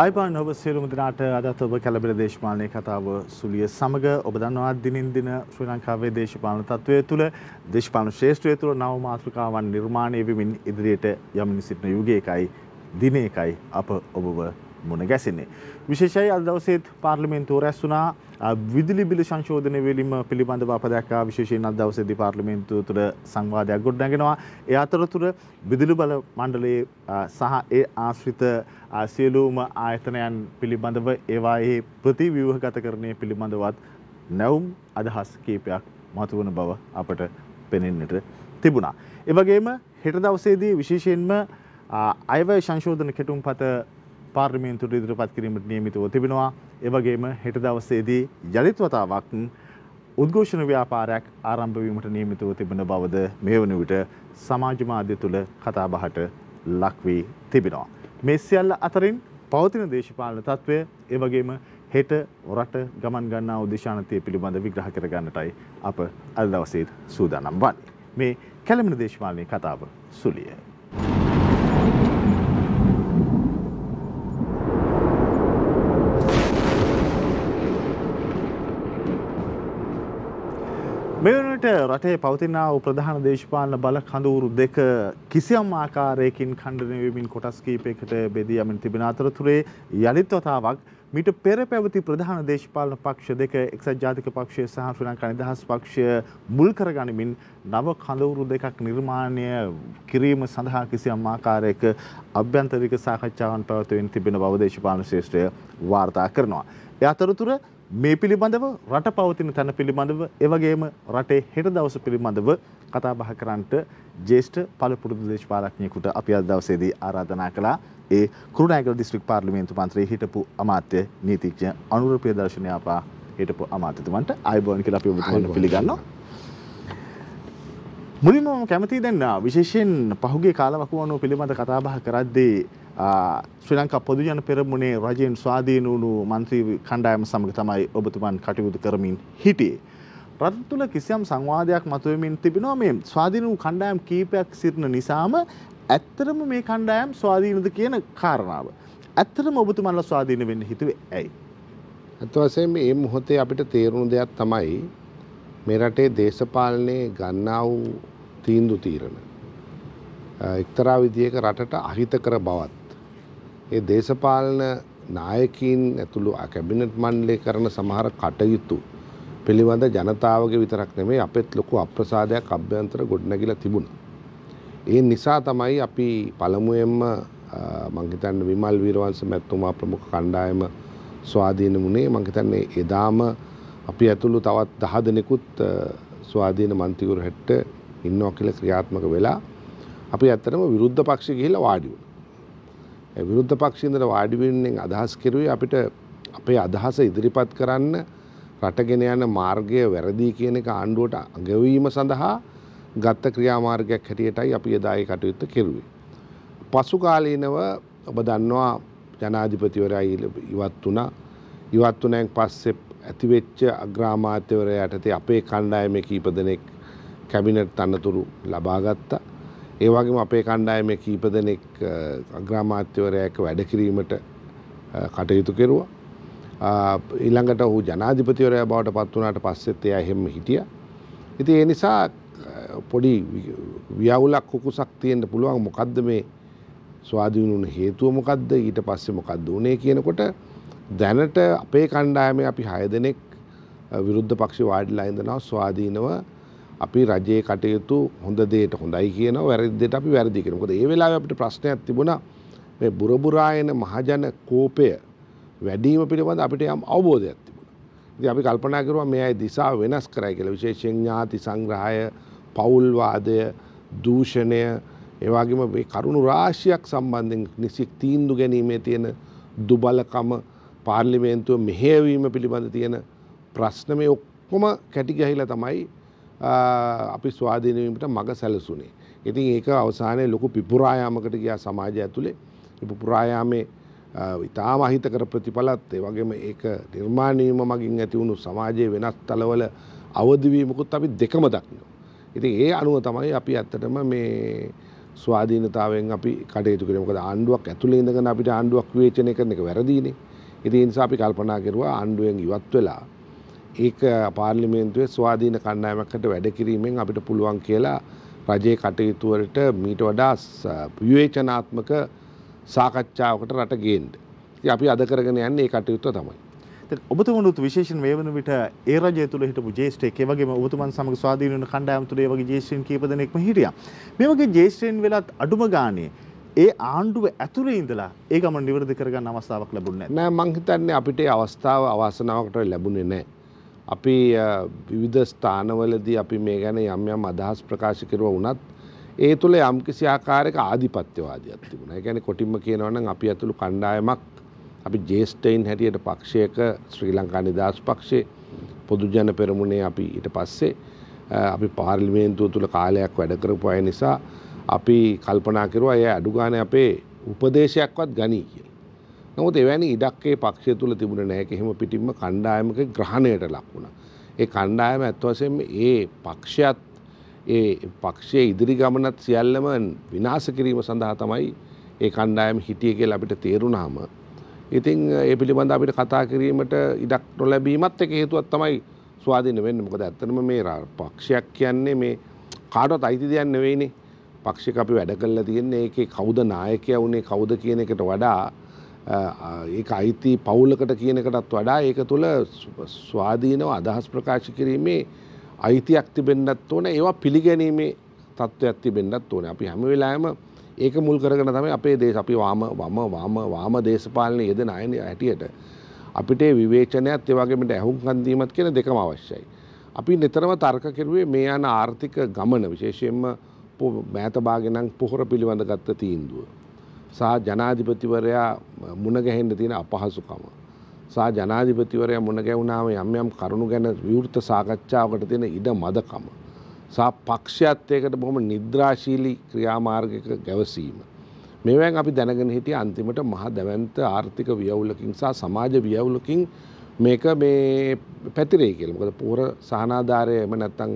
ආයිබෝන් ඔබ සියලුම දෙනාට අදත් ඔබ කැලබිල දේශපාලනයේ කතාව සුලිය සමග ඔබ දන්නවා දිනින් දින ශ්‍රී ලංකාවේ දේශපාලන තත්ත්වය තුළ දේශපාලන ශ්‍රේෂ්ඨත්වය තුළ නව මාතෘකාවන් නිර්මාණය වෙමින් ඉදිරියට යමින් සිටින යුගයකයි දිනයකයි අප ඔබව මුණ ගැසෙන්නේ. විශේෂයි අද දවසේත් පාර්ලිමේන්තුව රැස් වුණා විදුලි බිල සංශෝධන වේලිම පිළිබඳව අප දැක්කා. විශේෂයෙන් අද දවසේදී පාර්ලිමේන්තුව තුළ සංවාදයක් ගොඩනගෙනවා. ඒ අතරතුර විදුලි බල මණ්ඩලයේ සහ ඒ ආශ්‍රිත සියලුම ආයතනයන් පිළිබඳව ඒවායේ ප්‍රතිව්‍යුහගතකරණය පිළිබඳවත් නැවුම් අදහස් කීපයක් මතුවන බව අපට පෙනෙන්නට තිබුණා. ඒ වගේම හෙට දවසේදී විශේෂයෙන්ම අයවැය සංශෝධන කෙටුම්පත පාර්ලිමේන්තුවට ඉදිරිපත් කිරීමට නියමිතව තිබෙනවා. ඒ වගේම හෙට දවසේදී යලිත් වතාවක් උද්ඝෝෂණ ව්‍යාපාරයක් ආරම්භ වීමට නියමිතව තිබෙන බවද මේ වන විට සමාජ මාධ්‍ය තුල කතාබහට ලක් වී තිබෙනවා. මේ සියල්ල අතරින් පවතින දේශපාලන තත්ත්වය ඒ වගේම හෙට රට ගමන් ගන්නා වූ දිශානතිය පිළිබඳ විග්‍රහ කර ගන්නටයි අප අද දවසේ සූදානම් වන්නේ. මේ කැළඹෙන දේශපාලනයේ කතාව සුලිය. මේ වනට රටේ පවතිනා වූ ප්‍රධාන දේශපාලන බල කඳවුරු දෙක කිසියම් ආකාරයකින් ඛණ්ඩනය වෙමින් කොටස් කිහිපයකට බෙදී යමින් තිබෙන අතරතුරේ යලිත් වතාවක් මීට පෙර පැවති ප්‍රධාන දේශපාලන පක්ෂ දෙක එක්සත් ජාතික පක්ෂය සහ ශ්‍රී ලංකා නිදහස් පක්ෂය මුල් කරගනිමින් නව කඳවුරු දෙකක් නිර්මාණය කිරීම සඳහා කිසියම් ආකාරයක අභ්‍යන්තරික සාකච්ඡාවන් පැවැත්වෙමින් තිබෙන බව දේශපාලන ශ්‍රේෂ්ඨය වාර්තා කරනවා. ඒ අතරතුර මේ පිළිබඳව රට පවතින තැන පිළිබඳව එවැගේම රටේ හෙට දවස පිළිබඳව කතා බහ කරන්නට ජ්‍යෙෂ්ඨ පළපුරුදු දේශපාලඥයෙකුට අපි අද දවසේදී ආරාධනා කළා. ඒ කුරුණෑගල දිස්ත්‍රික් පාර්ලිමේන්තු මන්ත්‍රී හිටපු අමාත්‍ය නීතිඥ අනුර ප්‍රියදර්ශන අපා හිටපු අමාත්‍යතුමන්ට ආයුබෝවන් කියලා අපි ඔබතුමන්ට පිළිගන්නවා. මුලින්ම මම කැමතියි දැන් විශේෂයෙන් පහුගිය කාලවකවානුව පිළිබඳ කතා බහ කරද්දී ශ්‍රී ලංකා පොදු ජන පෙරමුණේ රජයෙන් ස්වාධීන වුණු මන්ත්‍රී කණ්ඩායම සමග තමයි ඔබතුමන් කටයුතු කරමින් හිටියේ. රට තුළ කිසියම් සංවාදයක් මතුවෙමින් තිබෙනවා මේ ස්වාධීන වූ කණ්ඩායම් කීපයක් සිටින නිසාම ඇත්තටම මේ කණ්ඩායම් ස්වාධීනද කියන කාරණාව. ඇත්තටම ඔබතුමන්ලා ස්වාධීන වෙන්න හිතුවේ ඇයි? අත් වශයෙන්ම මේ මොහොතේ අපිට තේරුණු දෙයක් තමයි මේ රටේ දේශපාලනයේ ගන්නා වූ තීන්දුව తీරන එක්තරා විදියක රටට අහිතකර බවත් ඒ දේශපාලන නායකයින් ඇතුළු කැබිනට් මණ්ඩලය කරන සමහර කටයුතු පිළිබඳ ජනතාවගේ විතරක් නෙමෙයි අපෙත් ලොකු අප්‍රසාදයක් අභ්‍යන්තර ගොඩනැගිලා තිබුණා. ඒ නිසා තමයි අපි පළමුවෙන්ම මම හිතන්නේ විමල් වීරවංශ මැතිතුමා ප්‍රමුඛ කණ්ඩායම ස්වාධීන වුණේ. මම හිතන්නේ එදාම අපි ඇතුළු තවත් 10 දෙනෙකුත් ස්වාධීන මන්ත්‍රීවරු හැට ඉන්නවා කියලා ක්‍රියාත්මක වෙලා අපි ඇත්තටම විරුද්ධ පක්ෂේ ගිහිල්ලා වාඩි වුණා. ඒ විරුද්ධ පක්ෂේ ඉඳලා වාඩි වෙන්නේ අදහස් කෙරුවේ අපිට අපේ අදහස ඉදිරිපත් කරන්න රටගෙන යන මාර්ගය වැරදි කියන එක ආණ්ඩුවට අඟවීම සඳහා ගත්ත ක්‍රියාමාර්ගයක් හැටියටයි අපි එදා ඒ කටයුත්ත කෙරුවේ. පසු කාලීනව ඔබ දන්නවා ජනාධිපතිවරයා ඉවත් වුණා. ඉවත් වුණාන් පස්සේ ඇතිවෙච්ච අග්‍රාමාත්‍යවරයා යටතේ අපේ කණ්ඩායමේ කීප දෙනෙක් කැබිනට් තනතුරු ලබා ගත්තා. ඒ වගේම අපේ කණ්ඩායමේ කීප දෙනෙක් අග්‍රාමාත්‍යවරයා එක්ක වැඩ කිරීමට කටයුතු කෙරුවා. ඊළඟට ඔහු ජනාධිපතිවරයා බවට පත් වුණාට පස්සෙත් එයා එහෙම හිටියා. ඉතින් ඒ නිසා පොඩි ව්‍යවුලක් කුකුසක් තියෙන්න පුළුවන්. මොකද්ද මේ ස්වාධීන වුණ හේතුව මොකද්ද? ඊට පස්සේ මොකද්ද උනේ කියනකොට දැනට අපේ කණ්ඩායමේ අපි 6 දෙනෙක් විරුද්ධ පක්ෂ වාඩිලා ඉඳනවා ස්වාධීනව අපි රජයේ කටයුතු හොඳ දෙයට හොඳයි කියනවා වැරදි දෙයට අපි වැරදි කියනවා. මොකද ඒ වෙලාවේ අපිට ප්‍රශ්නයක් තිබුණා මේ බුරබුරායන මහජන කෝපය වැඩිම පිළිබඳ අපිට යම් අවබෝධයක් තිබුණා. ඉතින් අපි කල්පනා කරුවා මේ අය දිශාව වෙනස් කරයි කියලා. විශේෂයෙන් ඥාති සංග්‍රහය, පෞල් වාදය, දූෂණය, ඒ වගේම මේ කරුණු රාශියක් සම්බන්ධයෙන් නිසි තීන්දුව ගැනීමේ තියෙන දුබලකම, පාර්ලිමේන්තුව මෙහෙයවීම පිළිබඳ තියෙන ප්‍රශ්න මේ ඔක්කොම කැටි ගහලා තමයි අපි ස්වාධීන වීමට මඟ සැලසුනේ. ඉතින් ඒක අවසානයේ ලොකු පිපුරායාමකට ගියා සමාජය ඇතුලේ. ඒ පිපුරායාමේ ඉතාම අහිතකර ප්‍රතිඵලත් ඒ වගේම ඒක නිර්මාණය වීම මගින් ඇති වුණු සමාජයේ වෙනස් තලවල අවදි වීමකුත් අපි දෙකම දක්නවා. ඉතින් ඒ අනුව තමයි අපි ඇත්තටම මේ ස්වාධීනතාවයෙන් අපි කටයුතු කරමු. මොකද ආණ්ඩුවක් ඇතුලේ ඉඳගෙන අපිට ආණ්ඩුවක් විවේචනය කරන එක වැරදීනේ. ඉතින් ඒ නිසා අපි කල්පනා කරුවා ආණ්ඩුවෙන් ඉවත් වෙලා ඒක පාර්ලිමේන්තුවේ ස්වාධීන කණ්ඩායමකට වැඩ කිරීමෙන් අපිට පුළුවන් කියලා රජයේ කටයුතු වලට මීට වඩා විවේචනාත්මක සාකච්ඡාවකට රට ගේන්න. ඉතින් අපි අද කරගෙන යන්නේ ඒ කටයුත්ත තමයි. ඔබතුමනුත් විශේෂයෙන් මේ වන විට ඒ රජය තුළ හිටපු ජ්‍යෙෂ්ඨයෙක් ඒ වගේම ඔබතුමන් සමග ස්වාධීන වෙන කණ්ඩායම් තුළ ඒ වගේ ජ්‍යෙෂ්ඨයන් කීප දෙනෙක්ම හිටියා. මේ වගේ ජ්‍යෙෂ්ඨයන් වෙලත් අඩුම ගානේ ඒ ආණ්ඩුව ඇතුලේ ඉඳලා ඒ ගමන නිවැරදි කරගන්න අවස්ථාවක් ලැබුණේ නැහැ. නෑ මං හිතන්නේ අපිට අවස්ථාව අවාසනාවකට ලැබුණේ නැහැ. අපි විවිධ ස්ථානවලදී අපි මේ ගැන යම් යම් අදහස් ප්‍රකාශ කරුවා වුණත් ඒ තුළ යම්කිසි ආකාරයක ආධිපත්‍යවාදයක් තිබුණා. ඒ කියන්නේ කොටින්ම කියනවා නම් අපි ඇතුළු කණ්ඩායමක් අපි ජ්‍යෙෂ්ඨයින් හැටියට පක්ෂයක ශ්‍රී ලංකා නිදහස් පක්ෂයේ පොදු ජන පෙරමුණේ අපි ඊට පස්සේ අපි පාර්ලිමේන්තුව තුළ කාලයක් වැඩ කරපු අය නිසා අපි කල්පනා කරුවා අය අඩු ගානේ අපේ උපදේශයක්වත් ගනී කියලා. නමුත් එවැනි ඉඩක් ඒ පක්ෂය තුළ තිබුණේ නැහැ. ඒක එහෙම පිටින්ම කණ්ඩායමක ග්‍රහණයට ලක් වුණා. ඒ කණ්ඩායම ඇත්ත වශයෙන්ම ඒ පක්ෂයත් ඒ පක්ෂයේ ඉදිරි ගමනත් සියල්ලම විනාශ කිරීම සඳහා තමයි ඒ කණ්ඩායම හිටියේ කියලා අපිට තේරුණාම ඉතින් ඒ පිළිබඳ අපිට කතා කිරීමට ඉඩක් නොලැබීමත් එක හේතුවක් තමයි ස්වාධීන වෙන්නේ. මොකද ඇත්තටම මේ පක්ෂයක් කියන්නේ මේ කාටවත් අයිති දෙයක් නෙවෙයිනේ. පක්ෂයක අපි වැඩ කරලා තියෙන්නේ ඒකේ කවුද නායකයා වුණේ කවුද කියන එකට වඩා ඒක අයිති පවුලකට කියන එකටත් වඩා ඒක තුළ ස්වාධීනව අදහස් ප්‍රකාශ කිරීමේ අයිතියක් තිබෙන්නත් ඕනේ. ඒවා පිළිගැනීමේ තත්ත්වයක් තිබෙන්නත් ඕනේ. අපි හැම වෙලාවෙම ඒක මුල් කරගෙන තමයි අපේ අපි වාම දේශපාලනයේ යෙදෙන අය හැටියට අපිට විවේචනයත් ඒ වගේම ඇහුම්කන් දීමත් කියන දෙකම අවශ්‍යයි. අපි නිතරම තර්ක කරුවේ මේ යන ආර්ථික ගමන විශේෂයෙන්ම මෑත භාගයේ නම් පොහොර පිළිබඳ ගත්ත තීන්දුව සහ ජනාධිපතිවරයා මුණ ගැහෙන්න තියෙන අපහසුකම සහ ජනාධිපතිවරයා මුණ ගැහුණාම යම් යම් කරුණු ගැන විවෘත සාකච්ඡාවකට තියෙන ඉඩ මදකම සහ පක්ෂයත් එකට බොහොම නිද්‍රාශීලී ක්‍රියාමාර්ගයක ගැවසීම මේවෙන් අපි දැනගෙන හිටිය අන්තිමට මහ දැවැන්ත ආර්ථික ව්‍යවුලකින් සහ සමාජ ව්‍යවුලකින් මේක මේ පැතිරෙයි කියලා. මොකද පොහොර සහනාධාරය එහෙම නැත්නම්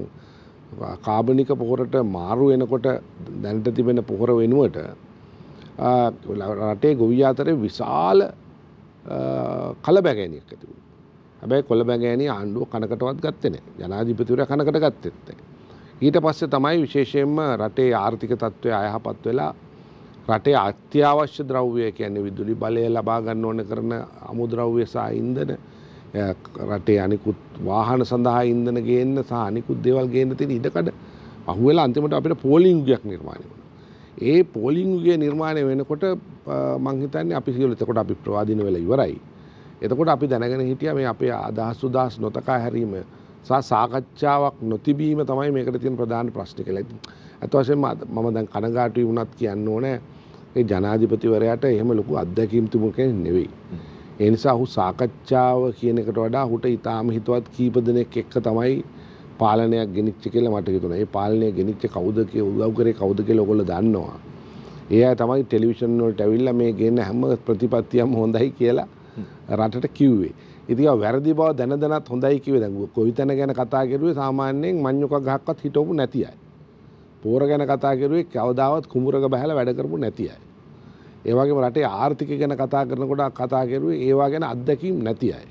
කාබනික පොහොරට මාරු වෙනකොට දැනට තිබෙන පොහොර වෙනුවට රටේ ගොවියා අතරේ විශාල කලබගෑනියක් ඇති වුණා. හැබැයි කොළබගෑනිය ආණ්ඩුව කනකටවත් ගත්තේ නැහැ. ජනාධිපතිවරයා කනකට ගත්තෙත් නැහැ. ඊට පස්සේ තමයි විශේෂයෙන්ම රටේ ආර්ථික තත්ත්වය අයහපත් වෙලා රටේ අත්‍යවශ්‍ය ද්‍රව්‍ය කියන්නේ විදුලි බලය ලබා ගන්න ඕන කරන අමුද්‍රව්‍ය සහ ඉන්ධන රටේ අනිකුත් වාහන සඳහා ඉන්ධන ගේන්න සහ අනිකුත් දේවල් ගේන්න තියෙන ඉඩකඩ අහුවෙලා අන්තිමට අපිට පෝලිං යුගයක් නිර්මාණය වුණා. ඒ පෝලිං යුගය නිර්මාණය වෙනකොට මං හිතන්නේ අපි සියලු එතකොට අපි ප්‍රවාදීන වෙලා ඉවරයි. එතකොට අපි දැනගෙන හිටියා මේ අපේ අදහස් උදාස් නොතකා හැරීම සහ සාකච්ඡාවක් නොතිබීම තමයි මේකට තියෙන ප්‍රධාන ප්‍රශ්නේ කියලා. අත වශයෙන්ම මම දැන් කනගාටුයි වුණත් කියන්න ඕනේ ඒ ජනාධිපතිවරයාට එහෙම ලොකු අත්දැකීම් තිබුණ කෙනෙක් නෙවෙයි. ඒ නිසා ඔහු සාකච්ඡාව කියන එකට වඩා ඔහුට ඊටාම හිතවත් කීප දෙනෙක් එක්ක තමයි පාලනයක් ගෙනිච්ච කියලා මට හිතුණා. ඒ පාලනය ගෙනිච්ච කවුද කියලා උදව් කරේ කවුද කියලා ඔයගොල්ලෝ දන්නවා. ඒ අය තමයි ටෙලිවිෂන් වලට ඇවිල්ලා මේ ගේන හැම ප්‍රතිපත්තියම හොඳයි කියලා රටට කිව්වේ. ඉතින් වැරදි බව දැන දැනත් හොඳයි කිව්වේ. දැන් කොවිතැන ගැන කතා කරුවේ සාමාන්‍යයෙන් මඤ්ඤොකක් ගහක්වත් හිටවපු නැති අය. පෝර ගැන කතා කරුවේ කවදාවත් කුඹුරක බහැලා වැඩ කරපු නැති අය. ඒ වගේම රටේ ආර්ථිකය ගැන කතා කරනකොට කතා කරුවේ ඒවා ගැන අත්දැකීම් නැති අය.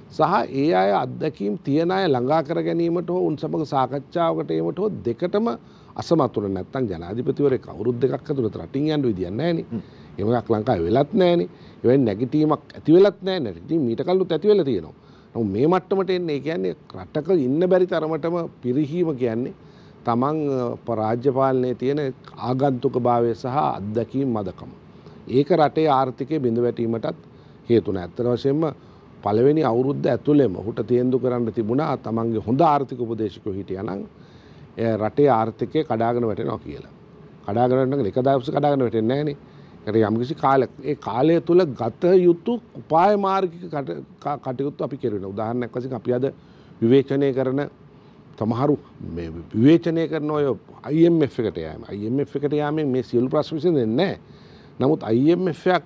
සහ ඒ අය අත්දැකීම් තියන අය ළඟා කර ගැනීමට හෝ උන් සමග සාකච්ඡාවකට ඒමට හෝ දෙකටම අසමත් වුණා. නැත්තම් ජනාධිපතිවරයෙක් අවුරුදු දෙකක් ඇතුළත රටින් යන්න විදියක් නැහැ නේ. ඒවයක් ලංකාවේ වෙලත් නැහැ නේ. එවැනි නැගිටීමක් ඇති වෙලත් නැහැ නේ. ඉතින් මීට කලිනුත් ඇති වෙලා තියෙනවා. නමුත් මේ මට්ටමට එන්නේ ඒ කියන්නේ රටක ඉන්න බැරි තරමටම පිරිහීම කියන්නේ තමන් රාජ්‍ය පාලනයේ තියෙන ආගන්තුකභාවය සහ අත්දැකීම් මදකම. ඒක රටේ ආර්ථිකය බිඳ වැටීමටත් හේතු නැහැ. අත්තර වශයෙන්ම පළවෙනි අවුරුද්ද ඇතුළෙම ඔහුට තීන්දුව කරන්න තිබුණා තමන්ගේ හොඳ ආර්ථික උපදේශකයෝ හිටියානම් රටේ ආර්ථිකය කඩාගෙන වැටෙනවා කියලා. කඩාගෙන නම් එක දවසක කඩාගෙන වැටෙන්නේ නැහැ නේ. ඒකට යම්කිසි කාලයක් ඒ කාලය තුල ගත යුතු උපාය මාර්ගික කටයුතු අපි කෙරුණා. උදාහරණයක් වශයෙන් අපි අද විවේචනය කරන තමහරු මේ විවේචනය කරන ඔය IMF එකට යෑම. IMF එකට යාමෙන් මේ සියලු ප්‍රශ්න විසඳෙන්නේ නැහැ. නමුත් IMF එක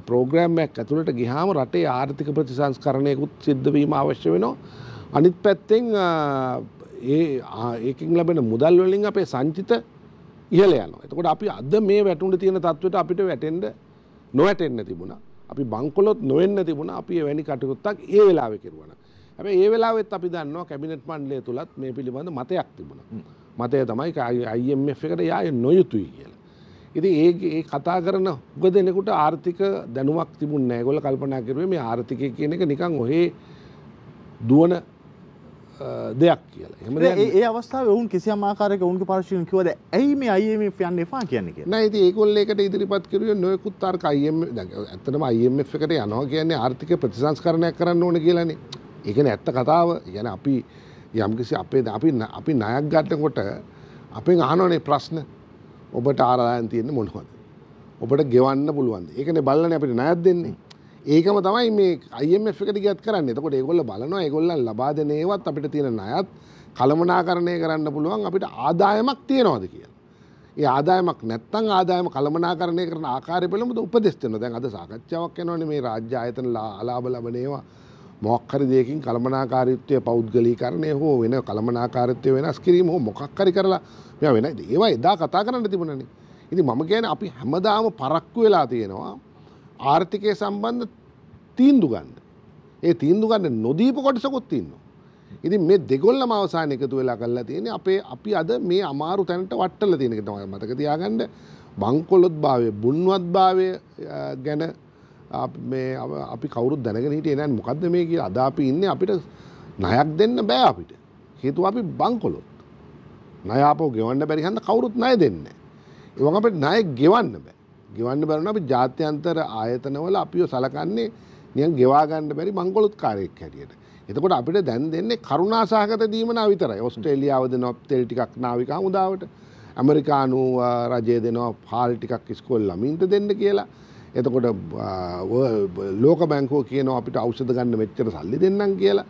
ප්‍රෝග්‍රෑම් එකක් ඇතුළට ගියාම රටේ ආර්ථික ප්‍රතිසංස්කරණයකුත් සිද්ධ වීම අවශ්‍ය වෙනවා. අනිත් පැත්තෙන් ඒකෙන් ලැබෙන මුදල් වලින් අපේ සංචිත ඉහළ යනවා. එතකොට අපි අද මේ වැටුණේ තියෙන තත්ත්වයට අපිට වැටෙන්න නොවැටෙන්න තිබුණා. අපි බංකොලොත් නොවෙන්න තිබුණා. අපි එවැනි කටයුත්තක් ඒ වෙලාවේ කෙරුවා. හැබැයි ඒ වෙලාවෙත් අපි දන්නවා කැබිනට් මණ්ඩලය තුලත් මේ පිළිබඳ මතයක් තිබුණා. මතය තමයි IMF එකට යාය නොයුතුයි කියලා. ඉතින් ඒ කතා කරන උග දෙනෙකුට ආර්ථික දැනුමක් තිබුණේ නැහැ. ඒගොල්ලෝ කල්පනා කරුවේ මේ ආර්ථිකය කියන එක නිකන් ඔහේ දුවන දෙයක් කියලා. එහෙම ඒ අවස්ථාවේ වුන් කිසියම් ආකාරයක වුන්ගේ පාර්ශ්වයෙන් කිව්වද ඇයි මේ IMF යන්න එපා කියන්නේ කියලා. නෑ ඉතින් ඒගොල්ලෝ ඒකට ඉදිරිපත් කරුවේ නොයෙකුත් තර්ක IMF දැන් ඇත්තටම IMF එකට යනවා කියන්නේ ආර්ථික ප්‍රතිසංස්කරණයක් කරන්න ඕනේ කියලානේ. ඒ කියන්නේ ඇත්ත කතාව. ඒ කියන්නේ අපි යම්කිසි අපි ණයක් ගන්නකොට අපෙන් අහනවනේ ප්‍රශ්න. ඔබට ආදායම් තියෙන්නේ මොනවද? ඔබට ගෙවන්න පුළුවන්ද? ඒකනේ බලන්නේ අපිට ණයක් දෙන්නේ. ඒකම තමයි මේ IMF එකට ගියත් කරන්නේ. එතකොට ඒගොල්ලෝ බලනවා ඒගොල්ලන් ලබා දෙන ඒවත් අපිට තියෙන ණයත් කළමනාකරණය කරන්න පුළුවන් අපිට ආදායමක් තියනවාද කියලා. ඒ ආදායමක් නැත්නම් ආදායම කළමනාකරණය කරන ආකාරය පිළිබඳව උපදෙස් දෙනවා. දැන් අද සාකච්ඡාවක් යනවානේ මේ රාජ්‍ය ආයතන අලාභ ලබන ඒවා මොකක් හරි දෙයකින් කළමනාකාරීත්වය පෞද්ගලීකරණය හෝ වෙන කළමනාකාරීත්වය වෙනස් කිරීම හෝ මොකක් හරි කරලා මෙයා වෙන ඒවා එදා කතා කරන්න තිබුණානේ. ඉතින් මම කියන්නේ අපි හැමදාම පරක්කු වෙලා තියෙනවා ආර්ථිකය සම්බන්ධ තීන්දුව ගන්න. ඒ තීන්දුව ගන්න නොදීප කොටසකුත් ඉන්නවා. ඉතින් මේ දෙගොල්ලම අවසාන එකතු වෙලා කරලා තියෙන්නේ අපි අද මේ අමාරු තැනට වට්ටලා තියෙන එක තමයි මතක තියාගන්න. බංකොලොත් භාවය, බුන්වත් භාවය ගැන අපි කවුරුත් දැනගෙන හිටියේ නැහැ මොකද්ද මේ කියලා. අද අපි ඉන්නේ අපිට ණයක් දෙන්න බෑ අපිට. හේතුව අපි බංකොලොත්. ණය ආපහු ගෙවන්න බැරි හන්ද කවුරුත් ණය දෙන්නේ නැහැ. ඒ වගේම අපිට ණය ගෙවන්න බෑ. ගෙවන්න බැරුණ අපි ජාත්‍යන්තර ආයතනවල අපිව සලකන්නේ නිකන් ගෙවා ගන්න බැරි බංකොලොත් කාර්යයක් හැටියට. එතකොට අපිට දැන් දෙන්නේ කරුණාසහගත දීමනා විතරයි. ඕස්ට්‍රේලියාව දෙනවා තෙල් ටිකක් නාවික හමුදාවට. ඇමරිකානු රජය දෙනවා පාල් ටිකක් ඉස්කෝල ළමින්ට දෙන්න කියලා. එතකොට ලෝක බැංකුව කියනවා අපිට ඖෂධ ගන්න මෙච්චර සල්ලි දෙන්නම් කියලා.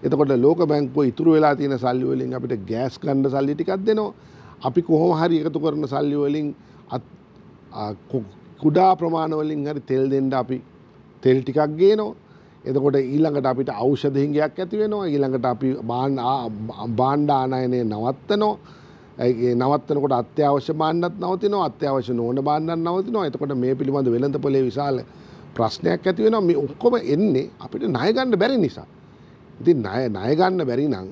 එතකොට ලෝක බැංකුව ඉතුරු වෙලා තියෙන සල්ලි වලින් අපිට ගෑස් ගන්න සල්ලි ටිකක් දෙනවා. අපි කොහොම හරි එකතු කරන සල්ලි වලින් කුඩා ප්‍රමාණ වලින් හරි තෙල් දෙන්න අපි තෙල් ටිකක් ගේනවා. එතකොට ඊළඟට අපිට ඖෂධ හිඟයක් ඇති වෙනවා. ඊළඟට අපි භාණ්ඩ ආනයනය නවත්තනවා. ඒ නවත්තනකොට අත්‍යවශ්‍ය භාණ්ඩත් නවතිනවා. අත්‍යවශ්‍ය නොවන භාණ්ඩත් නවතිනවා. එතකොට මේ පිළිබඳ වෙළඳපොලේ විශාල ප්‍රශ්නයක් ඇති වෙනවා. මේ ඔක්කොම එන්නේ අපිට ණය ගන්න බැරි නිසා. ඉතින් ණය ගන්න බැරි නම්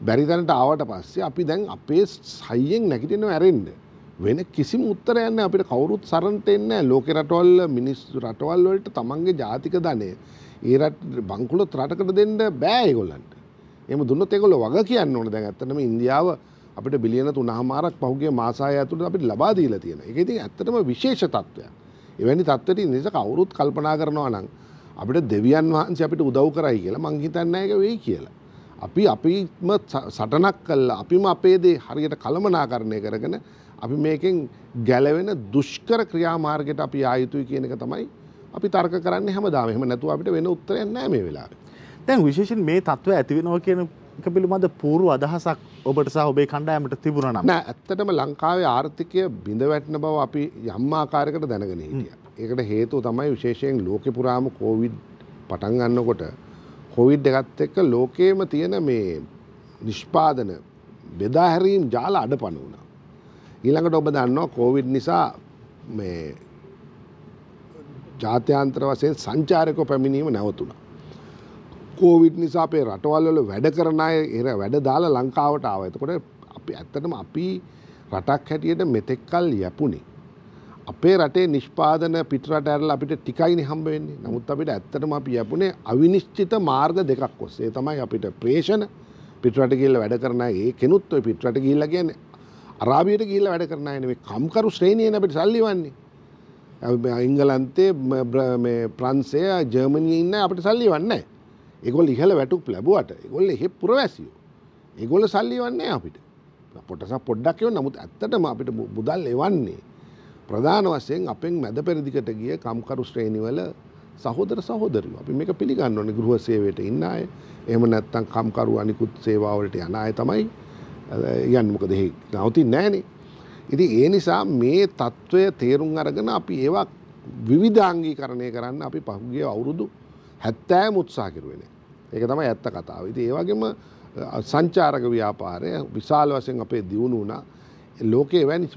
බැරි තැනට ආවට පස්සේ අපි දැන් අපේ සයියෙන් නැගිටිනවා ඇරෙන්න. වෙන කිසිම උත්තරයක් නැහැ. අපිට කවුරුත් සරන්ට එන්නේ නැහැ. ලෝකේ රටවල් මිනිස්සු රටවල් වලට තමන්ගේ ජාතික ධනය ඒ බංකුලොත් රටකට දෙන්න බෑ ඒගොල්ලන්ට. එහෙම දුන්නොත් ඒගොල්ලෝ වග කියන්න ඕන. දැන් ඇත්තටම ඉන්දියාව අපිට බිලියන 3.5ක් පහුගිය මාසය ඇතුළත අපිට ලබා දීලා තියෙනවා. ඒක ඉතින් ඇත්තටම විශේෂ තත්ත්වයක්. එවැනි තත්ත්වෙට නිසා කවුරුත් කල්පනා කරනවා නම් අපිට දෙවියන් වහන්සේ අපිට උදව් කරයි කියලා මං හිතන්නේ නැහැ ඒක වෙයි කියලා. අපිම සටනක් කළා අපිම අපේ දේ හරියට කළමනාකරණය කරගෙන අපි මේකෙන් ගැලවෙන දුෂ්කර ක්‍රියාමාර්ගයට අපි ආයුතුයි කියන එක තමයි අපි තර්ක කරන්නේ හැමදාම. එහෙම නැතුව අපිට වෙන උත්තරයක් නැහැ මේ වෙලාවේ. දැන් විශේෂයෙන් මේ තත්ත්වය ඇති වෙනවා කියන එක පිළිබඳ පූර්ව අදහසක් ඔබට සහ ඔබේ කණ්ඩායමට තිබුණා නම් නෑ ඇත්තටම ලංකාවේ ආර්ථිකය බිඳ වැටෙන බව අපි යම් ආකාරයකට දැනගෙන හිටියා. ඒකට හේතුව තමයි විශේෂයෙන් ලෝකේ පුරාම කොවිඩ් පටන් ගන්නකොට කොවිඩ් එකත් එක්ක ලෝකේම තියෙන මේ නිෂ්පාදන බෙදා හැරීම් ජාල අඩපණ වුණා. ඊළඟට ඔබ දන්නවා කොවිඩ් නිසා මේ ජාත්‍යන්තර වශයෙන් සංචාරකව පැමිණීම නැවතුණා. කොවිඩ් නිසා අපේ රටවල් වල වැඩ කරන අය වැඩ දාලා ලංකාවට ආවා. එතකොට අපි ඇත්තටම අපි රටක් හැටියට මෙතෙක් කල් යැපුණේ. අපේ රටේ නිෂ්පාදන පිටරට ඇරලා අපිට ටිකයිනේ හම්බ වෙන්නේ. නමුත් අපිට ඇත්තටම අපි යැපුණේ අවිනිශ්චිත මාර්ග දෙකක් ඔස්සේ. ඒ තමයි අපිට ප්‍රේෂණ පිටරට ගිහිල්ලා වැඩ කරන අය. ඒ කෙනුත් ඔය පිටරට ගිහිල්ලා කියන්නේ අරාබියට ගිහිල්ලා වැඩ කරන අය නෙමෙයි. කම්කරු ශ්‍රේණියෙන් අපිට සල්ලි වන්නේ. ඉංගලන්තේ මේ ප්‍රංශය ජර්මනියේ ඉන්න අපිට සල්ලි වන්නේ නැහැ. ඒගොල්ලෝ ඉහළ වැටුප් ලැබුවට ඒගොල්ලෝ එහෙ පුරවැසියෝ. ඒගොල්ලෝ සල්ලි වන්නේ නැහැ අපිට. පොඩ්ඩක් එවන්න. නමුත් ඇත්තටම අපිට මුදල් එවන්නේ ප්‍රධාන වශයෙන් අපෙන් මැද පෙරදිකට ගිය කම්කරු ශ්‍රේණිවල සහෝදර සහෝදරියෝ. අපි මේක පිළිගන්න ඕනේ. ගෘහ සේවයට ඉන්න අය, එහෙම නැත්නම් කම්කරු අනිකුත් සේවාවලට යන අය තමයි යන්නේ. මොකද එහෙ නවතින්නේ නැහනේ. ඉතින් ඒ නිසා මේ తত্ত্বය තේරුම් අරගෙන අපි ඒවා විවිධාංගීකරණය කරන්න අපි පහුගිය අවුරුදු 70ම උත්සාහ කරුවේ නෑ. ඒක තමයි ඇත්ත කතාව. ඉතින් ඒ වගේම සංචාරක ව්‍යාපාරය විශාල වශයෙන් අපේ දියුණු වුණා. ලෝකේ එවැනි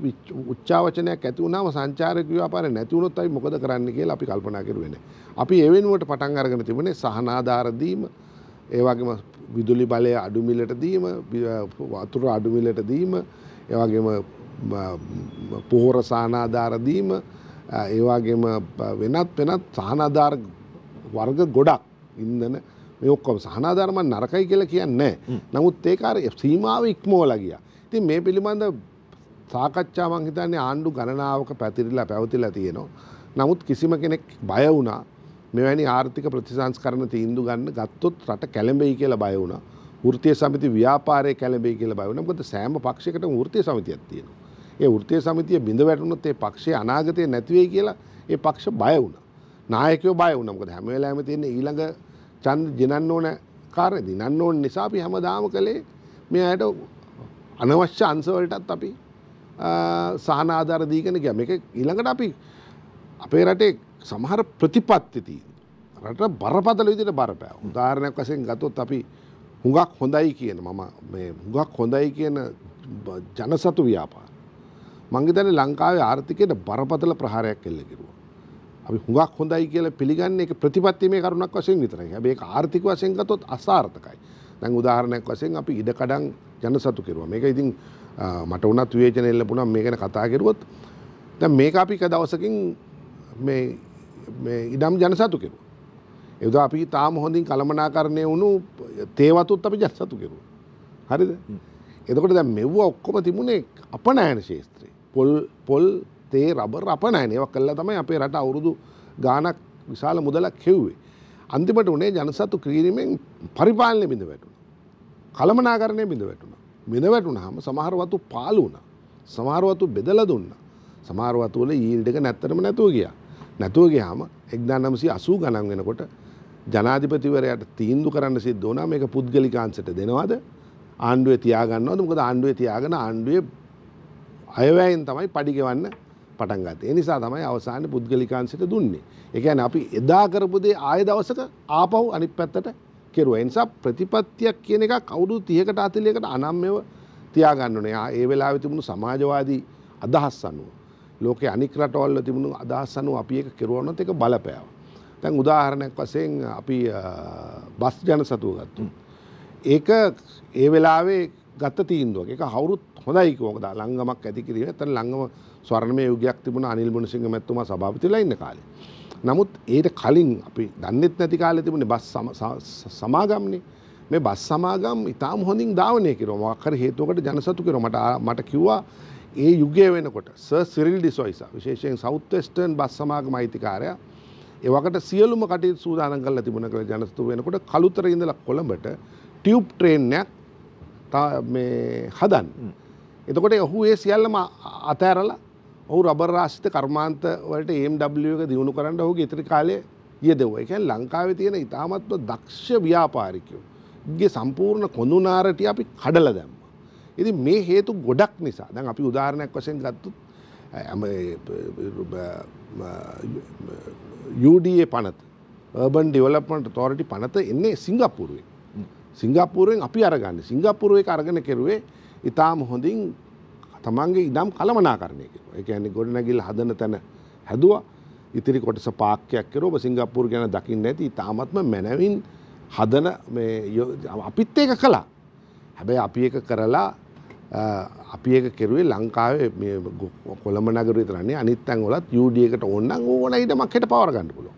උච්චාවචනයක් ඇති වුණාම සංචාරක ව්‍යාපාරය නැති වුණොත් අපි මොකද කරන්න කියලා අපි කල්පනා කරුවේ නැහැ. අපි ඒ වෙනුවට පටන් අරගෙන තිබුණේ සහනාධාර දීම, ඒ වගේම විදුලි බලය අඩු මිලට දීම, වතුර අඩු මිලට දීම, ඒ වගේම පොහොර සහනාධාර දීම, ඒ වගේම වෙනත් සහනාධාර වර්ග ගොඩක් ඉන්ධන මේ ඔක්කොම සහනාධාර මම නරකයි කියලා කියන්නේ නැහැ. නමුත් ඒක අර සීමාව ඉක්මවලා ගියා. ඉතින් මේ පිළිබඳ සාකච්ඡා මං හිතන්නේ ආණ්ඩු ගණනාවක පැවතිලා තියෙනවා. නමුත් කිසිම කෙනෙක් බය වුණා මෙවැනි ආර්ථික ප්‍රතිසංස්කරණ තීන්දුව ගත්තොත් රට කැළඹෙයි කියලා බය වුණා. වෘත්තීය සමිති ව්‍යාපාරයේ කැළඹෙයි කියලා බය වුණා. මොකද සෑම පක්ෂයකටම වෘත්තීය සමිතියක් තියෙනවා. ඒ වෘත්තීය සමිතිය බිඳ වැටුණොත් ඒ පක්ෂයේ අනාගතය නැති වෙයි කියලා ඒ පක්ෂ බය වුණා. නායකයෝ බය වුණා. මොකද හැම වෙලාවෙම තියෙන ඊළඟ ඡන්ද දිනන්න ඕන කාර්ය දිනන්න ඕන නිසා අපි හැමදාම කළේ මේ අයට අනවශ්‍ය අංශ වලටත් අපි සහන ආධාර දීගෙන ගියා. මේක ඊළඟට අපි අපේ රටේ සමහර ප්‍රතිපත්ති තියෙනවා. රට බරපතල විදිහට බරපෑව. උදාහරණයක් වශයෙන් ගත්තොත් අපි හුඟක් හොඳයි කියන හුඟක් හොඳයි කියන ජනසතු ව්‍යාපාර. මං හිතන්නේ ලංකාවේ ආර්ථිකයට බරපතල ප්‍රහාරයක් එල්ල කෙරුවා. අපි හුඟක් හොඳයි කියලා පිළිගන්නේ ඒක ප්‍රතිපත්තිමය කරුණක් වශයෙන් විතරයි. හැබැයි ඒක ආර්ථික වශයෙන් ගත්තොත් අසාර්ථකයි. දැන් උදාහරණයක් වශයෙන් අපි ඉඩකඩම් ජනසතු කෙරුවා. මේක ඉතින් මට උනත් විවේචන එල්ල පුණා මේ ගැන කතා කරුවොත් දැන් මේක අපි එක දවසකින් මේ ඉඩම් ජනසතු කෙරුවා. ඒ උදා අපි තාම හොඳින් කළමනාකරණය වුණු තේවතුත් අපි ජනසතු කෙරුවා. හරිද? එතකොට දැන් මෙව්ව ඔක්කොම තිබුණේ අපනයන ශාස්ත්‍රයේ. පොල් තේ රබර් අපනයන ඒවා කළා තමයි අපේ රට අවුරුදු ගාණක් විශාල මුදලක් හෙව්වේ. අන්තිමට උනේ ජනසතු කිරීමෙන් පරිපාලනය බිඳ වැටුණා. කළමනාකරණය බිඳ වැටුණා. බිඳ වැටුණාම සමහර වතු පාළු වුණා. සමහර වතු බෙදලා දුන්නා. සමහර වතු වල යීල්ඩ් එක නැත්තරම නැතුව ගියා. නැතුව ගියාම 1980 ගණන් වෙනකොට ජනාධිපතිවරයාට තීන්දුව කරන්න සිද්ධ වුණා මේක පුද්ගලිකාංශයට දෙනවද ආණ්ඩුවේ තියාගන්නවද? මොකද ආණ්ඩුවේ තියාගෙන ආණ්ඩුවේ අයවැයෙන් තමයි පඩි ගෙවන්න පටන් ගත්තේ. ඒ නිසා තමයි අවසානයේ පුද්ගලිකාංශයට දුන්නේ. ඒ කියන්නේ අපි එදා කරපු දේ ආය දවසක ආපහු අනිත් පැත්තට කෙරුවා. ඒ නිසා ප්‍රතිපත්තියක් කියන එකක් අවුරුදු 30කට 40කට අනම්‍යව තියාගන්න ඕනේ. ඒ වෙලාවේ තිබුණු සමාජවාදී අදහස් අනුව ලෝකේ අනික් රටවල තිබුණු අදහස් අනුව අපි ඒක කෙරුවොත් ඒක බලපෑවා. දැන් උදාහරණයක් වශයෙන් අපි බස් ජනසතුව ගත්තා. ඒක ඒ වෙලාවේ ගත්ත තීන්දුවක්. ඒක අවුරුත් හොඳයි කිව්වා. මොකද ලංගමක් ඇති කිරීම. එතන ලංගම ස්වර්ණමය යුගයක් තිබුණා අනිල් මුණසිංහ මැතිතුමා සභාපතිලා ඉන්න කාලේ. නමුත් ඊට කලින් අපි දන්නෙත් නැති කාලේ තිබුණේ බස් සමාගම්නේ. මේ බස් සමාගම් ඉතාම හොඳින් ධාවනය කිරුවා. මොකක් හරි හේතුවකට ජනසතු කිරුවා. මට කිව්වා ඒ යුගයේ වෙනකොට සර් සිරිල් ඩිසොයිසා විශේෂයෙන් සවුත් වෙස්ටර්න් බස් සමාගම අයිතිකාරයා ඒ වකට සියලුම කටයුතු සූදානම් කරලා තිබුණා කියලා ජනසතු වෙනකොට කළුතර ඉඳලා කොළඹට ටියුබ් ට්‍රේන් එකක් මේ හදන්න. එතකොට ඔහු ඒ සියල්ලම අතෑරලා ඔහු රබර් ආශ්‍රිත කර්මාන්ත වලට AMW එක දිනු කරන්න ඔහුගේ ඉතිරි කාලය යෙදුවා. ඒ කියන්නේ ලංකාවේ තියෙන ඉතාමත්ම දක්ෂ ව්‍යාපාරිකයෝගේ සම්පූර්ණ කොඳුනාරටිය අපි කඩලා දැම්මා. ඉතින් මේ හේතු ගොඩක් නිසා දැන් අපි උදාහරණයක් වශයෙන් ගත්තොත් UDA පනත Urban Development Authority පනත එන්නේ සිංගප්පූරුවේ. සිංගප්පූරුවෙන් අපි අරගන්නේ. සිංගප්පූරුවේ අරගෙන කෙරුවේ ඉතාම හොඳින් තමන්ගේ ඉඩම් කළමනාකරණය කෙරුවා. ඒ කියන්නේ ගොඩනැගිල්ල හදන තැන හැදුවා. ඉතිරි කොටස පාක්කයක් කෙරුවා. සිංගප්පූරු ගැන දකින්න නැති ඉතාමත්ම මැනවින් හදන මේ අපිත් ඒක කළා. හැබැයි අපි ඒක කරලා අපි ඒක කෙරුවේ ලංකාවේ මේ කොළඹ නගර විතරනේ අනිත් තැන් වලත් UD එකට ඕන නම් ඕන ඉඩමක් හිට පවර ගන්න පුළුවන්.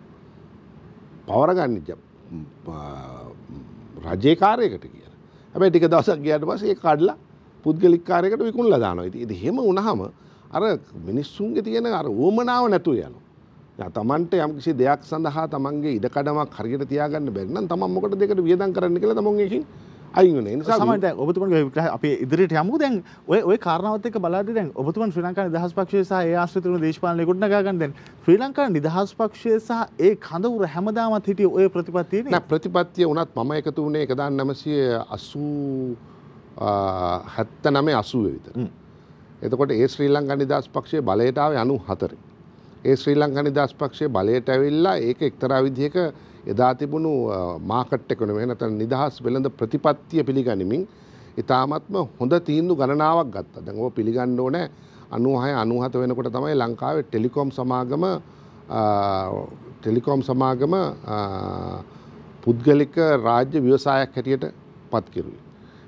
පවර ගන්න රජයේ කාර්යයකට කියලා. හැබැයි ටික දවසක් ගියාට පස්සේ ඒක කඩලා පුද්ගලික කාර්යයකට විකුණලා දානවා. ඉතින් එහෙම වුණාම අර මිනිස්සුන්ගේ තියෙන අර උවමනාව නැතුව යනවා. දැන් Tamanට යම්කිසි දෙයක් සඳහා Tamanගේ ඉඩකඩමක් හරියට තියාගන්න බැරි නම් Taman මොකටද ඒකට වියදම් කරන්න කියලා Taman එකකින් අයින් වෙනවා. ඒ නිසා සමහරවිට දැන් ඔබතුමන්ගේ විග්‍රහය අපි ඉදිරියට යමු. දැන් ඔය කාරණාවත් එක්ක බලද්දී දැන් ඔබතුමන් ශ්‍රී ලංකා නිදහස් පක්ෂය සහ ඒ ආශ්‍රිත වුණු දේශපාලන ගොඩනගා ගන්න දැන් ශ්‍රී ලංකා නිදහස් පක්ෂය සහ ඒ කඳවුර හැමදාමත් හිටියේ ඔය ප්‍රතිපත්තියනේ. නෑ ප්‍රතිපත්තිය උනත් මම එකතු වුණේ 1979 විතර. එතකොට ඒ ශ්‍රී ලංකා නිදහස් පක්ෂයේ බලයට ආවේ 94. ඒ ශ්‍රී ලංකා නිදහස් පක්ෂයේ බලයට ඇවිල්ලා ඒක එක්තරා විදිහක එදා තිබුණු මාකට් එක නෙමෙයි නැත්නම් නිදහස් වෙළඳ ප්‍රතිපත්තිය පිළිගනිමින් ඉතාමත්ම හොඳ තීන්දුව ගණනාවක් ගත්තා. දැන් ඔය පිළිගන්න ඕනේ 96 97 වෙනකොට තමයි ලංකාවේ ටෙලිකොම් සමාගම පුද්ගලික රාජ්‍ය ව්‍යවසායයක් හැටියට පත් කෙරුවේ.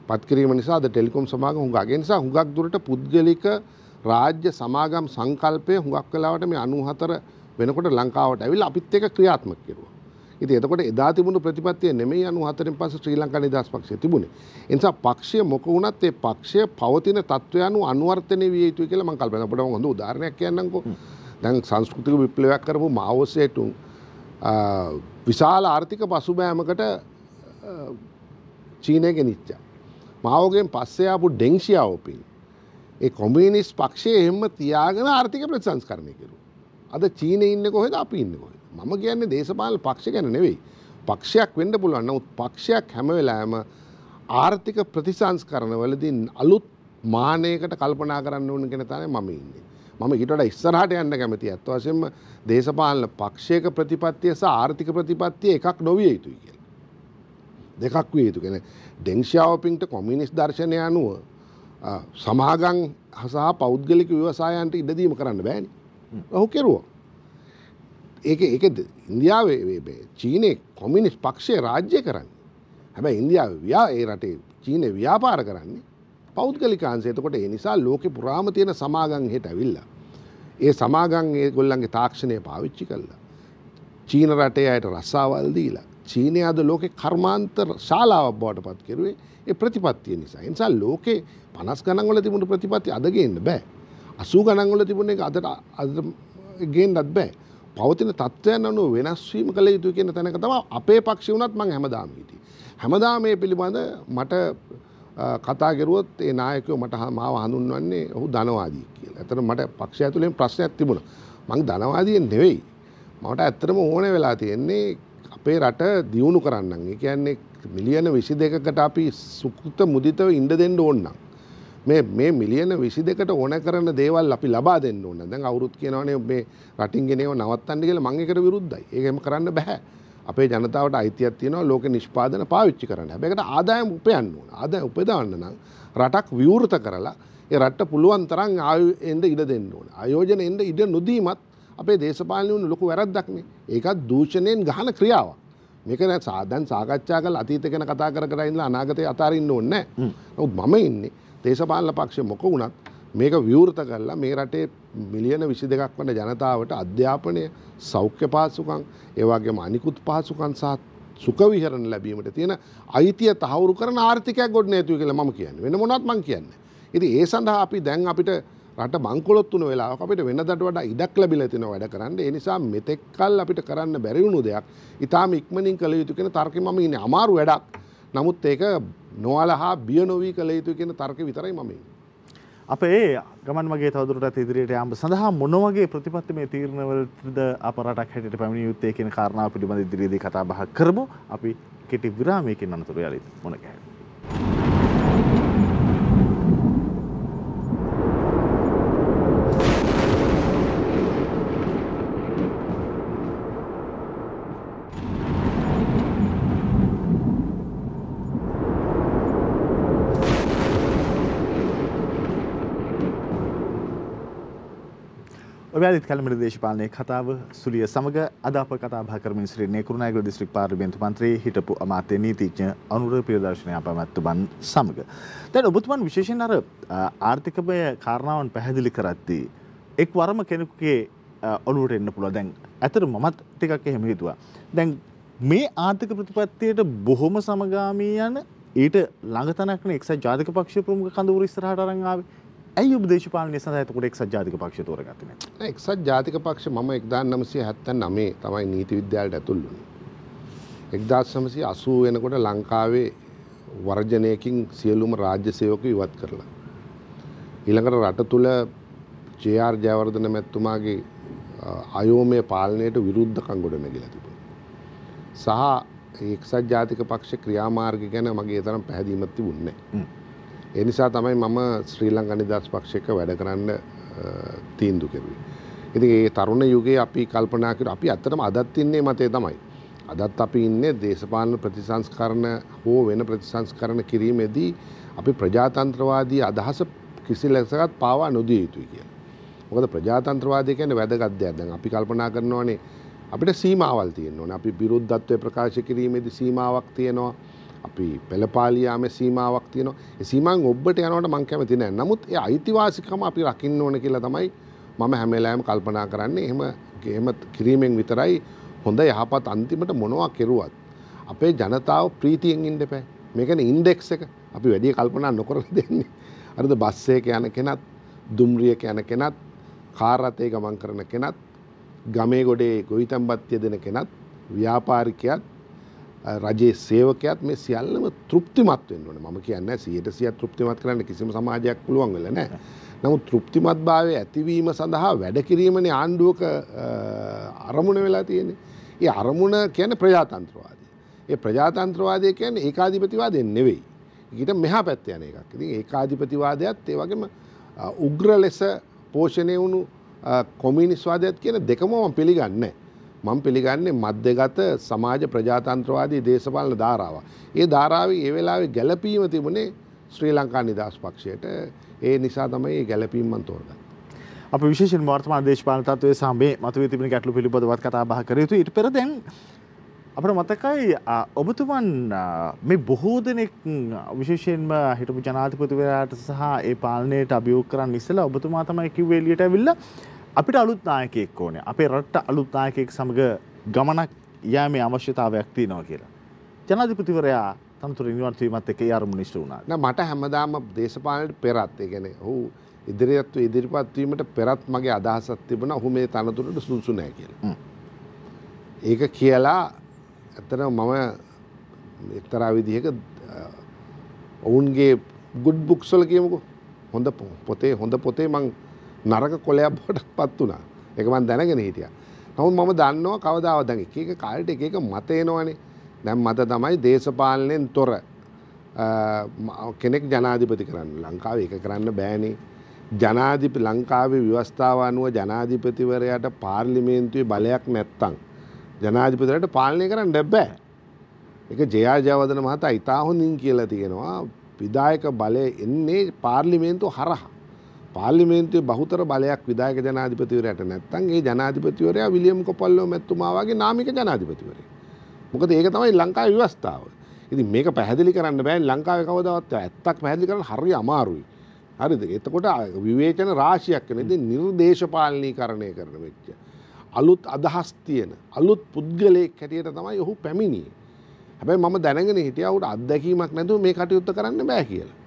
පත් කිරීම නිසා අද ටෙලිකොම් සමාගම හුඟක් ඒ නිසා හුඟක් දුරට පුද්ගලික රාජ්‍ය සමාගම් සංකල්පය හුඟක් වෙලාවට මේ 94 වෙනකොට ලංකාවට ඇවිල්ලා අපිත් එක්ක ක්‍රියාත්මක කෙරුවා. ඉතින් එතකොට එදා තිබුණු ප්‍රතිපත්තිය නෙමෙයි 94න් පස්සේ ශ්‍රී ලංකා නිදහස් පක්ෂය තිබුණේ. ඒ නිසා පක්ෂය මොක වුණත් ඒ පක්ෂය පවතින තත්ත්වය අනුව අනුවර්තනය විය යුතුයි කියලා මම කල්පනා කරනවා. හොඳ උදාහරණයක් කියන්නම්කෝ. දැන් සංස්කෘතික විප්ලවයක් කරපු මාවෝ සේතුන් විශාල ආර්ථික පසුබෑමකට චීනය ගෙනිච්චා. මාවෝගෙන් පස්සේ ආපු ඩෙන් ෂියාओපින් ඒ කොමියුනිස්ට් පක්ෂයේ එහෙම තියාගෙන ආර්ථික ප්‍රතිසංස්කරණය කෙරුවා. අද චීනේ ඉන්නේ කොහෙද අපි ඉන්නේ කොහෙද? මම කියන්නේ දේශපාලන පක්ෂ ගැන නෙවෙයි. පක්ෂයක් වෙන්න පුළුවන්. නමුත් පක්ෂයක් හැම වෙලාවෙම ආර්ථික ප්‍රතිසංස්කරණවලදී අලුත් මානයකට කල්පනා කරන්න ඕන කෙන තමයි මම ඉන්නේ. මම ඊට වඩා ඉස්සරහට යන්න කැමතියි. අත් වශයෙන්ම දේශපාලන පක්ෂයක ප්‍රතිපත්තිය සහ ආර්ථික ප්‍රතිපත්තිය එකක් නොවිය යුතුයි කියලා. දෙකක් විය යුතු. කියන්නේ ඩෙන් ෂියාओපින්ට කොමියුනිස්ට් දර්ශනය අනුව සමාගම් සහ පෞද්ගලික ව්‍යවසායයන්ට ඉඩ දීම කරන්න බෑනේ. ඔහු කෙරුවා. ඒක ඉන්දියාවේ චීනේ කොමියුනිස්ට් පක්ෂයේ රාජ්‍ය කරන්නේ. හැබැයි ඉන්දියාවේ ඒ රටේ චීනේ ව්‍යාපාර කරන්නේ පෞද්ගලිකාංශය. එතකොට ඒ නිසා ලෝකේ පුරාම තියෙන සමාගම් හෙට ඇවිල්ලා ඒ සමාගම් ඒගොල්ලන්ගේ තාක්ෂණය පාවිච්චි කළා. චීන රටේ අයට රස්සාවල් දීලා චීනය අද ලෝකේ කර්මාන්තර ශාලාවක් බවට පත් කෙරුවේ ඒ ප්‍රතිපත්තිය නිසා. ඒ නිසා ලෝකේ 50 ගණන් වල තිබුණු ප්‍රතිපත්තිය අද ගේන්න බෑ. 80 ගණන් වල තිබුණ එක අද ගේන්නත් බෑ. පවතින තත්ත්වයන් අනුව වෙනස් වීම කළ යුතුයි කියන තැනක තමයි අපේ පක්ෂය වුණත් මම හැමදාම හිටියේ. හැමදාම මේ පිළිබඳ මට කතා කරුවොත් ඒ නායකයෝ මට මාව හඳුන්වන්නේ ඔහු ධනවාදී කියලා. ඇත්තට මට පක්ෂය ඇතුලෙන් ප්‍රශ්නයක් තිබුණා. මං ධනවාදී නෙවෙයි. මට ඇත්තටම ඕනේ වෙලා තියෙන්නේ අපේ රට දියුණු කරන්නම්. ඒ කියන්නේ මිලියන 22කට අපි සුකුත මුදිතව ඉන්න දෙන්න ඕන නම් මේ මිලියන 22කට ඕන කරන දේවල් අපි ලබා දෙන්න ඕන. දැන් අවුරුත් කියනවනේ මේ රටින් ගෙනේව නවත්තන්න කියලා මම ඒකට විරුද්ධයි. ඒක එහෙම කරන්න බෑ. අපේ ජනතාවට අයිතියක් තියෙනවා ලෝක නිෂ්පාදන පාවිච්චි කරන්න. හැබැයි ඒකට ආදායම් උපයන්න ඕන. ආදායම් උපදවන්න නම් රටක් විවෘත කරලා ඒ රටට පුළුවන් තරම් ආයෙත් ඉඩ දෙන්න ඕන. ආයෝජන එන්න ඉඩ නොදීමත් අපේ දේශපාලන ලොකු වැරද්දක් නේ. ඒකත් දූෂණයෙන් ගහන ක්‍රියාවක්. මේක දැන් සාකච්ඡා කරලා අතීත ගැන කතා කර ඉඳලා අනාගතේ අතාරින්න ඕනේ නැහැ. නමුත් මම ඉන්නේ දේශපාලන පක්ෂය මොක වුණත් මේක විවෘත කරලා මේ රටේ මිලියන 22ක් වන ජනතාවට අධ්‍යාපනය, සෞඛ්‍ය පහසුකම්, ඒ වගේම අනිකුත් පහසුකම් සහ සුඛ විහරණ ලැබීමට තියෙන අයිතිය තහවුරු කරන ආර්ථිකයක් ගොඩ නැතුයි කියලා මම කියන්නේ. වෙන මොනවත් මම කියන්නේ. ඉතින් ඒ සඳහා අපි දැන් අපිට රට බංකොලොත් වුණ වෙලාවක අපිට වෙනදට වඩා ඉඩක් ලැබිලා තියෙනවා වැඩ කරන්න. ඒ නිසා මෙතෙක් කල් අපිට කරන්න බැරි වුණු දෙයක් ඊටාම ඉක්මනින් කළ යුතු කියන තර්කෙ මම ඉන්නේ. අමාරු වැඩක්. නමුත් ඒක නොවලහා බිය නොවි කළ යුතු කියන තර්කෙ විතරයි මම ඉන්නේ. අපේ ගමන් මගේ තවදුරටත් ඉදිරියට යාම සඳහා මොන වගේ ප්‍රතිපත්තිමය තීරණවලද අප රටක් හැටියට පැමිණිය යුත්තේ කියන කාරණාව පිළිබඳ ඉදිරියේදී කතා බහ කරමු. අපි කෙටි විරාමයකින් අනතුරු යාලි මොන ගැහේ. ඔබ කලමඩ දේශපාලනයේ කතාව සුලිය සමග අද අප කතා බහ කරමින් සිටින්නේ කුරුණෑගල දිස්ත්‍රික් පාර්ලිමේන්තු මන්ත්‍රී හිටපු අමාත්‍ය නීතිඥ අනුර ප්‍රියදර්ශන අපමැතිතුමන් සමග. දැන් ඔබතුමන් විශේෂයෙන් අර ආර්ථිකමය කාරණාවන් පැහැදිලි කරද්දී එක් වරම කෙනෙකුගේ ඔළුවට එන්න පුළුවන්. දැන් ඇත්තට මමත් ටිකක් එහෙම හිතුවා. දැන් මේ ආර්ථික ප්‍රතිපත්තියට බොහොම සමගාමී යන ඊට ළඟ තැනක් නේ එක්සත් ජාතික පක්ෂයේ ප්‍රමුඛ කඳවුරු ඉස්සරහට අරන් ආවේ. ඇයි ඔබ දේශපාලනය සඳහා එතකොට එක්සත් ජාතික පක්ෂය තෝරගත්තේ නැහැ? එක්සත් ජාතික පක්ෂ මම 1979 තමයි නීති විද්‍යාලයට ඇතුල් වුණේ. 1980 වෙනකොට ලංකාවේ වර්ජනයකින් සියලුම රාජ්‍ය සේවකයෝ ඉවත් කරලා. ඊළඟට රට තුල ජේ.ආර්. ජයවර්ධන මැතිතුමාගේ අයෝමය පාලනයට විරුද්ධකම් ගොඩ නැගිලා තිබුණා. සහ එක්සත් ජාතික පක්ෂ ක්‍රියාමාර්ග ගැන මගේ තරම් පැහැදීමක් තිබුණේ නැහැ. ඒ නිසා තමයි මම ශ්‍රී ලංකා නිදහස් පක්ෂයක වැඩ කරන්න තීන්දුව කෙරුවේ. ඉතින් මේ තරුණ යුගයේ අපි කල්පනා කරු අපි ඇත්තටම අදත් ඉන්නේ මතේ තමයි. අදත් අපි ඉන්නේ දේශපාලන ප්‍රතිසංස්කරණ හෝ වෙන ප්‍රතිසංස්කරණ කිරීමේදී අපි ප්‍රජාතන්ත්‍රවාදී අදහස කිසි ලෙසකත් පාවා නොදිය යුතුයි කියලා. මොකද ප්‍රජාතන්ත්‍රවාදය කියන්නේ වැදගත් දෙයක්. දැන් අපි කල්පනා කරනවානේ අපිට සීමාවල් තියෙන්න ඕනේ. අපි විරුද්ධත්වය ප්‍රකාශ කිරීමේදී සීමාවක් තියෙනවා. අපි පෙළපාලියාමේ සීමාවක් තියෙනවා. ඒ සීමාවෙන් ඔබට යනකොට මම කැමති නැහැ. නමුත් ඒ අයිතිවාසිකම අපි රකින්න ඕනේ කියලා තමයි මම හැම වෙලාවෙම කල්පනා කරන්නේ. එහෙම කිරීමෙන් විතරයි හොඳ යහපත් අන්තිමට මොනවා කෙරුවත් අපේ ජනතාව ප්‍රීතියෙන් ඉන්න එපා. මේකනේ ඉන්ඩෙක්ස් එක. අපි වැඩි කල්පනා නොකර දෙන්නේ. හරිද? බස් එකක යන කෙනත්, දුම්රියක යන කෙනත්, කාර් රථයේ ගමන් කරන කෙනත්, ගමේ ගොඩේ ගොවිතැන්පත් දෙන කෙනත්, ව්‍යාපාරිකයත්, රජයේ සේවකයත් මේ සියල්ලම තෘප්තිමත් වෙන්න ඕනේ. මම කියන්නේ 100% තෘප්තිමත් කරන්න කිසිම සමාජයක් පුළුවන් වෙලා නැහැ. නමුත් තෘප්තිමත් භාවය ඇතිවීම සඳහා වැඩ කිරීමනේ ආණ්ඩුවක අරමුණ වෙලා තියෙන්නේ. ඒ අරමුණ කියන්නේ ප්‍රජාතන්ත්‍රවාදය. ඒ ප්‍රජාතන්ත්‍රවාදය කියන්නේ ඒකාධිපතිවාදය නෙවෙයි. ඊට මෙහා පැත්තේ යන එකක්. ඉතින් ඒකාධිපතිවාදයත් ඒ වගේම උග්‍ර ලෙස පෝෂණය වුණු කොමියුනිස්ට්වාදයත් කියන දෙකම මම පිළිගන්නේ නැහැ. මම පිළිගන්නේ මධ්‍යගත සමාජ ප්‍රජාතන්ත්‍රවාදී දේශපාලන ධාරාව. ඒ ධාරාවේ ඒ වෙලාවේ ගැළපීම තිබුණේ ශ්‍රී ලංකා නිදහස් පක්ෂයට. ඒ නිසා තමයි මේ ගැළපීම මම තෝරගත්තේ. අප විශේෂයෙන් වර්තමාන දේශපාලන තත්ත්වයේ සහ මේ මතුවී තිබෙන ගැටලු පිළිබඳව කතා බහ කර යුතුයි. ඊට පෙර දැන් අපිට මතකයි ඔබතුමන් මේ බොහෝ දෙනෙක් විශේෂයෙන්ම හිටපු ජනාධිපතිවරයාට සහ ඒ පාලනයට අභියෝග කරන්න ඉස්සෙල්ලා ඔබතුමා තමයි කිව්වේ එළියට ඇවිල්ලා අපිට අලුත් නායකයෙක් ඕනේ. අපේ රටට අලුත් නායකයෙක් සමග ගමනක් යෑමේ අවශ්‍යතාවයක් තියෙනවා කියලා. ජනාධිපතිවරයා තනතුර නිවර්ත වීමත් එක්ක ඒ අරමුණ ඉෂ්ට වුණා. නෑ මට හැමදාම දේශපාලනයට පෙරත් ඒ කියන්නේ ඔහු ඉදිරිපත් වීමට පෙරත් මගේ අදහසක් තිබුණා ඔහු මේ තනතුරට සුදුසු නෑ කියලා. ඒක කියලා ඇත්තටම මම එක්තරා විදිහක ඔවුන්ගේ ගුඩ් බුක්ස් වල කියමුකෝ හොඳ පොතේ මං නරක කොලයක් බවට පත් වුණා. ඒක මම දැනගෙන හිටියා. නමුත් මම දන්නවා කවදාවත් දැන් එක කාලෙට එක මත එනවනේ. දැන් මත තමයි දේශපාලනයෙන් තොර කෙනෙක් ජනාධිපති කරන්න. ලංකාවේ ඒක කරන්න බෑනේ. ලංකාවේ ව්‍යවස්ථාව අනුව ජනාධිපතිවරයාට පාර්ලිමේන්තුවේ බලයක් නැත්තම් ජනාධිපතිවරයාට පාලනය කරන්න බෑ. ඒක ජයා ජයවර්ධන මහතා ඉතා හොඳින් කියලා තියෙනවා. විධායක බලය එන්නේ පාර්ලිමේන්තුව හරහා. පාර්ලිමේන්තුවේ බහුතර බලයක් විධායක ජනාධිපතිවරයාට නැත්තම් ඒ ජනාධිපතිවරයා විලියම් කොපල්ලෝ මැතිතුමා වගේ නාමික ජනාධිපතිවරයෙක්. මොකද ඒක තමයි ලංකාවේ ව්‍යවස්ථාව. ඉතින් මේක පැහැදිලි කරන්න බෑ ලංකාවේ කවදාවත් ඇත්තක් පැහැදිලි කරන්න හරිය අමාරුයි. හරිද? එතකොට විවේචන රාශියක් වෙන. ඉතින් නිර්දේශපාලනීකරණය කරන වෙච්ච අලුත් අදහස් තියෙන අලුත් පුද්ගලයෙක් හැටියට තමයි ඔහු පැමිණියේ. හැබැයි මම දැනගෙන හිටියා උට අත්දැකීමක් නැතුව මේ කටයුත්ත කරන්න බෑ කියලා.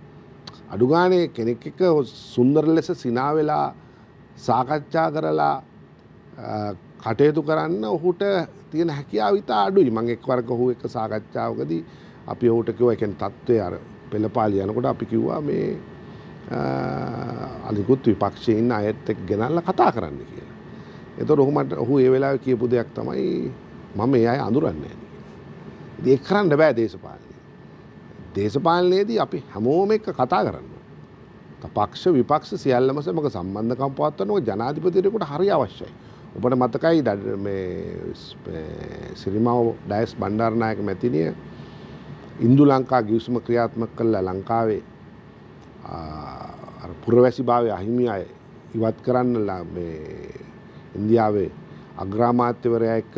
අඩු ගානේ කෙනෙක් එක්ක සුන්දර ලෙස සිනා වෙලා සාකච්ඡා කරලා කටයුතු කරන්න ඔහුට තියෙන හැකියාව ඉතා අඩුයි. මම එක්වරක ඔහු එක්ක සාකච්ඡාවකදී අපි ඔහුට කිව්වා ඒ කියන්නේ තත්ත්වය අර පෙළපාලි යනකොට අපි කිව්වා මේ අනිකුත් විපක්ෂයේ ඉන්න අයත් එක්ක ගෙනල්ලා කතා කරන්න කියලා. ඒතකොට ඔහු ඒ වෙලාවේ කියපු දෙයක් තමයි මම ඒ අය අඳුරන්නේ නැහැ. ඉතින් ඒක කරන්න බෑ දේශපාලනේ. දේශපාලනයේදී අපි හැමෝම එක්ක කතා කරනවා. පක්ෂ විපක්ෂ සියල්ලම සමග සම්බන්ධකම් පවත්වනකොට ජනාධිපතිවරයෙකුට හරි අවශ්‍යයි. ඔබට මතකයි මේ සිරිමාව ඩයස් බණ්ඩාරනායක මැතිණිය ඉන්දු ලංකා ගිවිසුම ක්‍රියාත්මක කළා ලංකාවේ අර පුරවැසි භාවය අහිමි අය ඉවත් කරන්න මේ ඉන්දියාවේ අග්‍රාමාත්‍යවරයා එක්ක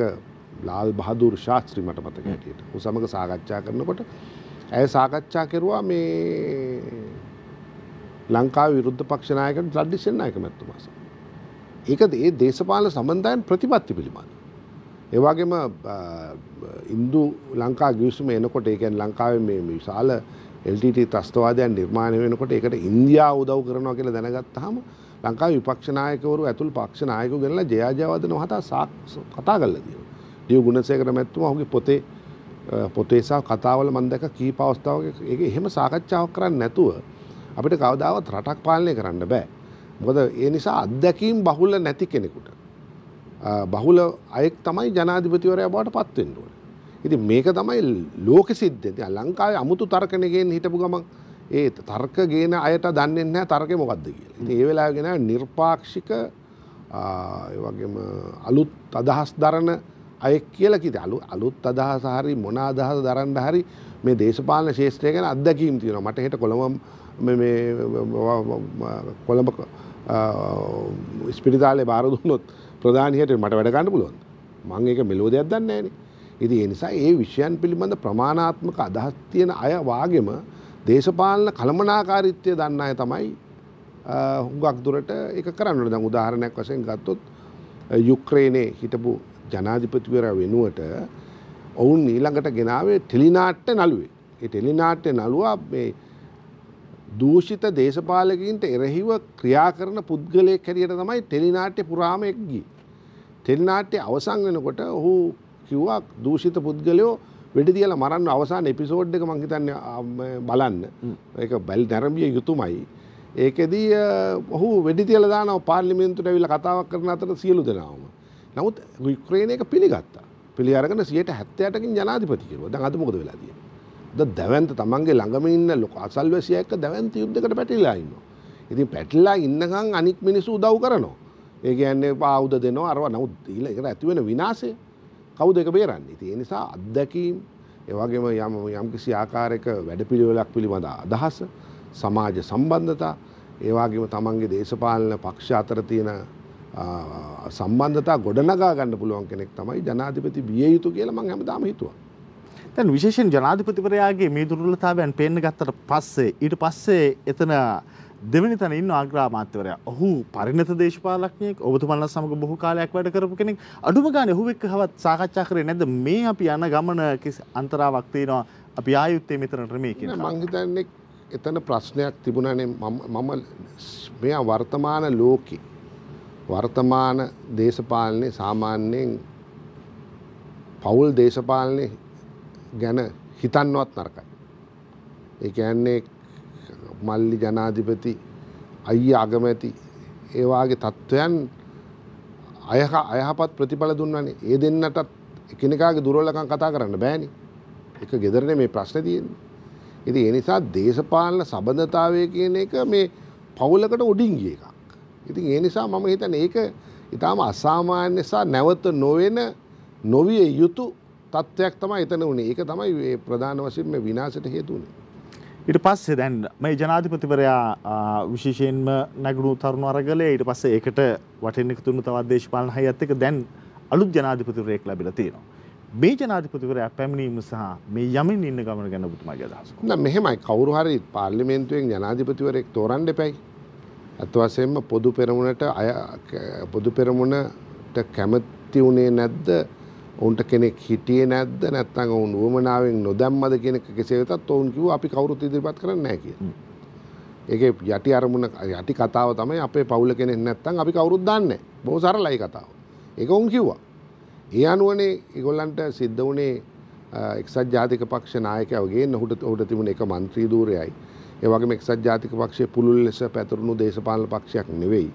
ලාල් බහදූර් ශාස්ත්‍රී මට මතක හැටියට උ සමග සාකච්ඡා කරනකොට ඇය සාකච්ඡා කරුවා මේ ලංකාවේ විරුද්ධ පක්ෂ නායකයන් ට්‍රැඩිෂන් නායක මැතිතුමා සමග. ඒකද ඒ දේශපාලන සම්බන්ධයන් ප්‍රතිපත්ති පිළිබඳ. ඒ වගේම ඉන්දු ලංකා ගිවිසුම එනකොට ඒ කියන්නේ ලංකාවේ මේ විශාල LTT ත්‍රස්තවාදයන් නිර්මාණය වෙනකොට ඒකට ඉන්දියාව උදව් කරනවා කියලා දැනගත්තාම ලංකාවේ විපක්ෂ නායකවරු ඇතුළු පක්ෂ ናයකයෝ ගෙනලා ජයා ජයවර්ධන මහතා කතා කරලා තියෙනවා. ඩියු ගුණසේකර මැතිතුමා ඔහුගේ පොතේ සහ කතාවල මම දැක්ක කීප අවස්ථාවක ඒක එහෙම සාකච්ඡාවක් කරන්නේ නැතුව අපිට කවදාවත් රටක් පාලනය කරන්න බෑ. මොකද ඒ නිසා අත්දැකීම් බහුල නැති කෙනෙකුට බහුල අයෙක් තමයි ජනාධිපතිවරයා බවට පත් වෙන්න ඕනේ. ඉතින් මේක තමයි ලෝක සිද්ධිය. ලංකාවේ අමුතු තර්කනේ ගේන්න හිටපු ගමන් ඒ තර්ක ගේන අයට දන්නේ නැහැ තර්කේ මොකද්ද කියලා. ඉතින් ඒ වෙලාවේ ගෙන නිර්පාක්ෂික ඒ වගේම අලුත් අදහස් දරන අයෙක් කියලා කිව්ද අලුත් අදහස හරි මොන අදහස දරන්න හරි මේ දේශපාලන ශාස්ත්‍රය ගැන අත්දැකීම් තියෙනවා. මට හෙට කොළඹ කොළඹ ස්පිරිතාලේ බාර දුන්නොත් ප්‍රධානියට මට වැඩ ගන්න පුළුවන්. මම ඒක මෙලෝදියක් දන්නේ නැහැ නේ. ඉතින් ඒ නිසා ඒ විෂයන් පිළිබඳ ප්‍රමාණාත්මක අදහස් තියෙන අය වාගෙම දේශපාලන කළමනාකාරීත්වය දන්න අය තමයි හුඟක් දුරට ඒක කරන්න ඕනේ. දැන් උදාහරණයක් වශයෙන් ගත්තොත් යුක්‍රේනයේ හිටපු ජනාධිපතිවරයා වෙනුවට ඔවුන් ඊළඟට ගෙනාවේ ටෙලිනාට්‍ය නළුවේ. ඒ ටෙලිනාට්‍ය නළුවා මේ දූෂිත දේශපාලකයින්ට එරෙහිව ක්‍රියා කරන පුද්ගලයෙක් හැටියට තමයි ටෙලිනාට්‍ය පුරාම එක් ගියේ. ටෙලිනාට්‍ය අවසන් වෙනකොට ඔහු කිව්වා දූෂිත පුද්ගලයෝ වෙඩි තියලා මරන්න අවසාන එපිසෝඩ් එක මං හිතන්නේ බලන්න. ඒක බැල් නැරඹිය යුතුමයි. ඒකෙදී ඔහු වෙඩි තියලා දානවා පාර්ලිමේන්තුවට ඇවිල්ලා කතාවක් කරන අතර සියලු දෙනාම. නමුත් යුක්‍රේනය එක පිළිගත්තා. පිළි අරගෙන 68%කින් ජනාධිපති කෙරුවා. දැන් අද මොකද වෙලා තියෙන්නේ? දැවැන්ත තමන්ගේ ළඟම ඉන්න ලොකු අසල්වැසියා එක්ක දැවැන්ත යුද්ධයකට පැටලිලා ඉන්නවා. ඉතින් පැටලිලා ඉන්නකම් අනික් මිනිස්සු උදව් කරනවා. ඒ කියන්නේ ආයුධ දෙනවා අරවා. නමුත් ඊළඟට ඇති වෙන විනාශය කවුද ඒක බේරන්නේ? ඉතින් ඒ නිසා අත්දැකීම් ඒ වගේම යම් කිසි ආකාරයක වැඩපිළිවෙලක් පිළිබඳ අදහස, සමාජ සම්බන්ධතා, ඒ වගේම තමන්ගේ දේශපාලන පක්ෂ අතර තියෙන සම්බන්ධතා ගොඩනගා ගන්න පුළුවන් කෙනෙක් තමයි ජනාධිපති විය යුතු කියලා මම හැමදාම හිතුවා. දැන් විශේෂයෙන් ජනාධිපතිවරයාගේ මේ දුර්වලතාවයන් පේන්න ගත්තට පස්සේ ඊට පස්සේ එතන දෙවෙනි තැන ඉන්න අග්‍රාමාත්‍යවරයා. ඔහු පරිණත දේශපාලඥයෙක්, ඔබතුමන්ලා සමග බොහෝ කාලයක් වැඩ කරපු කෙනෙක්. අඩුම ගානේ ඔහු එක්කවත් සාකච්ඡා කරේ නැද්ද මේ අපි යන ගමන කිසි අන්තරාවක් තියෙනවා අපි ආයුත්තේ මෙතනට මේ කියන. මම හිතන්නේ එතන ප්‍රශ්නයක් තිබුණානේ. මම මෙයා වර්තමාන ලෝකේ වර්තමාන දේශපාලනේ සාමාන්‍යයෙන් පෞල් දේශපාලනේ ගැන හිතන්නවත් නරකයි. ඒ කියන්නේ මල්ලි ජනාධිපති අයියා අගමැති ඒ වාගේ තත්වයන් අයහපත් ප්‍රතිඵල දුන්නානේ. ඒ දෙන්නටත් එකිනෙකාගේ දුර්වලකම් කතා කරන්න බෑනේ. එක ගෙදරනේ මේ ප්‍රශ්නේ තියෙන්නේ. ඉතින් ඒ නිසා දේශපාලන සබඳතාවය කියන එක මේ පවුලකට උඩින් ගිය එකක්. ඉතින් ඒ නිසා මම හිතන්නේ ඒක ඊටාම අසාමාන්‍ය සහ නැවත නොවන නොවිය යුතු තත්ත්වයක් තමයි එතන උනේ. ඒක තමයි මේ ප්‍රධාන වශයෙන් මේ විනාශයට හේතු උනේ. ඊට පස්සේ දැන් මේ ජනාධිපතිවරයා විශේෂයෙන්ම නැගුණු තරුණ අරගලයේ ඊට පස්සේ ඒකට වටින්න එකතු වුණු තවත් දේශපාලන හයත් එක්ක දැන් අලුත් ජනාධිපතිවරයෙක් ලැබිලා තියෙනවා. මේ ජනාධිපතිවරයා පැමිණීම සහ මේ යමින් ඉන්න ගමන ගැන ඔබතුමාගේ අදහස කොහොමද? නෑ මෙහෙමයි කවුරු හරි පාර්ලිමේන්තුවෙන් ජනාධිපතිවරයෙක් තෝරන්න එපයි. අත් වශයෙන්ම පොදු පෙරමුණට කැමති උනේ නැද්ද? ඔවුන්ට කෙනෙක් හිටියේ නැද්ද? නැත්නම් ඔවුන් වමනාවෙන් නොදැම්මද කියන එක කෙසේ වෙතත් ඔවුන් කිව්වා අපි කවුරුත් ඉදිරිපත් කරන්නේ නැහැ කියලා. ඒකේ යටි අරමුණ යටි කතාව තමයි අපේ පවුල කෙනෙක් නැත්නම් අපි කවුරුත් දන්නේ නැහැ. බොහොම සරලයි කතාව. ඒක ඔවුන් කිව්වා. ඒ අනුවනේ ඒගොල්ලන්ට සිද්ධ වුණේ එක්සත් ජාතික පක්ෂ නායකයව ගේන්න උඩ තිබුණ එක മന്ത്രി ධූරයයි. ඒ වගේම එක්සත් ජාතික පක්ෂයේ පුළුල් ලෙස පැතුරුණු දේශපාලන පක්ෂයක් නෙවෙයි.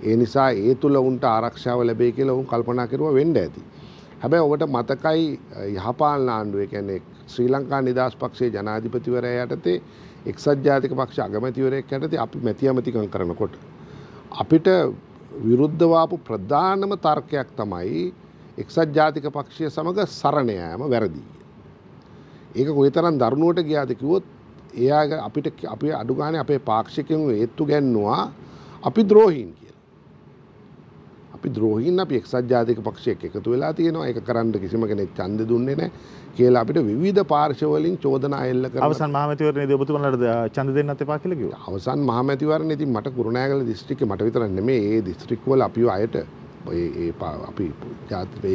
ඒ නිසා ඒ තුල උන්ට ආරක්ෂාව ලැබෙයි කියලා උන් කල්පනා කරුවා වෙන්න ඇති. හැබැයි ඔබට මතකයි යහපාලන ආණ්ඩුව කියන්නේ ශ්‍රී ලංකා නිදහස් පක්ෂයේ ජනාධිපතිවරයා යටතේ එක්සත් ජාතික පක්ෂ අගමැතිවරයෙක් යටතේ අපි මැතියමතිකම් කරනකොට අපිට විරුද්ධව ආපු ප්‍රධානම තර්කයක් තමයි එක්සත් ජාතික පක්ෂය සමග සරණ යාම වැරදි. ඒක කොයිතරම් දරුණුවට ගියාද කිව්වොත් එයාගේ අපි අඩු ගානේ අපේ පාක්ෂිකයන් ඒත්තු ගැන්නුවා අපි ද්‍රෝහීන් කියලා. අපි ද්‍රෝහීන් අපි එක්සත් ජාතික පක්ෂයක එකතු වෙලා තියෙනවා. ඒක කරන්න කිසිම කෙනෙක් ඡන්දෙ දුන්නේ නැහැ කියලා අපිට විවිධ පාර්ශ්ව වලින් චෝදනා එල්ල කරනවා. අවසන් මහමැතිවරණයේදී ඔබතුමාලට ඡන්ද දෙන්නත් එපා කියලා කිව්වා. අවසන් මහමැතිවරණේ ඉතින් මට කුරුණෑගල දිස්ත්‍රික්කේ මට විතරක් නෙමෙයි ඒ දිස්ත්‍රික්කවල අපිව අයට අපි ජාතික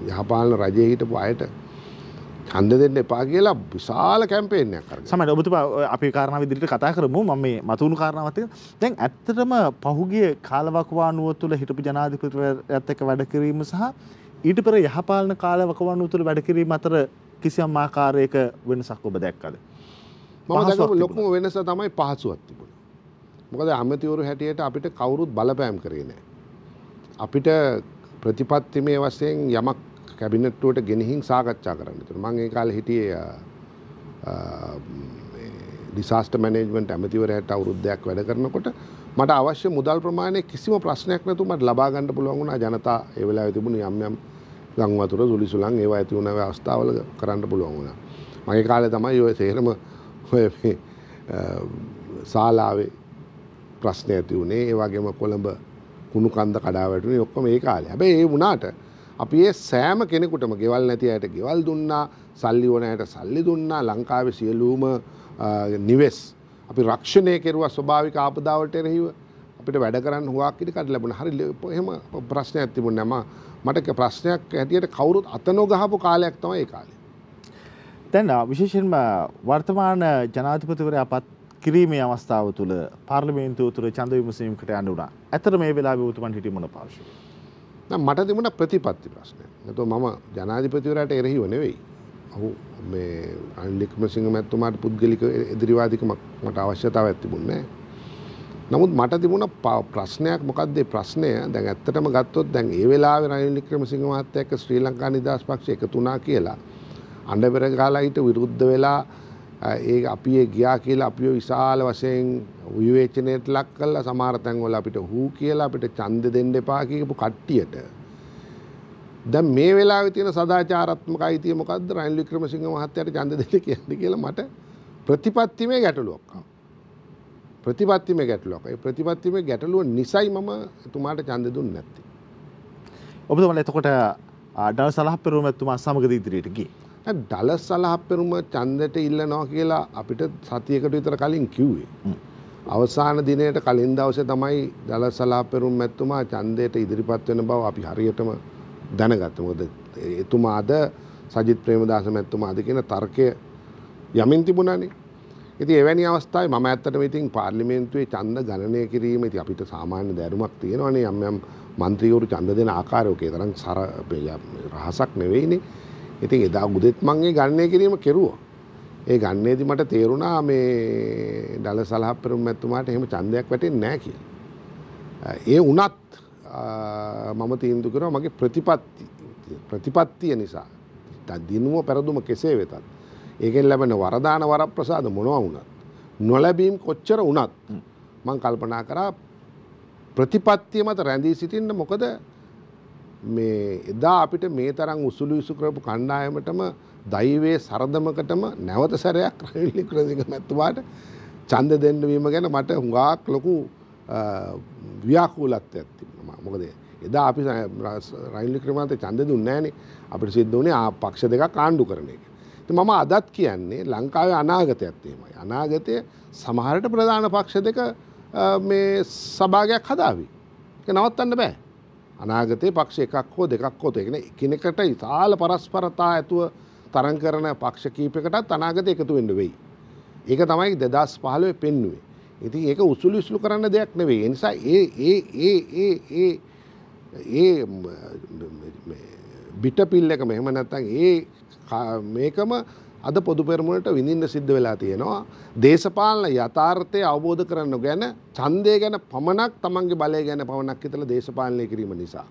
යහපාලන රජයේ හිටපු අයට ඡන්ද දෙන්න එපා කියලා විශාල කැම්පේන් එකක් කරගෙන. සමහරවිට ඔබතුමා අපි කාරණාව ඉදිරියට කතා කරමු. මම මේ මතුණු කාරණාවත් එක්ක දැන් ඇත්තටම පහුගිය කාලවකවානුව තුළ හිටපු ජනාධිපතිවරයාත් එක්ක වැඩ කිරීම සහ ඊට පෙර යහපාලන කාලවකවානුව තුළ වැඩ කිරීම අතර කිසියම් ආකාරයක වෙනසක් ඔබ දැක්කද? මම දැකපු ලොකුම වෙනස තමයි පහසුවක් තිබුණා. මොකද අමතිවරු හැටියට අපිට කවුරුත් බලපෑම් කරේ නැහැ. අපිට ප්‍රතිපත්තිමය වශයෙන් යමක් කැබිනට්ටුවට ගෙනihin සාකච්ඡා කරන්න තුන. මම ඒ කාලේ හිටියේ ඩිසාස්ටර් මැනේජ්මන්ට් ඇමතිවරයාට අවුරුද්දක් වැඩ කරනකොට මට අවශ්‍ය මුදල් ප්‍රමාණය කිසිම ප්‍රශ්නයක් නැතුව මට ලබා ගන්න පුළුවන් වුණා. ජනතා ඒ වෙලාවේ තිබුණු යම් ගම් වතුර සුලිසුලන් ඒවා ඇති වුණ අවස්ථාවල කරන්න පුළුවන් වුණා. මගේ කාලේ තමයි ඔය තේරම ඔය ශාලාවේ ප්‍රශ්න ඇති වුණේ. ඒ වගේම කොළඹ කුණු කන්ද කඩා වැටුනේ ඔක්කොම ඒ කාලේ. හැබැයි ඒ වුණාට අපි ඒ සෑම කෙනෙකුටම ගෙවල් නැති අයට ගෙවල් දුන්නා, සල්ලි ඕන අයට සල්ලි දුන්නා. ලංකාවේ සියලුම නිවෙස් අපි රක්ෂණය කෙරුවා ස්වභාවික ආපදාවලට එරෙහිව. අපිට වැඩ කරන්න හුඟක් ඉඩකඩ ලැබුණා. හරි එහෙම ප්‍රශ්නයක් තිබුණේ නැහැ. මට ප්‍රශ්නයක් හැටියට කවුරුත් අත නොගහපු කාලයක් තමයි ඒ කාලේ. දැන් විශේෂයෙන්ම වර්තමාන ජනාධිපතිවරයා පත් කිරීමේ අවස්ථාව තුළ පාර්ලිමේන්තුව තුළ ඡන්ද විමසීමකට යන්න උනා. ඇත්තට මේ වෙලාවේ උතුමන් හිටියේ මොන පාර්ශ්වයද? මට තිබුණ ප්‍රතිපත්ති ප්‍රශ්නයක්. එතකොට මම ජනාධිපතිවරයාට එරෙහිව නෙවෙයි. ඔහු මේ රනිල් වික්‍රමසිංහ මැතිතුමාට පුද්ගලික එදිරිවාදිකමක් මට අවශ්‍යතාවයක් තිබුණේ නැහැ. නමුත් මට තිබුණ ප්‍රශ්නයක් මොකක්ද ඒ ප්‍රශ්නය? දැන් ඇත්තටම ගත්තොත් දැන් ඒ වෙලාවේ රනිල් වික්‍රමසිංහ මහත්තයා එක්ක ශ්‍රී ලංකා නිදහස් පක්ෂය එකතු වුණා කියලා අඬබෙර ගාලා ඊට විරුද්ධ වෙලා ඒ අපි ගියා කියලා අපිව විශාල වශයෙන් විවේචනයට ලක් කළා. සමහර තැන්වල අපිට හූ කියලා අපිට ඡන්ද දෙන්න එපා කියපු කට්ටියට දැන් මේ වෙලාවේ තියෙන සදාචාරාත්මක අයිතිය මොකද්ද? රනිල් වික්‍රමසිංහ මහත්තයාට ඡන්ද දෙන්න කියන්නේ කියලා මට ප්‍රතිපත්තිමේ ගැටලුවක් ආවා. ප්‍රතිපත්තිමේ ගැටලුවක්. ඒ ප්‍රතිපත්තිමේ ගැටලුව නිසයි මම එතුමාට ඡන්ද දුන්නේ නැත්තේ. ඔබතුමාලා එතකොට ඩල් සලහප්පෙරුම එතුමා සමග ඉදිරියට ගියේ. ඩල සලහප්පෙරුම ඡන්දයට ඉල්ලනවා කියලා අපිට සතියකට විතර කලින් කිව්වේ. අවසාන දිනයට කලින් දවසේ තමයි ඩල සලහප්පෙරුම මැතිතුමා ඡන්දයට ඉදිරිපත් වෙන බව අපි හරියටම දැනගත්තා. මොකද එතුමාද සජිත් ප්‍රේමදාස මැතිතුමාද කියන තර්කය යමින් තිබුණානේ. ඉතින් එවැනි අවස්ථාවේ මම ඇත්තටම ඉතින් පාර්ලිමේන්තුවේ ඡන්ද ගණනය කිරීම ඉතින් අපිට සාමාන්‍ය දැනුමක් තියෙනවානේ. යම් යම් മന്ത്രിවරු ඡන්ද දෙන ආකාරය ඔකේ තරම් රහසක් නෙවෙයිනේ. ඉතින් එදා උදෙත් මම ඒ ගණනය කිරීම කෙරුවා. ඒ ගණනේදී මට තේරුණා මේ ඩල සලහප්පෙරුම මැතිතුමාට එහෙම ඡන්දයක් වැටෙන්නේ නැහැ කියලා. ඒ වුණත් මම තීන්දුව කරා මගේ ප්‍රතිපත්තිය නිසා දිනුම පෙරදුම කෙසේ වෙතත් ඒකෙන් ලැබෙන වරදාන වරප්‍රසාද මොනවා වුණත් නොලැබීම් කොච්චර වුණත් මම කල්පනා කරා ප්‍රතිපත්තිය මත රැඳී සිටින්න. මොකද මේ එදා අපිට මේ තරම් උසුළු විසු කරපු කණ්ඩායමටම දෛවයේ සරදමකටම නැවත සැරයක් රනිල් වික්‍රමසිංහ මැතිතුමාට ඡන්ද දෙන්න වීම ගැන මට හුඟක් ලොකු ව්‍යාකූලත්වයක් තිබුණා. මොකද එදා අපි රනිල් වික්‍රමසිංහට ඡන්ද දුන්නේ නැහනේ. අපිට සිද්ධ වුණේ පක්ෂ දෙකක් ආණ්ඩු කරන එක. ඉතින් මම අදත් කියන්නේ ලංකාවේ අනාගතයත් එහෙමයි. අනාගතයේ සමහරට ප්‍රධාන පක්ෂ දෙක මේ සභාගයක් හදාවි. ඒක නවත්තන්න බෑ. අනාගතයේ පක්ෂ එකක් හෝ දෙකක් හෝ තියෙන එකිනෙකට ඉතාල පරස්පරතා ඇතුව තරම් කරන පක්ෂ කීපයකටත් අනාගතයේ එකතු වෙන්න වෙයි. ඒක තමයි 2015 පෙන්වුවේ. ඉතින් ඒක උසුළු විසුළු කරන්න දෙයක් නෙවෙයි. ඒ නිසා ඒ බිටපිල් එකම එහෙම නැත්නම් මේකම අද පොදු පෙරමුණට විඳින්න සිද්ධ වෙලා තියෙනවා. දේශපාලන යථාර්ථය අවබෝධ කරගන්න ගැන ඡන්දය ගැන පමණක් තමන්ගේ බලය ගැන පමණක් හිතලා දේශපාලනය කිරීම නිසා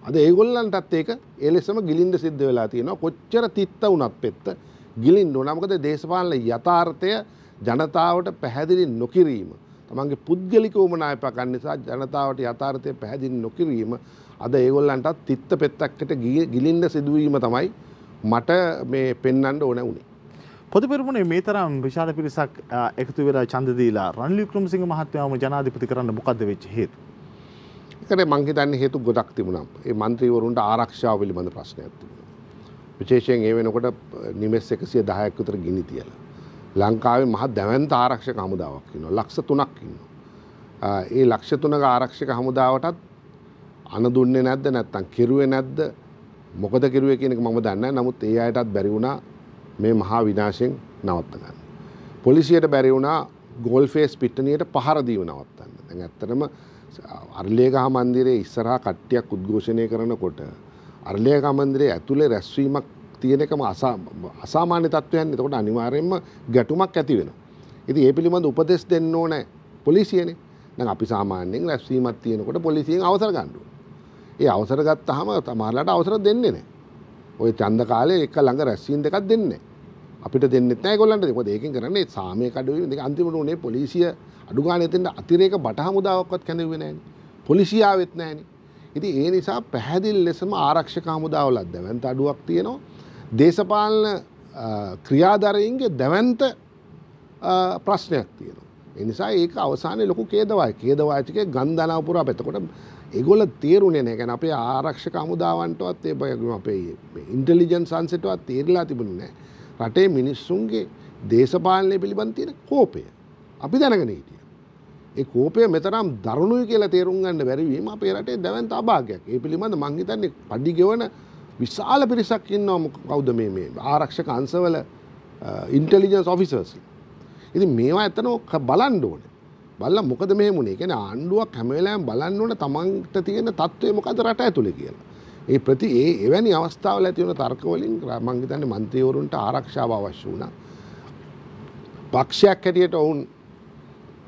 අද ඒගොල්ලන්ටත් ඒක ඒ ලෙසම ගිලින්න සිද්ධ වෙලා තියෙනවා. කොච්චර තිත්ත වුණත් පෙත්ත ගිලින්න ඕන. මොකද දේශපාලන යථාර්ථය ජනතාවට පැහැදිලි නොකිරීම තමන්ගේ පුද්ගලික උමනාපකම් නිසා ජනතාවට යථාර්ථය පැහැදිලි නොකිරීම අද ඒගොල්ලන්ටත් තිත්ත පෙත්තකට ගිලින්න සිදුවීම තමයි මට මේ පෙන්වන්න ඕන උනේ. පොදු පෙරමුණේ මේ තරම් විශාල පිරිසක් එකතු වෙලා ඡන්ද දීලා රනිල් වික්‍රමසිංහ මහත්මයාම ජනාධිපති කරන්න මොකද්ද වෙච්ච හේතුව? ඒකනේ මං හිතන්නේ හේතු ගොඩක් තිබුණා. ඒ മന്ത്രിවරුන්ට ආරක්ෂාව පිළිබඳ ප්‍රශ්නයක් තිබුණා. විශේෂයෙන් ඒ වෙනකොට නිමෙස් 110ක් විතර ගිනි තියලා. ලංකාවේ මහ දැවැන්ත ආරක්ෂක හමුදාවක් ඉන්නවා. ලක්ෂ 3ක් ඉන්නවා. ඒ ලක්ෂ 3ක ආරක්ෂක හමුදාවටත් අන දුන්නේ නැද්ද නැත්නම් කෙරුවේ නැද්ද? මොකද කෙරුවේ කියන එක මම දන්නේ නැහැ. නමුත් ඒ අයටත් බැරි වුණා මේ මහා විනාශයෙන් නවත්ත ගන්න. පොලිසියට බැරි වුණා ගෝල් ෆේස් පිට්ටනියට පහර දීව නවත්තන්න. දැන් ඇත්තටම අරලියගහ මන්දිරයේ ඉස්සරහා කට්ටියක් උද්ඝෝෂණය කරනකොට අරලියගහ මන්දිරයේ ඇතුලේ රැස්වීමක් තියෙන එකම අසාමාන්‍ය තත්ත්වයක්. එතකොට අනිවාර්යයෙන්ම ගැටුමක් ඇති වෙනවා. ඉතින් ඒ පිළිබඳ උපදෙස් දෙන්න ඕනේ පොලිසියනේ. දැන් අපි සාමාන්‍යයෙන් රැස්වීමක් තියෙනකොට පොලිසියෙන් අවසර ගන්න ඕනේ. ඒ අවසර ගත්තාම සමහරලාට අවසර දෙන්නේ නැහැ. ඔය ඡන්ද කාලේ එක ළඟ රැස්වීම දෙකක් දෙන්නේ නැහැ. අපිට දෙන්නෙත් නැහැ ඒගොල්ලන්ට. මොකද ඒකෙන් කරන්නේ සාමයේ කඩවීම දෙක අන්තිමට උනේ පොලිසිය අඩු ගානේ එතෙන් අතිරේක බට හමුදාවක්වත් කැඳෙන්නේ නැහැනේ. පොලිසිය ආවෙත් නැහැනේ. ඉතින් ඒ නිසා පැහැදිලි ලෙසම ආරක්ෂක හමුදාවලත් දැවැන්ත අඩුවක් තියෙනවා. දේශපාලන ක්‍රියාධරයින්ගේ දැවැන්ත ප්‍රශ්නයක් තියෙනවා. ඒ නිසා ඒක අවසානයේ ලොකු ඛේදවාචකයේ ගන්ධනාව පුරා එතකොට ඒගොල්ලෝ තේරුනේ නැහැ. කියන්නේ අපේ ආරක්ෂක හමුදාවන්ටවත් ඒ වගේම අපේ ඉන්ටෙලිජන්ස් අංශයටවත් තේරිලා තිබුණේ නැහැ. රටේ මිනිස්සුන්ගේ දේශපාලනය පිළිබඳ තියෙන කෝපය අපි දැනගෙන හිටියා. ඒ කෝපය මෙතරම් දරුණුයි කියලා තේරුම් ගන්න බැරි වීම අපේ රටේ දැවැන්ත අභාගයක්. ඒ පිළිබඳ මං හිතන්නේ පඩි ගෙවන විශාල පිරිසක් ඉන්නවා. කවුද මේ ආරක්ෂක අංශවල ඉන්ටෙලිජන්ස් ඔෆිසර්ස්. ඉතින් මේවා ඇත්තටම බලන්න ඕනේ. බලලා මොකද මෙහෙම උනේ? කියන්නේ ආණ්ඩුවක් හැම වෙලාවෙම බලන්න ඕනේ තමන්ට තියෙන තත්ත්වය මොකද රට ඇතුලේ කියලා. ඒ එවැනි අවස්ථාවල ඇති වෙන තර්ක වලින් මං හිතන්නේ മന്ത്രിවරුන්ට ආරක්ෂාව අවශ්‍ය වුණා. පක්ෂයක් හැටියට ඔවුන්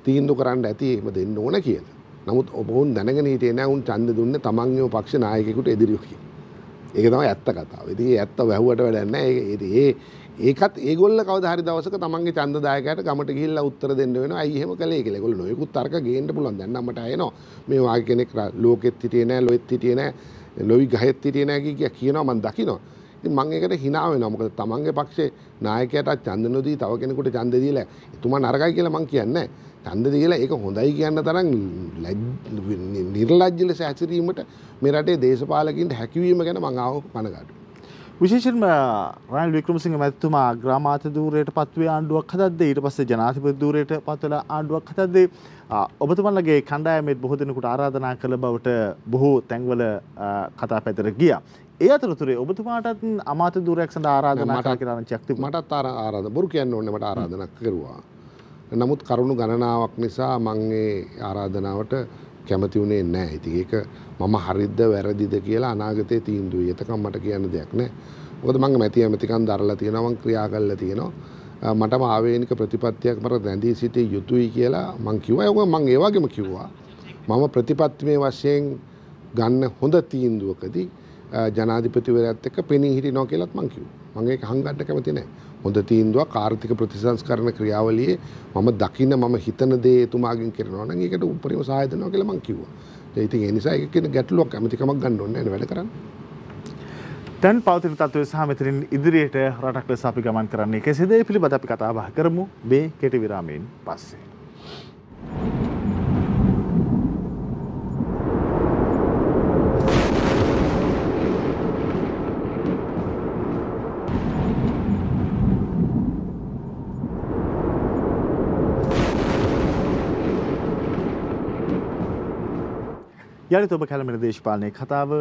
තීන්දුව කරන්න ඇති එහෙම දෙන්න ඕන කියලා. නමුත් ඔවුන් දැනගෙන හිටියේ නැහැ උන් ඡන්ද දුන්නේ තමන්ගේම පක්ෂ නායකයෙකුට එදිරිව කියලා. ඒක තමයි ඇත්ත කතාව. ඉතින් ඒ ඇත්ත වැහුවට වැඩක් නැහැ. ඒකත් ඒගොල්ල කවදා හරි දවසක තමන්ගේ ඡන්දදායකයාට ගමට ගිහිල්ලා උත්තර දෙන්න වෙනවා. අයි එහෙම කළේ කියලා. ඒගොල්ලෝ නොයෙකුත් තර්ක ගේන්න පුළුවන්. දැන් නම් මට ඇහෙනවා. මේ වාගේ කෙනෙක් ලෝකෙත් හිටියේ නැහැ, ලොවෙත් හිටියේ නැහැ, ලොවි ගහෙත් හිටියේ නැහැ කියනවා මම දකිනවා. ඉතින් මම ඒකට hina වෙනවා. මොකද තමන්ගේ පක්ෂේ නායකයාට ඡන්ද නොදී තව කෙනෙකුට ඡන්ද දීලා එතුමා නරකයි කියලා මම කියන්නේ නැහැ. ඡන්ද දීලා ඒක හොඳයි කියන තරම් නිර්ලජ්ජ ලෙස හැසිරීමට මේ රටේ දේශපාලකින්ට හැකියවීම ගැන මම කනගාටුයි. විශේෂයෙන්ම රනිල් වික්‍රමසිංහ මැතිතුමා ග්‍රාමාත්‍ය ධූරයට පත්වේ ආණ්ඩුවක් හදද්දී ඊට පස්සේ ජනාධිපති ධූරයට පත්වලා ආණ්ඩුවක් හදද්දී ඔබතුමන්ලගේ කණ්ඩායමේ බොහෝ දෙනෙකුට ආරාධනා කළ බවට බොහෝ තැන්වල කතා පැතර ගියා. ඒ අතරතුරේ ඔබතුමාටත් අමාත්‍ය ධූරයක් සඳහා ආරාධනා කළා කියලා ආරංචියක් තිබුණා. මටත් ආරාධනා බොරු කියන්න ඕනේ මට ආරාධනා කරුවා. නමුත් කරුණු ගණනාවක් නිසා මම ඒ ආරාධනාවට කැමති වුණේ නැහැ. ඉතින් ඒක මම හරිද වැරදිද කියලා අනාගතයේ තීන්දුවයි. එතකම් මට කියන්න දෙයක් නැහැ. මොකද මම මැතිකම් දරලා තියෙනවා, මම ක්‍රියා කරලා තියෙනවා. මටම ආවේනික ප්‍රතිපත්තියක් මට රැඳී සිටිය යුතුයි කියලා මම කිව්වා. ඒක මම ඒ වගේම කිව්වා. මම ප්‍රතිපත්තිමේ වශයෙන් ගන්න හොඳ තීන්දුවකදී ජනාධිපතිවරයාත් එක්ක පෙනී හිටිනවා කියලාත් මම කිව්වා. මම ඒක හංගන්න කැමති නැහැ. හොඳ තීන්දුවක් ආර්ථික ප්‍රතිසංස්කරණ ක්‍රියාවලියේ මම දකින්න මම හිතන දේ එතුමාගෙන් කරනවා නම් ඒකට උපරිම සහාය දෙනවා කියලා මම කිව්වා. ඉතින් ඒ නිසා ඒක කියන ගැටලුවක් කැමතිකමක් ගන්න ඕනේ නැහැ වැඩ කරන්න. දැන් පවතින තත්ත්වය සහ මෙතනින් ඉදිරියට රටක් ලෙස අපි ගමන් කරන්නේ කෙසේද? ඒ පිළිබඳ අපි කතා බහ කරමු මේ කෙටි විරාමයෙන් පස්සේ. යළිත් ඔබ කැලමෙන දේශපාලනයේ කතාව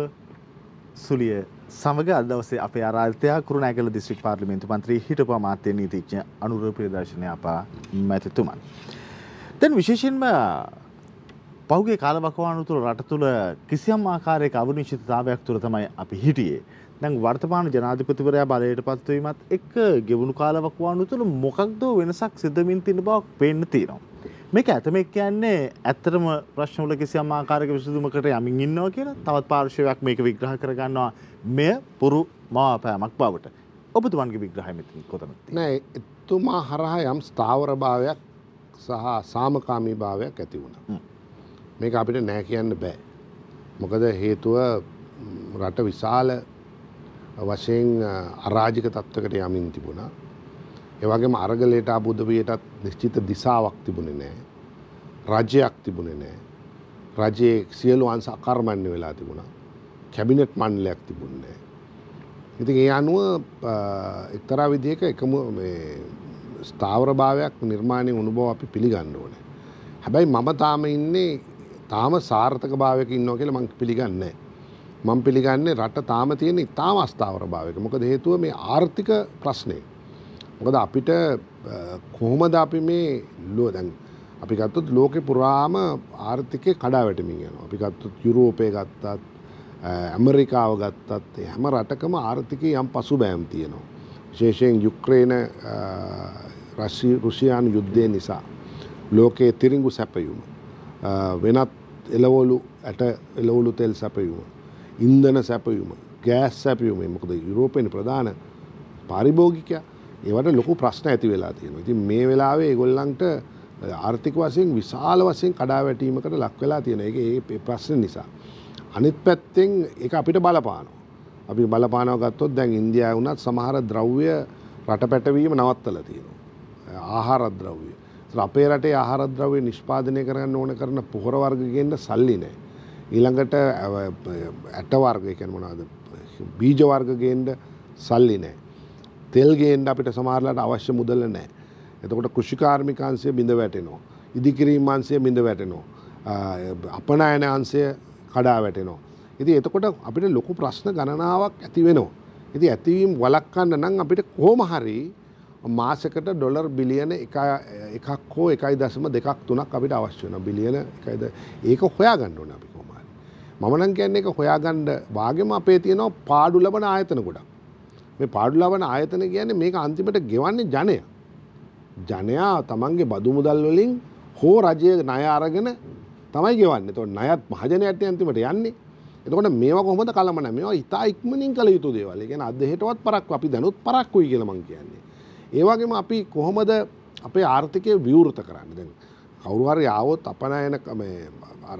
සුලිය සමග අද දවසේ අපේ ආරාධිතයා කුරුණෑගල දිස්ත්‍රික් පාර්ලිමේන්තු මන්ත්‍රී හිටපු අමාත්‍ය නීතිඥ අනුර ප්‍රියදර්ශන අපා මැතිතුමන්. දැන් විශේෂයෙන්ම පහුගිය කාලවකවානුව තුළ රට තුළ කිසියම් ආකාරයක අවිනිශ්චිතතාවයක් තුළ තමයි අපි හිටියේ. දැන් වර්තමාන ජනාධිපතිවරයා බලයට පත්වීමත් එක්ක ගෙවුණු කාලවකවානුව තුළ මොකක්ද වෙනසක් සිද්ධ වෙමින් තියෙන බවක් පේන්න තියෙනවා. මේක ඇතමෙක් කියන්නේ ඇත්තටම ප්‍රශ්නවල කිසියම් ආකාරයක විසඳුමකට යමින් ඉන්නවා කියලා. තවත් පාර්ශවයක් මේක විග්‍රහ කරගන්නවා මෙය පුරු මවාපෑමක් බවට. ඔබතුමන්ගේ විග්‍රහය මෙතන කොතනද? නෑ එතුමා හරහා යම් ස්ථාවර භාවයක් සහ සාමකාමී භාවයක් ඇති වුණා. මේක අපිට නෑ කියන්න බෑ. මොකද හේතුව රට විශාල වශයෙන් අරාජික තත්ත්වයකට යමින් තිබුණා. ඒ වගේම අරගලයට ආපු උදවියටත් නිශ්චිත දිශාවක් තිබුණේ නැහැ. රජයක් තිබුණේ නැහැ. රජයේ සියලු අංශ අකර්මණ්‍ය වෙලා තිබුණා. කැබිනට් මණ්ඩලයක් තිබුණේ නැහැ. ඉතින් ඒ අනුව එක්තරා විදිහක එකම මේ ස්ථාවර භාවයක් නිර්මාණය වුණ බව අපි පිළිගන්න ඕනේ. හැබැයි මම තාම සාර්ථක භාවයක ඉන්නවා කියලා මම පිළිගන්නේ නැහැ. මම පිළිගන්නේ රට තාම තියෙන ඉතාම අස්ථාවර භාවයක. මොකද හේතුව මේ ආර්ථික ප්‍රශ්නේ. මොකද අපිට කොහොමද අපි මේ දැන් අපි ගත්තොත් ලෝකේ පුරාම ආර්ථිකය කඩා වැටෙමින් යනවා. අපි ගත්තොත් යුරෝපය ගත්තත් ඇමරිකාව ගත්තත් හැම රටකම ආර්ථිකයේ යම් පසුබෑම් තියෙනවා. විශේෂයෙන් යුක්‍රේන රුසියානු යුද්ධය නිසා ලෝකයේ තිරිඟු සැපයුම වෙනත් එළවලු තෙල් සැපයුම ඉන්ධන සැපයුම ගෑස් සැපයුම මොකද යුරෝපයේ ප්‍රධාන පාරිභෝගිකයා ඒවට ලොකු ප්‍රශ්න ඇති වෙලා තියෙනවා. ඉතින් මේ වෙලාවේ ඒගොල්ලන්ට ආර්ථික වශයෙන් විශාල වශයෙන් කඩාවැටීමකට ලක් වෙලා තියෙනවා. ඒක ඒ ප්‍රශ්න නිසා. අනිත් පැත්තෙන් ඒක අපිට බලපානවා. අපි බලපානවා ගත්තොත් දැන් ඉන්දියාවේ වුණත් සමහර ද්‍රව්‍ය රට පැටවීම නවත්තලා තියෙනවා. ආහාර ද්‍රව්‍ය. ඒත් අපේ රටේ ආහාර ද්‍රව්‍ය නිෂ්පාදනය කරන්න ඕන කරන පොහොර වර්ග ගේන්න සල්ලි නැහැ. ඊළඟට ඇට වර්ග ඒ කියන්නේ මොනවද? බීජ වර්ග ගේන්න සල්ලි නැහැ. තෙල් ගේන්න අපිට සමහරලාට අවශ්‍ය මුදල නැහැ. එතකොට කෘෂිකාර්මික අංශය බිඳ වැටෙනවා. ඉදිකිරීම අංශය බිඳ වැටෙනවා. අපනයන අංශය කඩා වැටෙනවා. ඉතින් එතකොට අපිට ලොකු ප්‍රශ්න ගණනාවක් ඇති වෙනවා. ඉතින් ඇතිවීම වළක්වන්න නම් අපිට කොහොම හරි මාසෙකට ඩොලර් බිලියන 1ක් හෝ 1.2ක් 3ක් අපිට අවශ්‍ය වෙනවා. බිලියන 1ද ඒක හොයාගන්න ඕනේ අපි කොහොම හරි. මම නම් කියන්නේ ඒක හොයාගන්න වාගෙම අපේ තියෙනවා පාඩු ලබන ආයතන ගොඩක්. මේ පාඩු ලබන ආයතන කියන්නේ මේක අන්තිමට ගෙවන්නේ ජනයා. ජනයා තමන්ගේ බදු මුදල් වලින් හෝ රජයේ ණය අරගෙන තමයි ගෙවන්නේ. ඒතකොට ණයත් මහජනයාට අන්තිමට යන්නේ. එතකොට මේවා කොහොමද කලමන? මේවා ඉතා ඉක්මනින් කළ යුතු දේවල්. ඒ කියන්නේ අද හෙටවත් පරක්කු අපි දැනුත් පරක්කුයි කියලා මම කියන්නේ. ඒ වගේම අපි කොහොමද අපේ ආර්ථිකය විවෘත කරන්නේ? දැන් කවුරු හරි ආවොත් අපනයන මේ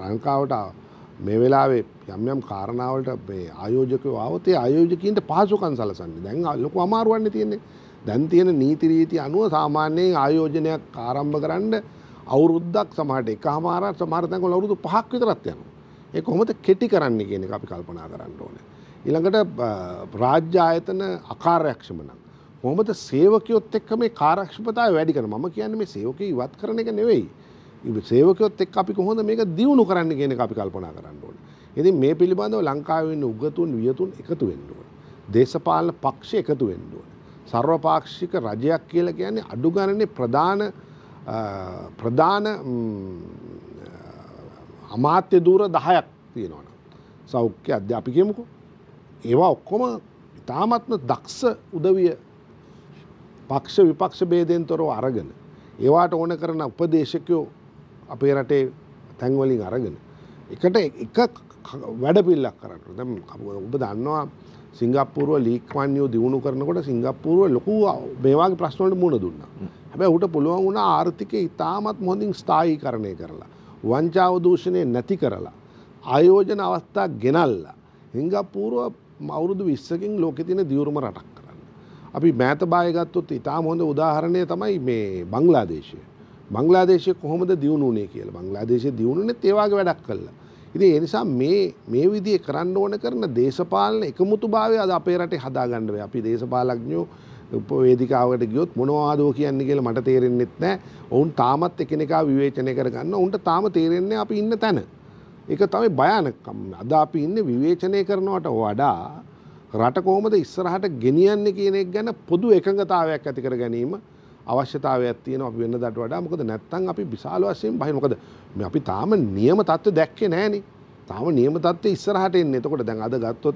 ලංකාවට මේ වෙලාවේ යම් කාරණාවලට මේ ආයෝජකයෝ ආවොත් ඒ ආයෝජකයින්ට පහසුකම් සලසන්නේ. දැන් ලොකු අමාරුවන්නේ තියෙන්නේ. දැන් තියෙන නීති රීති අනුව සාමාන්‍යයෙන් ආයෝජනයක් ආරම්භ කරන්න අවුරුද්දක් සමහරට එකමාරක් සමහර තැන්වල අවුරුදු 5ක් විතරක් යනවා. ඒ කොහොමද කෙටි කරන්නේ කියන එක අපි කල්පනා කරන්න ඕනේ. ඊළඟට රාජ්‍ය ආයතන අකාර්යක්ෂම නම් කොහොමද සේවකයොත් එක්ක මේ කාර්යක්ෂමතාවය වැඩි කරන්නේ? මම කියන්නේ මේ සේවකයෝ ඉවත් කරන එක නෙවෙයි. සේවකයොත් එක්ක අපි කොහොමද මේක දියුණු කරන්න කියන එක අපි කල්පනා කරන්න ඕනේ. ඉතින් මේ පිළිබඳව ලංකාවේ ඉන්න උගතුන් වියතුන් එකතු වෙන්න ඕනේ. දේශපාලන පක්ෂ එකතු වෙන්න ඕනේ. සර්වපාක්ෂික රජයක් කියලා කියන්නේ අඩු ගණනේ ප්‍රධාන අමාත්‍ය ධූර 10ක් තියෙනවා. සෞඛ්‍ය අධ්‍යාපික කියමුකෝ. ඒවා ඔක්කොම ඉතාමත්ම දක්ෂ උදවිය පක්ෂ විපක්ෂ ભેදෙන් තොරව අරගෙන ඒවාට ඕන කරන උපදේශකයෝ අපේ රටේ තැන් වලින් අරගෙන එකට එක වැඩපිළිවෙලක් කරන්න. දැන් ඔබ දන්නවා සිංගප්පූරුව ලීක් වන්නියෝ දිනු කරනකොට සිංගප්පූරුව ලොකු මේ වගේ ප්‍රශ්න වලට මුහුණ දුන්නා. හැබැයි ඌට පුළුවන් වුණා ආර්ථිකය ඉතාමත් හොඳින් ස්ථායීකරණය කරලා වංචාව දූෂණය නැති කරලා ආයෝජන අවස්ථා ගෙනල්ලා සිංගප්පූරුව අවුරුදු 20කින් ලෝකේ තියෙන දියුණුම රටක් කරන්න. අපි මෑත බාය ගත්තොත් ඉතාම හොඳ උදාහරණය තමයි මේ බංග්ලාදේශය. බංග්ලාදේශය කොහොමද දියුණු වුණේ කියලා. බංග්ලාදේශය දියුණුනේ ඒ වගේ වැඩක් කළා. ඉතින් ඒ නිසා මේ විදිහේ කරන්න ඕන කරන දේශපාලන එකමුතුභාවය අද අපේ රටේ හදාගන්න බෑ. අපි දේශපාලඥයෝ වේදිකාවකට ගියොත් මොනවදෝ කියන්නේ කියලා මට තේරෙන්නෙත් නැහැ. ඔවුන් තාමත් එකිනෙකා විවේචනය කරගන්න. උන්ට තාම තේරෙන්නේ අපි ඉන්න තැන. ඒක තමයි භයානකම. අද අපි ඉන්නේ විවේචනය කරනවට වඩා රට කොහොමද ඉස්සරහට ගෙනියන්නේ කියන එක ගැන පොදු එකඟතාවයක් ඇති කර ගැනීම අවශ්‍යතාවයක් තියෙනවා අපි වෙනදාට වඩා. මොකද නැත්තම් අපි විශාල වශයෙන් බහින. මොකද අපි තාම නියම තත්ත්වය දැක්කේ නැහනේ. තාම නියම තත්ත්වය ඉස්සරහට එන්නේ. එතකොට දැන් අද ගත්තොත්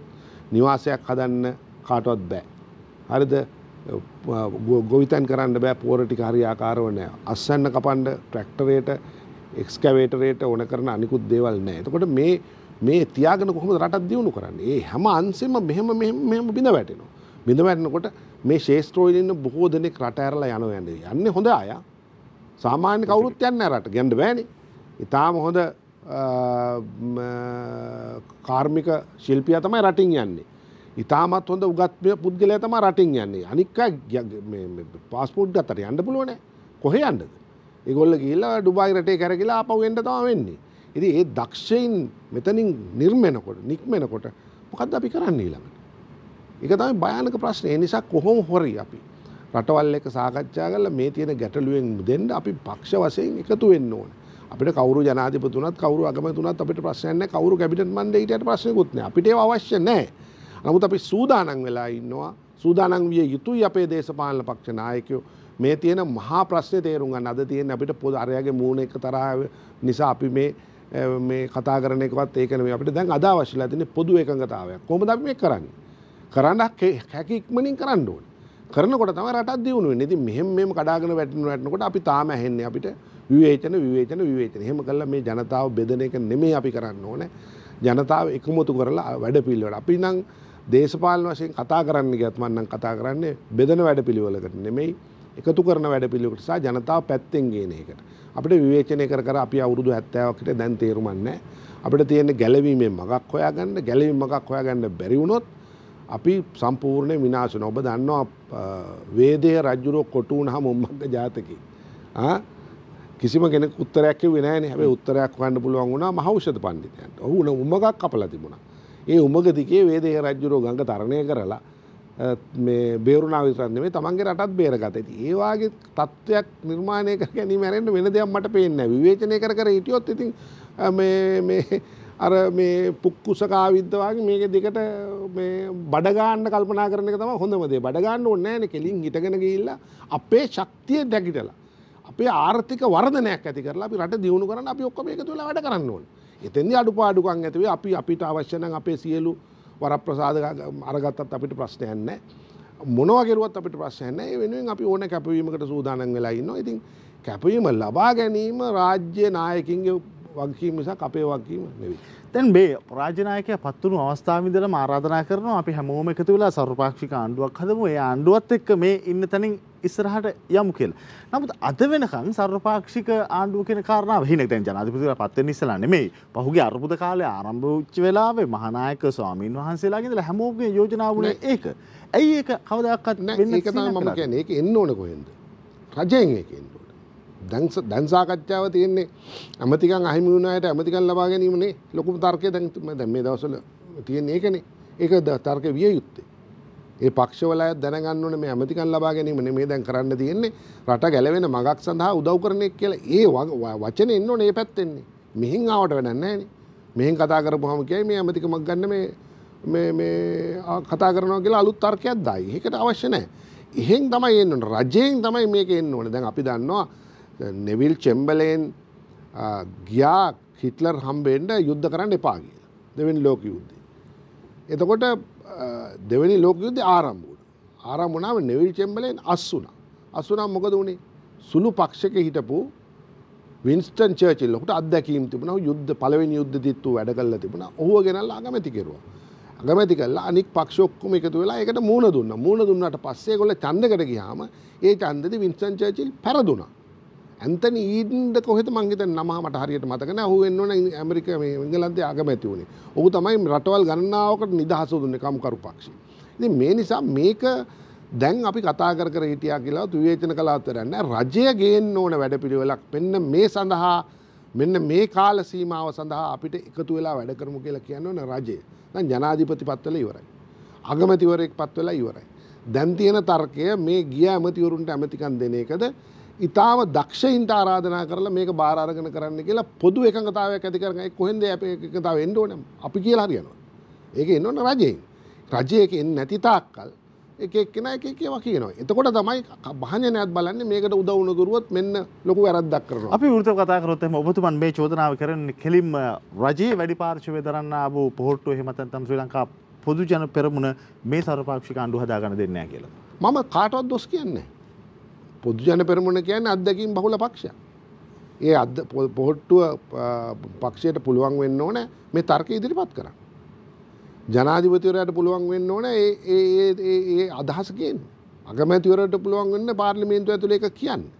නිවාසයක් හදන්න කාටවත් බෑ. හරිද? ගොවිතැන් කරන්න බෑ. පොර ටික හරියාකාරව නැහැ. අස්සන්න කපන්න ට්‍රැක්ටරේට එක්ස්කැවේටරේට ඕන කරන අනිකුත් දේවල් නැහැ. එතකොට මේ තියාගෙන කොහොමද රටක් දියුණු කරන්නේ? ඒ හැම අංශෙම මෙහෙම බිඳ වැටෙනවා. බිඳ වැටෙනකොට මේ ශේෂ්ත්‍රවල ඉන්න බොහෝ දෙනෙක් රට ඇරලා යන්නේ හොඳ අය. සාමාන්‍ය කවුරුත් යන්නේ නැහැ රට. ගන්න බෑනේ. ඊටාම හොඳ කාර්මික ශිල්පියා තමයි රටින් යන්නේ. ඊටාමත් හොඳ උගත් පුද්ගලයා තමයි රටින් යන්නේ. අනික් අය මේ પાස්පෝර්ට් ගත්තට යන්න පුළුවන් නෑ. කොහේ යන්නද? ඒගොල්ලෝ ගිහිල්ලා ඩුබායි රටේ කරගිලා ආපහු එන්න තමයි වෙන්නේ. ඉතින් ඒ දක්ෂයින් මෙතනින් නික්මෙනකොට මොකද්ද අපි කරන්නේ ඊළඟට? ඒක තමයි භයානක ප්‍රශ්නේ. ඒ නිසා කොහොම හොරි අපි රටවල් එක්ක සාකච්ඡා කරලා මේ තියෙන ගැටලුවෙන් මුදෙන්න අපි පක්ෂ වශයෙන් එකතු වෙන්න ඕනේ. අපිට කවුරු ජනාධිපති වුණත් කවුරු අගමැති වුණත් අපිට ප්‍රශ්නයක් නැහැ. කවුරු කැබිනට් මණ්ඩලයට හිටියට ප්‍රශ්නකුත් නැහැ. අපිට ඒව අවශ්‍ය නැහැ. නමුත් අපි සූදානම් වෙලා ඉන්නවා. සූදානම් විය යුතුයි අපේ දේශපාලන පක්ෂ නායකයෝ මේ තියෙන මහා ප්‍රශ්නේ තේරුම් ගන්න. අද තියෙන අපිට පොද අරයාගේ මූණ එක තරහ නිසා අපි මේ කතා කරන එකවත් ඒක නෙමෙයි. අපිට දැන් අද අවශ්‍යලා තියෙන්නේ පොදු එකඟතාවයක්. කොහොමද අපි මේක කරන්නේ? කරන්න හැකි ඉක්මනින් කරන්න ඕනේ. කරනකොට තමයි රටක් දියුණු වෙන්නේ. ඉතින් මෙහෙම කඩාගෙන වැටෙනකොට අපි තාම ඇහෙන්නේ අපිට විවේචන. එහෙම කළා මේ ජනතාව බෙදන එක නෙමෙයි අපි කරන්න ඕනේ. ජනතාව එකමුතු කරලා වැඩපිළිවෙල. අපි නම් දේශපාලන වශයෙන් කතා කරන්න ගියත් මම නම් කතා කරන්නේ බෙදන වැඩපිළිවෙලකට නෙමෙයි එකතු කරන වැඩපිළිවෙලකට සහ ජනතාව පැත්තෙන් ගේන එකට. අපිට විවේචනය කර කර අපි අවුරුදු 70කට දැන් තේරුම් නැහැ. අපිට තියෙන ගැලවීමෙන් මගක් හොයාගන්න, ගැලවීම මගක් හොයාගන්න බැරි වුණොත් අපි සම්පූර්ණ විනාශ වෙනවා. ඔබ දන්නවා වේදේ රජුරෝ කොටු වුණාම උම්මග්ග ජාතකේ. කිසිම කෙනෙක් උත්තරයක් කිව්වේ නැහැනේ. හැබැයි උත්තරයක් හොයන්න පුළුවන් වුණා මහෞෂධ පඬිතුයන්ට. ඔහු උම්මගක් කපලා තිබුණා. ඒ උම්මග දිගේ වේදේ රජුරෝ ගඟ තරණය කරලා මේ බේරුණා විතරක් නෙමෙයි තමන්ගේ රටත් බේරගත්තා. ඉතින් ඒ වාගේ තත්ත්වයක් නිර්මාණය කර ගැනීම හැරෙන්න වෙන දෙයක් මට පේන්නේ නැහැ. විවේචනය කර කර හිටියොත් ඉතින් මේ පුක්කුසක ආවිද්ද වගේ මේක දිගට මේ බඩ ගන්න කල්පනා කරන එක තමයි හොඳම දේ. බඩ ගන්න ඕනේ නැහැනේ. කෙලින් හිටගෙන ගිහිල්ලා අපේ ශක්තිය දැකිටලා අපේ ආර්ථික වර්ධනයක් ඇති කරලා අපි රට දියුණු කරන්න අපි ඔක්කොම එකතු වෙලා වැඩ කරන්න ඕනේ. එතෙන්දී අඩුපාඩුකම් ඇති වෙයි. අපිට අවශ්‍ය නම් අපේ සියලු වරප්‍රසාද අරගත්තත් අපිට ප්‍රශ්නයක් නැහැ. මොනවා කරුවත් අපිට ප්‍රශ්නයක් නැහැ. ඒ වෙනුවෙන් අපි ඕන කැපවීමකට සූදානම් වෙලා ඉන්නවා. ඉතින් කැපවීම ලබා ගැනීම රාජ්‍ය නායකින්ගේ වගකීම මිසක් අපේ වගකීම නෙවෙයි. දැන් මේ රාජ්‍ය ናයකයා පත් වුණු අවස්ථාවේ ඉඳලම ආරාධනා කරනවා අපි හැමෝම එකතු වෙලා සර්වපාක්ෂික ආණ්ඩුවක් හදමු. ඒ ආණ්ඩුවත් එක්ක මේ ඉන්න තැනින් ඉස්සරහට යමු කියලා. නමුත් අද වෙනකන් සර්වපාක්ෂික ආණ්ඩුව කියන කාරණාව හිනේ දැන් ජනාධිපතිතුමා පත් වෙන්න ඉස්සලා නෙමෙයි. පහුගිය අර්බුද කාලේ ආරම්භ වෙච්ච වෙලාවේ මහානායක ස්වාමීන් වහන්සේලාගේ ඉඳලා හැමෝගේ යෝජනා වුණේ ඒක. ඇයි ඒක කවදාකවත් වෙන්නේ ඒක තමයි මම කියන්නේ. ඒක එන්න ඕන කොහෙන්ද? රජයෙන් ඒක එන්න ඕන. දැන් සාකච්ඡාව තියෙන්නේ ඇමතිකම් අහිමි වුණායට ඇමතිකම් ලබා ගැනීම නේ ලොකුම තර්කය දැන් මේ දවස්වල තියෙන්නේ ඒකනේ. ඒක තර්ක විය යුත්තේ. ඒ පක්ෂවල අය දැනගන්න ඕනේ මේ ඇමතිකම් ලබා ගැනීම නෙමෙයි දැන් කරන්න තියෙන්නේ රට ගැලවෙන මගක් සඳහා උදව් කරන එක කියලා. ඒ වචනේ එන්න ඕනේ මේ පැත්තෙන්නේ. මෙහෙන් ආවට වැඩක් නැහැ නේ. මෙහෙන් කතා කරපුවාම කියයි මේ ඇමතිකමක් ගන්න මේ කතා කරනවා කියලා අලුත් තර්කයක් දායි. ඒකට අවශ්‍ය නැහැ. එහෙන් තමයි එන්න ඕනේ. රජයෙන් තමයි මේක එන්න ඕනේ. දැන් අපි දන්නවා නෙවිල් චෙම්බලේන් ගියා හිට්ලර් හම්බෙන්න යුද්ධ කරන්න එපා කියලා. දෙවෙනි ලෝක යුද්ධය. එතකොට දෙවෙනි ලෝක යුද්ධය ආරම්භ වුණා. ආරම්භ වුණාම නෙවිල් චෙම්බලේන් අස් වුණා. අස් වුණාම මොකද වුනේ? සුළු පක්ෂයක හිටපු වින්ස්ටන් චර්චිල් ඔහුට අත්දැකීම් තිබුණා. යුද්ධ පළවෙනි යුද්ධෙදිත් ඌ වැඩ කළා තිබුණා. ඔහුව ගෙනල්ලා අගමැති කෙරුවා. අගමැති කළා අනික් පක්ෂ ඔක්කොම එකතු වෙලා ඒකට මූණ දුන්නා. මූණ දුන්නාට පස්සේ ඒගොල්ලෝ ඡන්දකට ගියාම ඒ ඡන්දෙදි වින්ස්ටන් චර්චිල් පෙරදුනා. ඇන්තනි ඊඩන්ද කොහෙද මං හිතන්නේ නම මට හරියට මතක නැහැ. ඔහු වෙන්න ඕන ඇමරිකාවේ මේ එංගලන්තයේ අගමැති වුණේ. ඔහු තමයි රටවල් ගණනාවකට නිදහස දුන්නේ කම්කරු පක්ෂය. ඉතින් මේ නිසා මේක දැන් අපි කතා කර හිටියා කියලා විවේචන කළාත් වැඩන්නේ රජය ගේන්න ඕන වැඩපිළිවෙලක් මෙන්න මේ සඳහා මෙන්න මේ කාල සීමාව සඳහා අපිට එකතු වෙලා වැඩ කරමු කියලා කියන්නේ ඕන රජය. දැන් ජනාධිපති පත් වෙලා ඉවරයි. අගමැතිවරයෙක් පත් වෙලා ඉවරයි. දැන් තියෙන තර්කය මේ ගිය ඇමතිවරුන්ට ඇමතිකම් දෙන එකද ඉතාම දක්ෂයින්ට ආරාධනා කරලා මේක බාර අරගෙන කරන්න කියලා පොදු එකඟතාවයක් ඇති කරගන්න. ඒ කොහෙන්ද අපේ එකඟතාවය එන්න ඕනේ? අපි කියලා හරියනවා. ඒක එන්න ඕනේ රජයෙන්. රජයක එන්නේ නැති තාක්කල් එක එක්කෙනා එක එක ඒවා කියනවා. එතකොට තමයි භාජනයත් බලන්නේ මේකට උදව් නොකරුවොත් මෙන්න ලොකු වැරද්දක් කරනවා. අපි වෘත්තව කතා කරොත් එහෙනම් ඔබතුමන් මේ චෝදනාව කරන්නේ කෙලින්ම රජයේ වැඩි පාර්ශවයේ දරන්න ආපු පොහොට්ටුව එහෙම නැත්නම් ශ්‍රී ලංකා පොදු ජන පෙරමුණ මේ සර්වපාක්ෂික ආණ්ඩුව හදාගන්න දෙන්නේ නැහැ කියලා. මම කාටවත් දොස් කියන්නේ නැහැ. පොදු ජන පෙරමුණ කියන්නේ අත්දැකීම් බහුල පක්ෂයක්. ඒ පොහොට්ටුව පක්ෂයට පුළුවන් වෙන්න ඕනේ මේ තර්ක ඉදිරිපත් කරන්න. ජනාධිපතිවරයාට පුළුවන් වෙන්න ඕනේ ඒ අදහස කියන්නේ. අගමැතිවරයාට පුළුවන් වෙන්න පාර්ලිමේන්තුව ඇතුලේ ඒක කියන්නේ.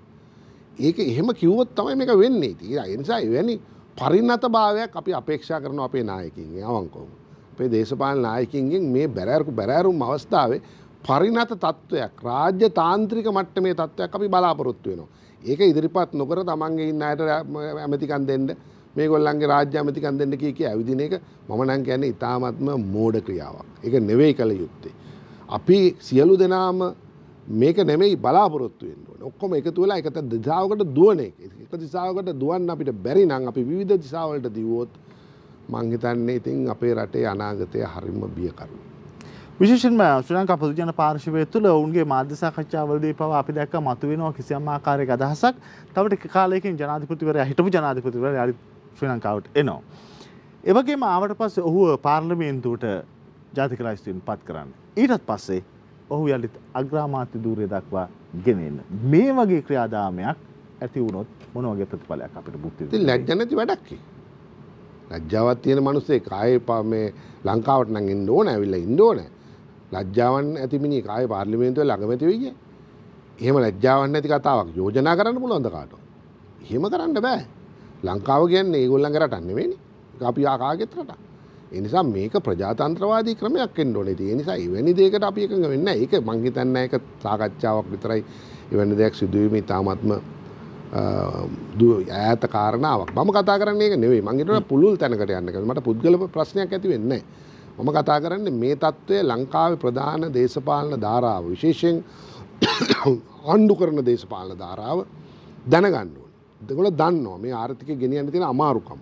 ඒක එහෙම කිව්වොත් තමයි මේක වෙන්නේ. ඒ නිසා එවැනි පරිණතභාවයක් අපි අපේක්ෂා කරනවා අපේ නායකින්ගෙන් අවංකවම. අපේ දේශපාලන නායකින්ගෙන් මේ බැරෑරුම් අවස්ථාවේ පරිණත තත්ත්වයක් රාජ්‍ය තාන්ත්‍රික මට්ටමේ තත්ත්වයක් අපි බලාපොරොත්තු වෙනවා. ඒක ඉදිරිපත් නොකර තමන්ගේ ඉන්න අයට ඇමතිකම් දෙන්න මේගොල්ලන්ගේ රාජ්‍ය ඇමතිකම් දෙන්න කිය ඇවිදින එක මම නම් කියන්නේ ඉතාමත්ම මෝඩ ක්‍රියාවක්. ඒක නෙවෙයි කළ යුත්තේ. අපි සියලු දෙනාම මේක නෙමෙයි බලාපොරොත්තු වෙන්න ඕනේ. ඔක්කොම එකතු වෙලා එක දිශාවකට දුවන එක. එක දිශාවකට දුවන්න අපිට බැරි නම් අපි විවිධ දිශාවලට දිවුවොත් මං හිතන්නේ ඉතින් අපේ රටේ අනාගතය හරිම බියකරුයි. විශේෂයෙන්ම ශ්‍රී ලංකා පොදු ජන පාර්ශවය තුළ ඔවුන්ගේ මාධ්‍ය සාකච්ඡාවලදී පවා අපි දැක්ක මතුවෙනවා කිසියම් ආකාරයක අදහසක්. තව ටික කාලයකින් ජනාධිපතිවරයා හිටපු ජනාධිපතිවරයා ශ්‍රී ලංකාවට එනවා. ඒ වගේම ආවට පස්සේ ඔහු පාර්ලිමේන්තුවට ජාතික ලයිස්තුවෙන් පත් කරන්න. ඊටත් පස්සේ ඔහු යලිත් අග්‍රාමාත්‍ය ධූරය දක්වා ගෙනෙන්න. මේ වගේ ක්‍රියාදාමයක් ඇති වුණොත් මොන වගේ ප්‍රතිඵලයක් අපිට භුක්ති විඳින්න? ඉතින් ලැජ්ජ නැති වැඩක් ඒ. ලැජ්ජාවක් තියෙන මිනිස්සෙක් ආයේ මේ ලංකාවට නම් එන්න ඕන, ඇවිල්ලා ඉන්න ඕන. ලැජ්ජාවන් ඇති මිනිහ කායේ පාර්ලිමේන්තුවේ ළඟමැති වෙන්නේ. එහෙම ලැජ්ජාවක් නැති කතාවක් යෝජනා කරන්න පුළුවන්ද කාටවත්? එහෙම කරන්න බෑ. ලංකාව කියන්නේ ඒගොල්ලන්ගේ රටක් නෙවෙයිනේ. ඒක අපි ආකාගෙත් රටක්. ඒ නිසා මේක ප්‍රජාතන්ත්‍රවාදී ක්‍රමයක් වෙන්න ඕනේ. ඒ නිසා එවැනි දෙයකට අපි එකඟ වෙන්නේ නැහැ. ඒක මං හිතන්නේ ඒක සාකච්ඡාවක් විතරයි. එවැනි දෙයක් සිදුවීම ඉතාමත්ම ඈත කාරණාවක්. මම කතා කරන්නේ ඒක නෙවෙයි. මං හිතනවා පුළුල් තැනකට යන්න කියලා. මට පුද්ගල ප්‍රශ්නයක් ඇති වෙන්නේ නැහැ. මම කතා කරන්නේ මේ தত্ত্বය ලංකාවේ ප්‍රධාන දේශපාලන ධාරාව විශේෂයෙන් ආණ්ඩු කරන දේශපාලන ධාරාව දැනගන්න ඕනේ. ඒගොල්ලෝ දන්නවා මේ ආර්ථිකය ගෙනියන්න තියෙන අමාරුකම.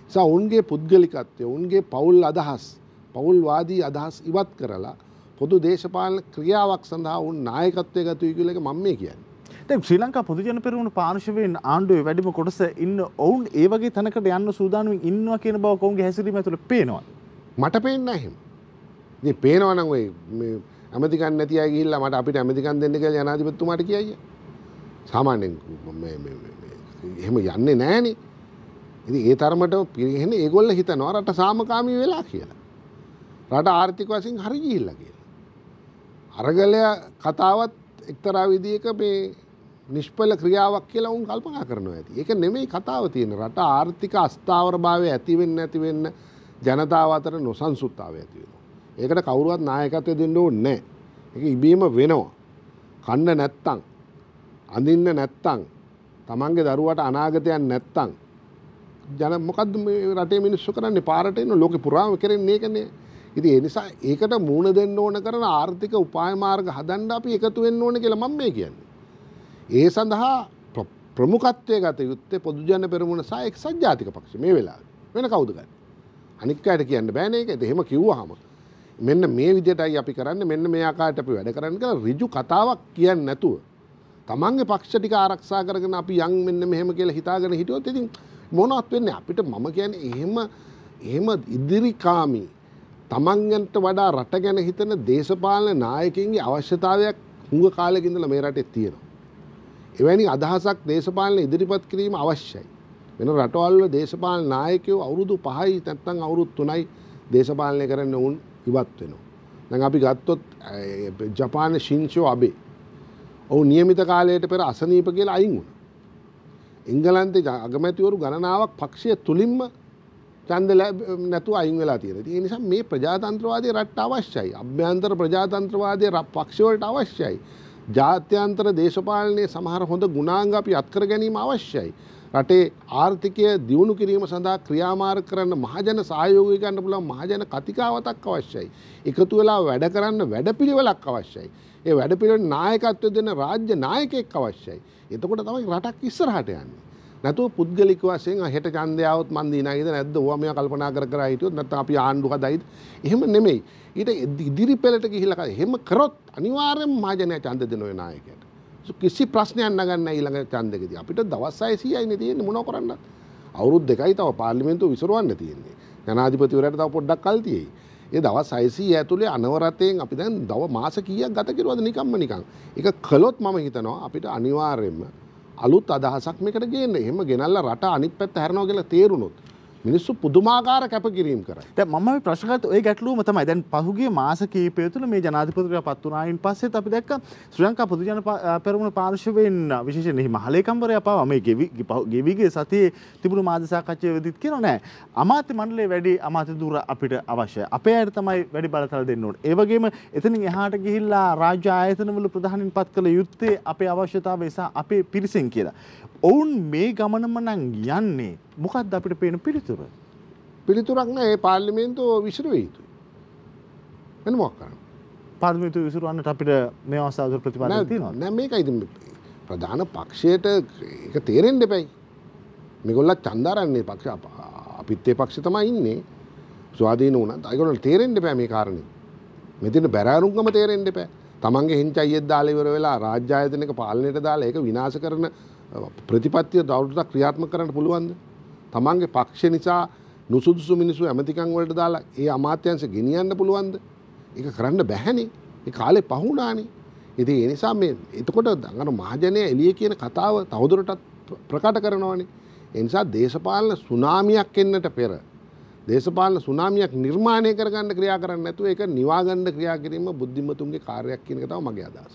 නිසා උන්ගේ පුද්ගලිකත්වය, උන්ගේ පෞල් අදහස්, පෞල්වාදී අදහස් ඉවත් කරලා පොදු දේශපාලන ක්‍රියාවක් සඳහා උන් නායකත්වය ගත යුතු කියලා එක මම මේ කියන්නේ. දැන් ශ්‍රී ලංකා පොදු ජන පෙරමුණ පාර්ශවයෙන් ආණ්ඩුවේ වැඩිම කොටස ඉන්න ඔවුන් ඒ වගේ තැනකට යන්න සූදානම්ින් ඉන්නවා කියන බව කවුන්ගේ හැසිරීම ඇතුළේ පේනවා. මට පේන්නේ නැහැ එහෙම. ඉතින් පේනවා නම් ඔය මේ ඇමතිකන් නැති අය ගිහිල්ලා මට අපිට ඇමතිකන් දෙන්න කියලා ජනාධිපතිතුමාට කියයි. සාමාන්‍යයෙන් එහෙම යන්නේ නැහනේ. ඉතින් ඒ තරමට පිරිහෙන්නේ ඒගොල්ලෝ හිතනවා රට සාමකාමී වෙලා කියලා. රට ආර්ථික වශයෙන් හරි ගිහිල්ලා කියලා. අරගලය කතාවත් එක්තරා විදියක මේ නිෂ්ඵල ක්‍රියාවක් කියලා උන් කල්පනා කරනවා ඇති. ඒක නෙමෙයි කතාව තියෙන. රට ආර්ථික අස්ථාවරභාවය ඇති වෙන්න ජනතාව අතර නොසන්සුන්තාවය ඇති වෙනවා. ඒකට කවුරුවත් නායකත්වය දෙන්න ඕනේ නැහැ. ඒක ඉබේම වෙනවා. කන්න නැත්තම්, අඳින්න නැත්තම්, තමන්ගේ දරුවට අනාගතයක් නැත්තම් මොකද්ද මේ රටේ මිනිස්සු කරන්නේ? පාරට එන ලෝකෙ පුරාම කරන්නේ ඒකනේ. ඉතින් ඒ නිසා ඒකට මූණ දෙන්න ඕන කරන ආර්ථික උපාය මාර්ග හදන්න අපි එකතු වෙන්න ඕන කියලා මම මේ කියන්නේ. ඒ සඳහා ප්‍රමුඛත්වයේ ගත යුත්තේ පොදු ජන පෙරමුණ සහ එක්සත් ජාතික පක්ෂ මේ වෙලාවේ. වෙන කවුද ගන්නේ? අනික් අයට කියන්න බෑනේ ඒක. එහෙම කිව්වහම මෙන්න මේ විදිහටයි අපි කරන්නේ, මෙන්න මේ ආකාරයට අපි වැඩ කරන්න කියලා ඍජු කතාවක් කියන්නේ නැතුව තමන්ගේ පක්ෂ ටික ආරක්ෂා කරගෙන අපි යන් මෙන්න මෙහෙම කියලා හිතාගෙන හිටියොත් ඉතින් මොනවත් වෙන්නේ අපිට. මම කියන්නේ එහෙම ඉදිරිකාමී තමන්ගන්ට වඩා රට ගැන හිතන දේශපාලන නායකයින්ගේ අවශ්‍යතාවයක් හුඟ කාලෙක ඉඳලා මේ රටේ තියෙනවා. එවැනි අදහසක් දේශපාලන ඉදිරිපත් කිරීම අවශ්‍යයි. වෙන රටවල් වල දේශපාලන නායකයෝ අවුරුදු 5යි නැත්නම් අවුරුදු 3යි දේශපාලනය කරන්න උන් ඉවත් වෙනවා. දැන් අපි ගත්තොත් ජපානයේ ශින්සෝ අබේ. ඔවුන් නියමිත කාලයට පෙර අසනීප කියලා අයින් වුණා. එංගලන්තයේ අගමැතිවරු ගණනාවක් පක්ෂය තුලින්ම ඡන්ද නැතුව අයින් වෙලා තියෙනවා. ඒ නිසා මේ ප්‍රජාතන්ත්‍රවාදී රට අවශ්‍යයි. අභ්‍යන්තර ප්‍රජාතන්ත්‍රවාදී පක්ෂ වලට අවශ්‍යයි. ජාත්‍යන්තර දේශපාලනයේ සමහර හොඳ ගුණාංග අපි අත්කර ගැනීම අවශ්‍යයි. රටේ ආර්ථිකය දියුණු කිරීම සඳහා ක්‍රියාමාර්ග කරන්න මහජන සහයෝගය ගන්න පුළුවන් මහජන කතිකාවතක් අවශ්‍යයි. එකතු වෙලා වැඩ කරන්න වැඩපිළිවෙලක් අවශ්‍යයි. ඒ වැඩපිළිවෙල නායකත්වය දෙන රාජ්‍ය නායකයෙක් අවශ්‍යයි. එතකොට තමයි රටක් ඉස්සරහට යන්නේ. නැතුව පුද්ගලික වශයෙන් හෙට ඡන්දය આવොත් මන් දිනාගේද නැද්ද ඕවා මේවා කල්පනා කර කර හිටියොත් නැත්නම් අපි ආණ්ඩු හදයිද? එහෙම නෙමෙයි. ඊට ඉදිරි පෙළට ගිහිල්ලා එහෙම කරොත් අනිවාර්යෙන්ම මහජනයා ඡන්ද දෙන ඔය නායකයාට. කිසි ප්‍රශ්නයක් නගන්න ඊළඟ ඡන්දෙකදී අපිට දවස් 600යිනේ තියෙන්නේ මොනව කරන්නද? අවුරුදු 2යි තව පාර්ලිමේන්තුව විසිරවන්න තියෙන්නේ. ජනාධිපතිවරයාට තව පොඩ්ඩක් කල් තියෙයි. ඒ දවස් 600 ඇතුලේ අනවරතයෙන් අපි දැන් මාස කීයක් ගත කරුවද නිකම්ම නිකන්. ඒක කළොත් මම හිතනවා අපිට අනිවාර්යෙන්ම අලුත් අදහසක් මේකට ගේන්න. එහෙම ගෙනල්ලා රට අනිත් පැත්ත හැරනවා කියලා තේරුණොත් මිනිස්සු පුදුමාකාර කැපකිරීම කරයි. දැන් මම මේ ප්‍රශ්න කරත් ওই ගැටලුවම තමයි. දැන් පහුගිය මාස කිහිපය තුළ මේ ජනාධිපතිවරයා පත් වුණායින් පස්සෙත් අපි දැක්කා ශ්‍රී ලංකා පොදු ජන පෙරමුණ පාර්ශවයෙන් විශේෂයෙන් එහි මහලේකම්වරයා පවා මේ ගෙවිගේ සතියේ තිබුණු මාධ්‍ය සාකච්ඡාවේ වෙදිත් කියනවා නෑ. අමාත්‍ය මණ්ඩලයේ වැඩි අමාත්‍ය ධුර අපිට අවශ්‍යයි. අපේ අයට තමයි වැඩි බලතල දෙන්න ඕනේ. ඒ වගේම එතනින් එහාට ගිහිල්ලා රාජ්‍ය ආයතනවල ප්‍රධානින් පත් කළ යුත්තේ අපේ අවශ්‍යතාවය සහ අපේ පිරිසෙන් කියලා. ඔවුන් මේ ගමනම නම් යන්නේ මොකක්ද අපිට පේන පිළිතුර? පිළිතුරක් නෑ. ඒ පාර්ලිමේන්තුව විසිරුවේ යුතුයි. වෙන මොකක් කරන්නේ? පාර්ලිමේන්තුව විසිරුවන්නට අපිට මේ අවස්ථාවේ ප්‍රතිපාදනයක් තියෙනවා. නෑ මේකයි ඉතින් ප්‍රධාන පක්ෂයට ඒක තේරෙන්න දෙපයි. මේගොල්ලෝ ඡන්දාරන්නේ පක්ෂ අපිත් ඒ පක්ෂ තමයි ඉන්නේ. ස්වාධීන වුණා. ඒගොල්ලෝ තේරෙන්න දෙපයි මේ කාරණේ. මෙතන බැරෑරුම්කම තේරෙන්න දෙපයි. තමන්ගේ හිංචයියෙක් දාලා ඉවර වෙලා රාජ්‍ය ආයතනයක පාලනයට දාලා ඒක විනාශ කරන ප්‍රතිපත්තිය දවල්ටක් ක්‍රියාත්මක කරන්න පුළුවන්ද? තමන්ගේ පක්ෂ නිසා නුසුදුසු මිනිස්සු ඇමතිකම් වලට දාලා ඒ අමාත්‍යංශ ගෙනියන්න පුළුවන්ද? ඒක කරන්න බැහැනේ. ඒ කාලේ පහුණානේ. ඉතින් ඒ නිසා මේ එතකොට අර මහජනය එළිය කියන කතාව තවදුරටත් ප්‍රකට කරනවානේ. ඒ නිසා දේශපාලන සුනාමියක් එන්නට පෙර දේශපාලන සුනාමියක් නිර්මාණය කරගන්න ක්‍රියා කරන්නේ නැතුව ඒක නිවා ගන්න ක්‍රියා කිරීම බුද්ධිමතුන්ගේ කාර්යයක් කියන එක තමයි මගේ අදහස.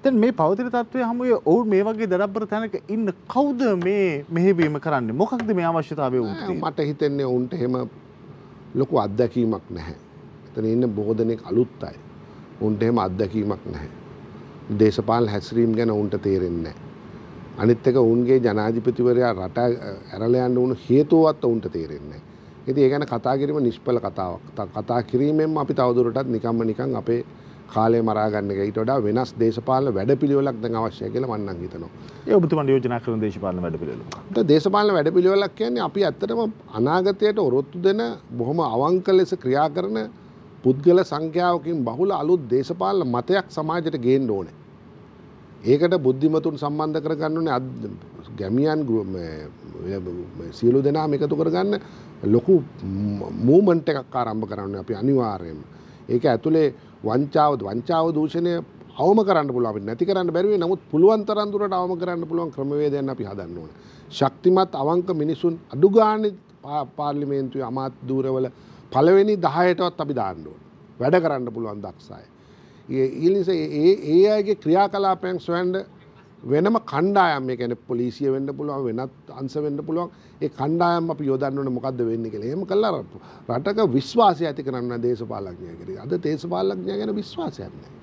දැන් මේ පවතින තත්ත්වයේ හැමෝම ඔවුන් මේ වගේ දඩබ්බර තැනක ඉන්න කවුද මේ මෙහෙවීම කරන්නේ? මොකක්ද මේ අවශ්‍යතාවය උන්ට? මට හිතෙන්නේ උන්ට එහෙම ලොකු අත්දැකීමක් නැහැ. එතන ඉන්න බොහෝ දෙනෙක් අලුත් අය. උන්ට එහෙම අත්දැකීමක් නැහැ. දේශපාලන හැසිරීම ගැන උන්ට තේරෙන්නේ නැහැ. අනිත් එක උන්ගේ ජනාධිපතිවරයා රට ඇරලා යන්න උණු හේතුවත් උන්ට තේරෙන්නේ නැහැ. ඉතින් ඒ ගැන කතා කිරීම නිෂ්ඵල කතාවක්. කතා කිරීමෙන්ම අපි තවදුරටත් නිකන් අපේ කාලය මරා ගන්න එක. ඊට වඩා වෙනස් දේශපාලන වැඩපිළිවෙලක් දැන් අවශ්‍යයි කියලා මම නම් හිතනවා. ඒ ඔබතුමන් යෝජනා කරන දේශපාලන වැඩපිළිවෙල. දේශපාලන වැඩපිළිවෙලක් කියන්නේ අපි ඇත්තටම අනාගතයට ඔරොත්තු දෙන බොහොම අවංක ලෙස ක්‍රියා කරන පුද්ගල සංඛ්‍යාවකින් බහුල අලුත් දේශපාලන මතයක් සමාජයට ගේන්න ඕනේ. ඒකට බුද්ධිමතුන් සම්බන්ධ කරගන්න ඕනේ. ගැමියන් සියලු දෙනාම එකතු කරගන්න ලොකු මූවමන්ට් එකක් ආරම්භ කරන්න අපි අනිවාර්යයෙන්ම. ඒක ඇතුලේ වංචාව දූෂණය අවම කරන්න පුළුවන්. අපිට නැති කරන්න බැරි වෙයි. නමුත් පුළුවන් තරම් දුරට අවම කරන්න පුළුවන් ක්‍රමවේදයන් අපි හදන්න ඕනේ. ශක්තිමත් අවංක මිනිසුන් අඩු ගානේ පාර්ලිමේන්තුවේ අමාත්‍ය ධූරවල පළවෙනි 10ටවත් අපි දාන්න ඕනේ. වැඩ කරන්න පුළුවන් දක්ෂ අය. ඒ අයගේ ක්‍රියාකලාපයන් සොයන්න වෙනම කණ්ඩායම්, ඒ කියන්නේ පොලිසිය වෙන්න පුළුවන්, වෙනත් අංශ වෙන්න පුළුවන්. ඒ කණ්ඩායම් අපි යොදන්න ඕනේ මොකද්ද වෙන්නේ කියලා. එහෙම කළා රටක විශ්වාසය ඇති කරන්න දේශපාලඥයා කෙරේ. අද දේශපාලඥයා ගැන විශ්වාසයක් නැහැ.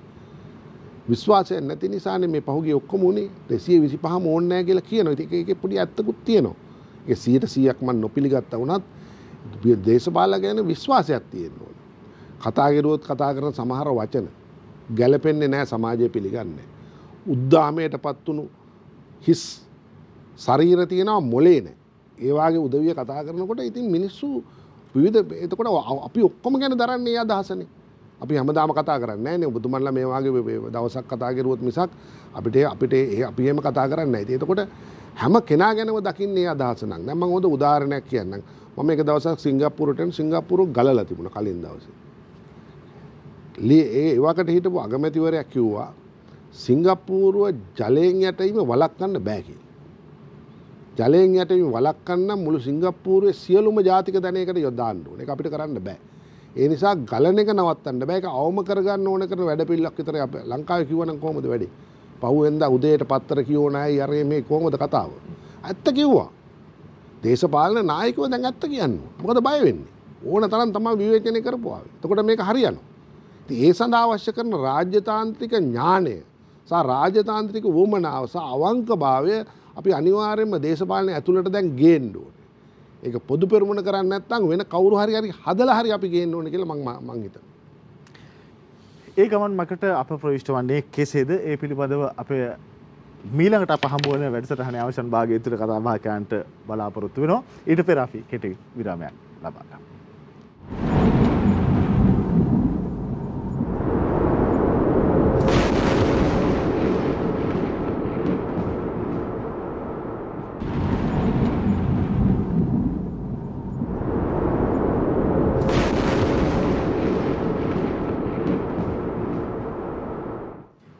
විශ්වාසයක් නැති නිසානේ මේ පහුගිය ඔක්කොම උනේ 225ම ඕනේ නැහැ කියලා කියනවා. ඉතින් ඒකේ පොඩි ඇත්තකුත් තියෙනවා. ඒක 100%ක් මම නොපිළිගත්තා වුණත් දේශපාලන ගැන විශ්වාසයක් තියෙන්න ඕනේ. කතා කරුවොත් කතා කරන සමහර වචන ගැළපෙන්නේ නැහැ, සමාජය පිළිගන්නේ. උද්දාමයටපත් වුණු හිස් ශරීර තියෙනවා, මොලේ නැහැ. ඒ වාගේ උදවිය කතා කරනකොට ඉතින් මිනිස්සු විවිධ, එතකොට අපි ඔක්කොම ගැන දරන්නේ ඒ අදහසනේ. අපි හැමදාම කතා කරන්නේ නැහැ නේ. ඔබතුමන්ලා මේ වාගේ දවසක් කතා කරුවොත් මිසක් අපිට අපි එහෙම කතා කරන්නේ නැහැ. එතකොට හැම කෙනා ගැනම දකින්නේ ඒ අදහස නම්. දැන් මම හොඳ උදාහරණයක් කියන්නම්. මම එක දවසක් සිංගප්පූරුවට සිංගප්පූරු ගලලා තිබුණා කලින් දවසේ. ඒ වකට හිටපු අගමැතිවරයා කිව්වා සිංගප්පූරුව ජලයෙන් යටවීම වළක්වන්න බෑ කියලා. ජලයෙන් යටවීම වළක්වන්න මුළු සිංගප්පූරුවේ සියලුම ජාතික ධනයකට යොදාන්න ඕනේ. ඒක අපිට කරන්න බෑ. ඒ නිසා ගලන එක නවත්තන්න බෑ. ඒක අවම කරගන්න ඕන කරන වැඩපිළිවෙලක් විතරයි අපි ලංකාවේ කිව්වනම් කොහොමද වැඩේ? පහුවෙන්දා උදේට පත්තර කියෝ නැහැ අර මේ කොහොමද කතාව? ඇත්ත කිව්වා. දේශපාලන නායකයෝ දැන් ඇත්ත කියන්නේ. මොකද බය වෙන්නේ? ඕන තරම් තමයි විවේචනය කරපුවා. එතකොට මේක හරියනවා. ඉතින් ඒ සඳහා අවශ්‍ය කරන රාජ්‍යතාන්ත්‍රික ඥාණය සහ රාජ්‍යතාන්ත්‍රික වුමනාව සහ අවංකභාවය අපි අනිවාර්යයෙන්ම දේශපාලනය ඇතුළට දැන් ගේන්න ඕනේ. ඒක පොදු පෙරමුණ කරන්නේ නැත්නම් වෙන කවුරු හරි හදලා හරි අපි ගේන්න ඕනේ කියලා මම හිතනවා. ඒ ගමන් මකට අප ප්‍රවිෂ්ඨ වන්නේ කෙසේද? ඒ පිළිබඳව අපේ මීළඟට අප හමු වන වැඩසටහනේ අවසන් භාගය තුළ කතා බහ කරන්නට බලාපොරොත්තු වෙනවා. ඊට පෙර අපි කෙටි විරාමයක් ලබා ගමු.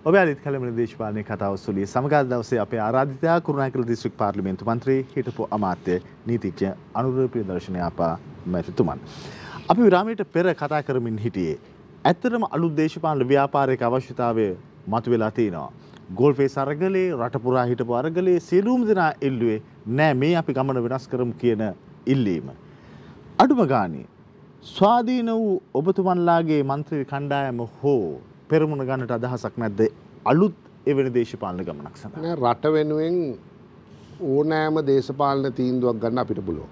ඔබ අලිත් කලමන දේශපාලනයේ කතාව සුලිය සමග දවසේ අපේ ආරාධිතයා කුරුණෑගල දිස්ත්‍රික් පාර්ලිමේන්තු මන්ත්‍රී හිටපු අමාත්‍ය නීතිඥ අනුර ප්‍රියදර්ශන අපා මැතිතුමන්. අපි විරාමයට පෙර කතා කරමින් හිටියේ ඇත්තටම අලුත් දේශපාලන ව්‍යාපාරයක අවශ්‍යතාවය මතුවලා තියෙනවා. ගෝල්ෆේස් අරගලේ රට පුරා හිටපු අරගලේ සියලුම දෙනා එල්ලුවේ නෑ මේ අපි ගමන වෙනස් කරමු කියන ඉල්ලීම. අඩුම ගානේ ස්වාධීන වූ ඔබතුමන්ලාගේ මන්ත්‍රී කණ්ඩායම හෝ පෙරමුණ ගන්නට අදහසක් නැද්ද අලුත් එවැනි දේශපාලන ගමනක් සඳහා? රට වෙනුවෙන් ඕනෑම දේශපාලන තීන්දුවක් ගන්න අපිට පුළුවන්.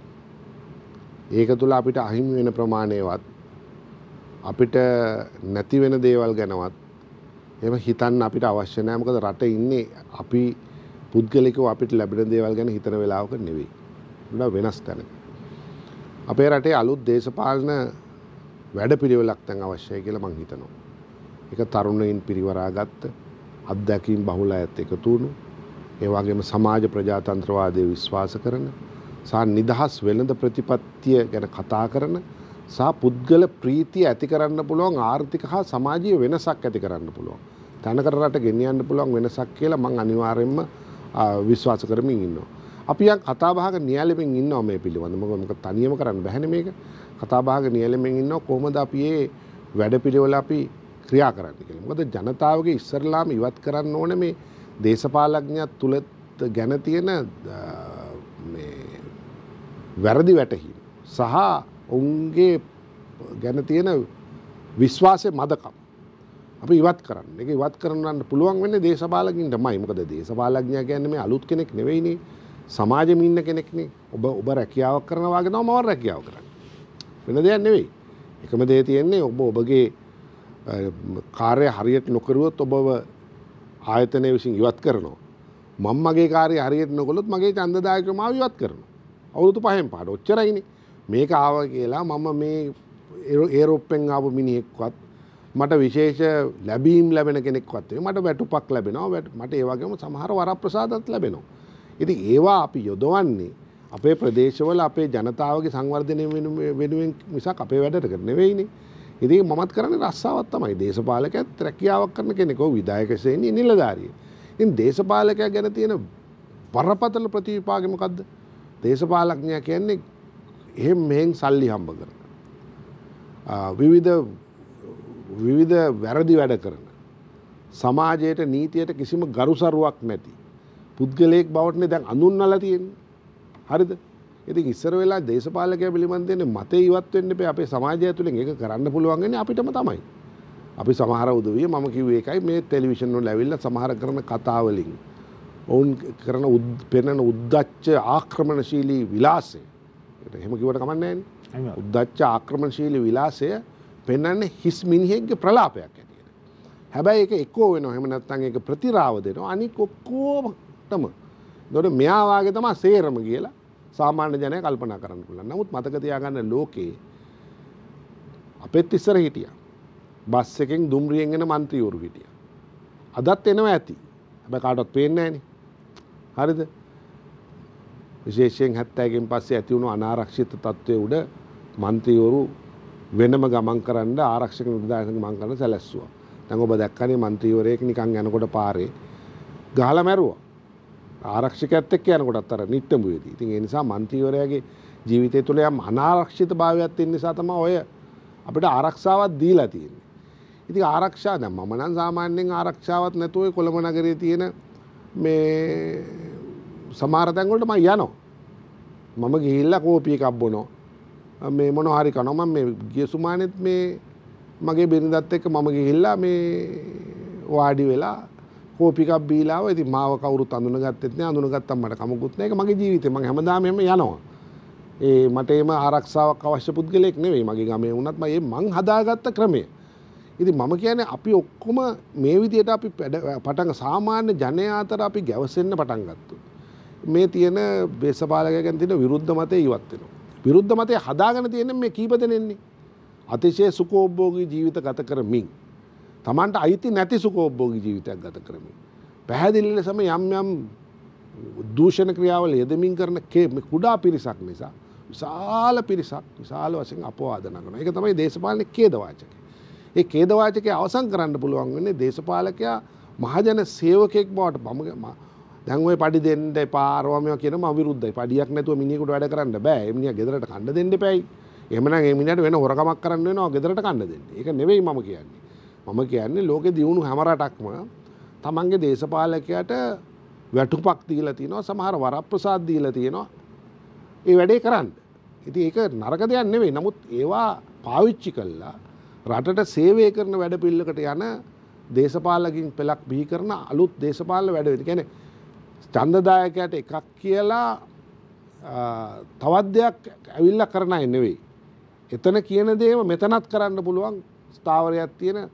ඒක තුළ අපිට අහිමි වෙන ප්‍රමාණයවත් අපිට නැති වෙන දේවල් ගැනවත් එහෙම හිතන්න අපිට අවශ්‍ය නැහැ. මොකද රට ඉන්නේ අපි පුද්ගලිකව අපිට ලැබෙන දේවල් ගැන හිතන වෙලාවක නෙවෙයි. ඒක වෙනස් තැනක. අපේ රටේ අලුත් දේශපාලන වැඩපිළිවෙලක් දැන් අවශ්‍යයි කියලා මම හිතනවා. ඒක තරුණයින් පිරිවරාගත්ත අත්දැකීම් බහුල අයත් එකතු වුණු ඒ වගේම සමාජ ප්‍රජාතන්ත්‍රවාදයේ විශ්වාස කරන සහ නිදහස් වෙළඳ ප්‍රතිපත්තිය ගැන කතා කරන සහ පුද්ගල ප්‍රීතිය ඇති කරන්න පුළුවන් ආර්ථික හා සමාජීය වෙනසක් ඇති කරන්න පුළුවන් තැනකට රට ගෙනියන්න පුළුවන් වෙනසක් කියලා මම අනිවාර්යයෙන්ම විශ්වාස කරමින් ඉන්නවා. අපි යක් කතා බහක නියැලෙමින් ඉන්නවා මේ පිළිබඳව. මොකද තනියම කරන්න බැහැනේ මේක. කතා බහක නියැලෙමින් ඉන්නවා කොහොමද අපි මේ වැඩපිළිවෙල අපි ක්‍රියා කරන්න කියලා. මොකද ජනතාවගේ ඉස්සරලාම ඉවත් කරන්න ඕනේ මේ දේශපාලඥයන් තුල ගැන තියෙන මේ වැරදි වැටහීම සහ ඔවුන්ගේ ගැන තියෙන විශ්වාසයේ මදකම් අපි ඉවත් කරන්න. ඒක ඉවත් කරන්න පුළුවන් වෙන්නේ දේශපාලකින්ටමයි. මොකද දේශපාලඥයා කියන්නේ මේ අලුත් කෙනෙක් නෙවෙයිනේ. සමාජෙම ඉන්න කෙනෙක්නේ. ඔබ රැකියාවක් කරනවා වගේ තමයි මම රැකියාව කරන්නේ. වෙන දෙයක් නෙවෙයි. එකම දේ තියෙන්නේ ඔබගේ කාර්යය හරියට නොකරුවොත් ඔබව ආයතනය විසින් ඉවත් කරනවා. මම මගේ කාර්යය හරියට නොකළොත් මගේ ඡන්දදායකව මාව ඉවත් කරනවා. අවුරුදු 5න් පාඩ ඔච්චරයිනේ. මේක ආවා කියලා මම මේ ඒරොප්පෙන් ආපු මිනිහෙක්වත් මට විශේෂ ලැබීම් ලැබෙන කෙනෙක්වත් නෙවෙයි. මට වැටුපක් ලැබෙනවා. මට ඒ වගේම සමහර වරප්‍රසාදත් ලැබෙනවා. ඉතින් ඒවා අපි යොදවන්නේ අපේ ප්‍රදේශවල අපේ ජනතාවගේ සංවර්ධනය වෙනුවෙන් මිසක් අපේ වැඩට නෙවෙයිනේ. ඉතින් මමත් කරන්නේ රස්සාවක් තමයි. දේශපාලකයත් රැකියාවක් කරන කෙනෙක්. ඔව් විධායක ශ්‍රේණියේ නිලධාරියෙක්. ඉතින් දේශපාලකයා ගැන තියෙන බරපතල ප්‍රතිවිපාකය මොකද්ද? දේශපාලඥයා කියන්නේ එහෙම මෙහෙන් සල්ලි හම්බ කරන. විවිධ වැරදි වැඩ කරන. සමාජයට නීතියට කිසිම ගරුසරුවක් නැති පුද්ගලයෙක් බවටනේ දැන් අඳුන්වලා තියෙන්නේ. හරිද? ඉතින් ඉස්සර වෙලා දේශපාලකයා පිළිබඳ දෙන්නේ මතේ ඉවත් වෙන්න බෑ. අපේ සමාජය තුළින් ඒක කරන්න පුළුවන් වෙන්නේ අපිටම තමයි. අපි සමහර උදවිය මම කිව්වේ ඒකයි මේ ටෙලිවිෂන් වල ඇවිල්ලා සමහර කරන කතා වලින් ඔවුන් කරන පෙනෙන උද්දච්ච ආක්‍රමණශීලී විලාසය. ඒකට එහෙම කිව්වට කමක් නැහැ නේ. උද්දච්ච ආක්‍රමණශීලී විලාසය පෙන්වන්නේ හිස් මිනිහෙක්ගේ ප්‍රලාපයක් ඇටියට. හැබැයි ඒක එක්කෝ වෙනවා. එහෙම නැත්නම් ඒක ප්‍රතිරාව දෙනවා. අනික ඔක්කොමටම. ඒතකොට මෙයා වාගේ තමයි සේරම කියලා සාමාන්‍ය ජනයා කල්පනා කරන්න පුළුවන්. නමුත් මතක තියාගන්න ලෝකේ අපෙත් ඉස්සර හිටියා. බස් එකෙන් දුම්රියෙන් එන മന്ത്രിවරු හිටියා. අදත් එනවා ඇති. හැබැයි කාටවත් පේන්නේ නැහනේ. හරිද? විශේෂයෙන් 70 න් පස්සේ ඇති වුණු අනාරක්ෂිත තත්ත්වයේ උඩ മന്ത്രിවරු වෙනම ගමන් කරන්න ආරක්ෂක නිලධාරීන් ගමන් කරන්න සැලැස්සුවා. දැන් ඔබ දැක්කනේ മന്ത്രിවරයෙක් නිකන් යනකොට පාරේ ගහලා මැරුවා. ආරක්ෂකයත් එක්ක යනකොටත් අර නිට්ටඹුවේදී. ඉතින් ඒ නිසා മന്ത്രിවරයාගේ ජීවිතය තුළ යම් අනාරක්ෂිත භාවයක් තියෙන නිසා තමයි ඔය අපිට ආරක්ෂාවක් දීලා තියෙන්නේ. ඉතින් ආරක්ෂාව දැන් මම නම් සාමාන්‍යයෙන් ආරක්ෂාවක් නැතුව කොළඹ නගරයේ තියෙන මේ සමහර තැන් වලට මම යනවා. මම ගිහිල්ලා කෝපි එකක් බොනවා. මේ මොන හරි කනවා. මම මේ ගිය සුමානෙත් මේ මගේ බිරිඳත් එක්ක මම ගිහිල්ලා මේ වාඩි වෙලා කෝපි එකක් බීලා ආවා. ඉතින් මාව කවුරුත් අඳුනගත්තෙත් නෑ. අඳුනගත්තම මට කමකුත් නෑ. ඒක මගේ ජීවිතේ. මම හැමදාම එහෙම යනවා. මට එම ආරක්ෂාවක් අවශ්‍ය පුද්ගලයෙක් නෙවෙයි. මගේ ගමේ වුණත් මම හදාගත්ත ක්‍රමය. ඉතින් මම කියන්නේ අපි ඔක්කොම මේ විදියට අපි පටන් සාමාන්‍ය ජනයා අතර අපි ගැවසෙන්න පටන් ගත්තා. මේ තියෙන දේශපාලකයන් ගැන තියෙන විරුද්ධ මතය ඉවත් වෙනවා. විරුද්ධ මතය හදාගෙන තියෙන්නේ මේ කීප දෙනෙන්නේ. අතිශය සුඛෝපභෝගී ජීවිත ගත කරමින් තමන්ට අයිති නැති සුඛෝපභෝගී ජීවිතයක් ගත කරමින් පැහැදිලි ලෙසම යම් දූෂණ ක්‍රියාවල යෙදමින් කරන කුඩා පිරිසක් නිසා විශාල පිරිසක් විශාල වශයෙන් අපවාද නගනවා. ඒක තමයි දේශපාලනේ ඛේද වාචකය. ඒ ඛේද වාචකය අවසන් කරන්න පුළුවන් වෙන්නේ දේශපාලකයා මහජන සේවකයෙක් බවට දැන් ඔය පඩි දෙන්න එපා අරවම කියන මම විරුද්ධයි. පඩියක් නැතුව මිනිහෙකුට වැඩ කරන්න බෑ. ඒ මිනිහා ගෙදරට කන්න දෙන්න එපායි. එහෙමනම් ඒ මිනිහට වෙන හොරකමක් කරන්න වෙනවා ගෙදරට කන්න දෙන්න. ඒක නෙවෙයි මම කියන්නේ. මම කියන්නේ ලෝකේ දියුණු හැම රටක්ම තමන්ගේ දේශපාලකයාට වැටුපක් දීලා තියෙනවා. සමහර වරප්‍රසාද දීලා තියෙනවා. ඒ වැඩේ කරන්න. ඉතින් ඒක නරක දෙයක් නෙවෙයි. නමුත් ඒවා පාවිච්චි කළා රටට සේවය කරන වැඩ පිළිලකට යන දේශපාලකින් පෙළක් බිහි කරන අලුත් දේශපාලන වැඩ වෙන. කියන්නේ ඡන්දදායකයාට එකක් කියලා තවත් දෙයක් ඇවිල්ලා කරන අය නෙවෙයි. එතන කියන දේම මෙතනත් කරන්න පුළුවන් ස්ථාවරයක් තියෙන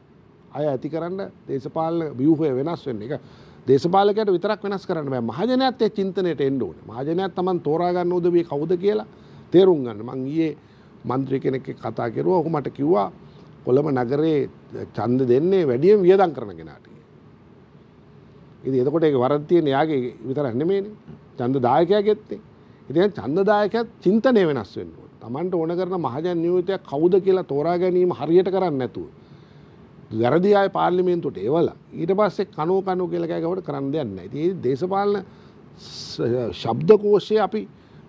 අය ඇති කරන්න දේශපාලන ව්‍යුහය වෙනස් වෙන්න. ඒක දේශපාලකයට විතරක් වෙනස් කරන්න බෑ. මහජනයාත් ඒ චින්තනයට එන්න ඕනේ. මහජනයාත් Taman තෝරා ගන්න උදවිය කවුද කියලා තේරුම් ගන්න. මං ඊයේ മന്ത്രി කෙනෙක් එක්ක කතා කරුවා. ඔහු මට කිව්වා කොළඹ නගරේ ඡන්ද දෙන්නේ වැඩියෙන් වියදම් කරන කෙනාට. ඉතින් එතකොට ඒක වරද තියෙන යාගේ විතරක් නෙමෙයිනේ. ඡන්ද දායකයාගෙත් නේ. ඉතින් ඡන්ද දායකයාත් චින්තනය වෙනස් වෙන්න ඕනේ. Tamanට ඕන කරන මහජන නියෝජිතයා කවුද කියලා තෝරා ගැනීම හරියට කරන්නේ නැතුව. වැරදි ආය පාර්ලිමේන්තුවට එවලා ඊට පස්සේ කනෝ කියලා කෑගවට කරන්න දෙයක් නැහැ. ඉතින් මේ දේශපාලන ශබ්දකෝෂය අපි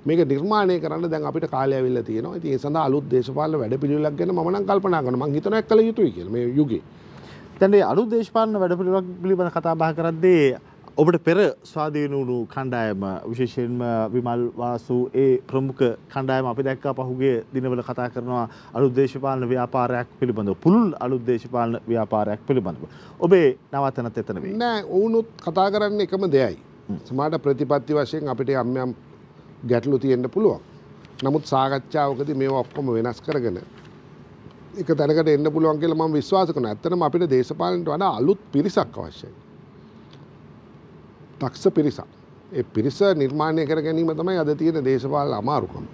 මේක නිර්මාණය කරන්න දැන් අපිට කාලය ඇවිල්ලා තියෙනවා. ඉතින් ඒ සඳහා අලුත් දේශපාලන වැඩපිළිවෙලක් ගැන මම නම් කල්පනා කරනවා. මම හිතනවා එක්කල යුතුයි කියලා මේ යුගයේ. දැන් මේ අලුත් දේශපාලන වැඩපිළිවෙලක් පිළිබඳ කතා බහ කරද්දී ඔබට පෙර ස්වාධීන වුණු කණ්ඩායම විශේෂයෙන්ම විමල් වාසු ඒ ප්‍රමුඛ කණ්ඩායම අපි දැක්කා පහුගිය දිනවල කතා කරනවා අලුත් දේශපාලන ව්‍යාපාරයක් පිළිබඳව පුළුල් අලුත් දේශපාලන ව්‍යාපාරයක් පිළිබඳව. ඔබේ නවතනත් එතන වෙයි. නෑ වුණොත් කතා කරන්නේ එකම දෙයයි. සමහරට ප්‍රතිපත්ති වශයෙන් අපිට යම් ගැටලු තියෙන්න පුළුවන්. නමුත් සාකච්ඡාවකදී මේවා ඔක්කොම වෙනස් කරගෙන එක තැනකට එන්න පුළුවන් කියලා මම විශ්වාස කරනවා. ඇත්තටම අපිට දේශපාලනයට වඩා අලුත් පිරිසක් අවශ්‍යයි. දක්ෂ පිරිසක්. ඒ පිරිස නිර්මාණය කර ගැනීම තමයි අද තියෙන දේශපාලන අමාරුකම.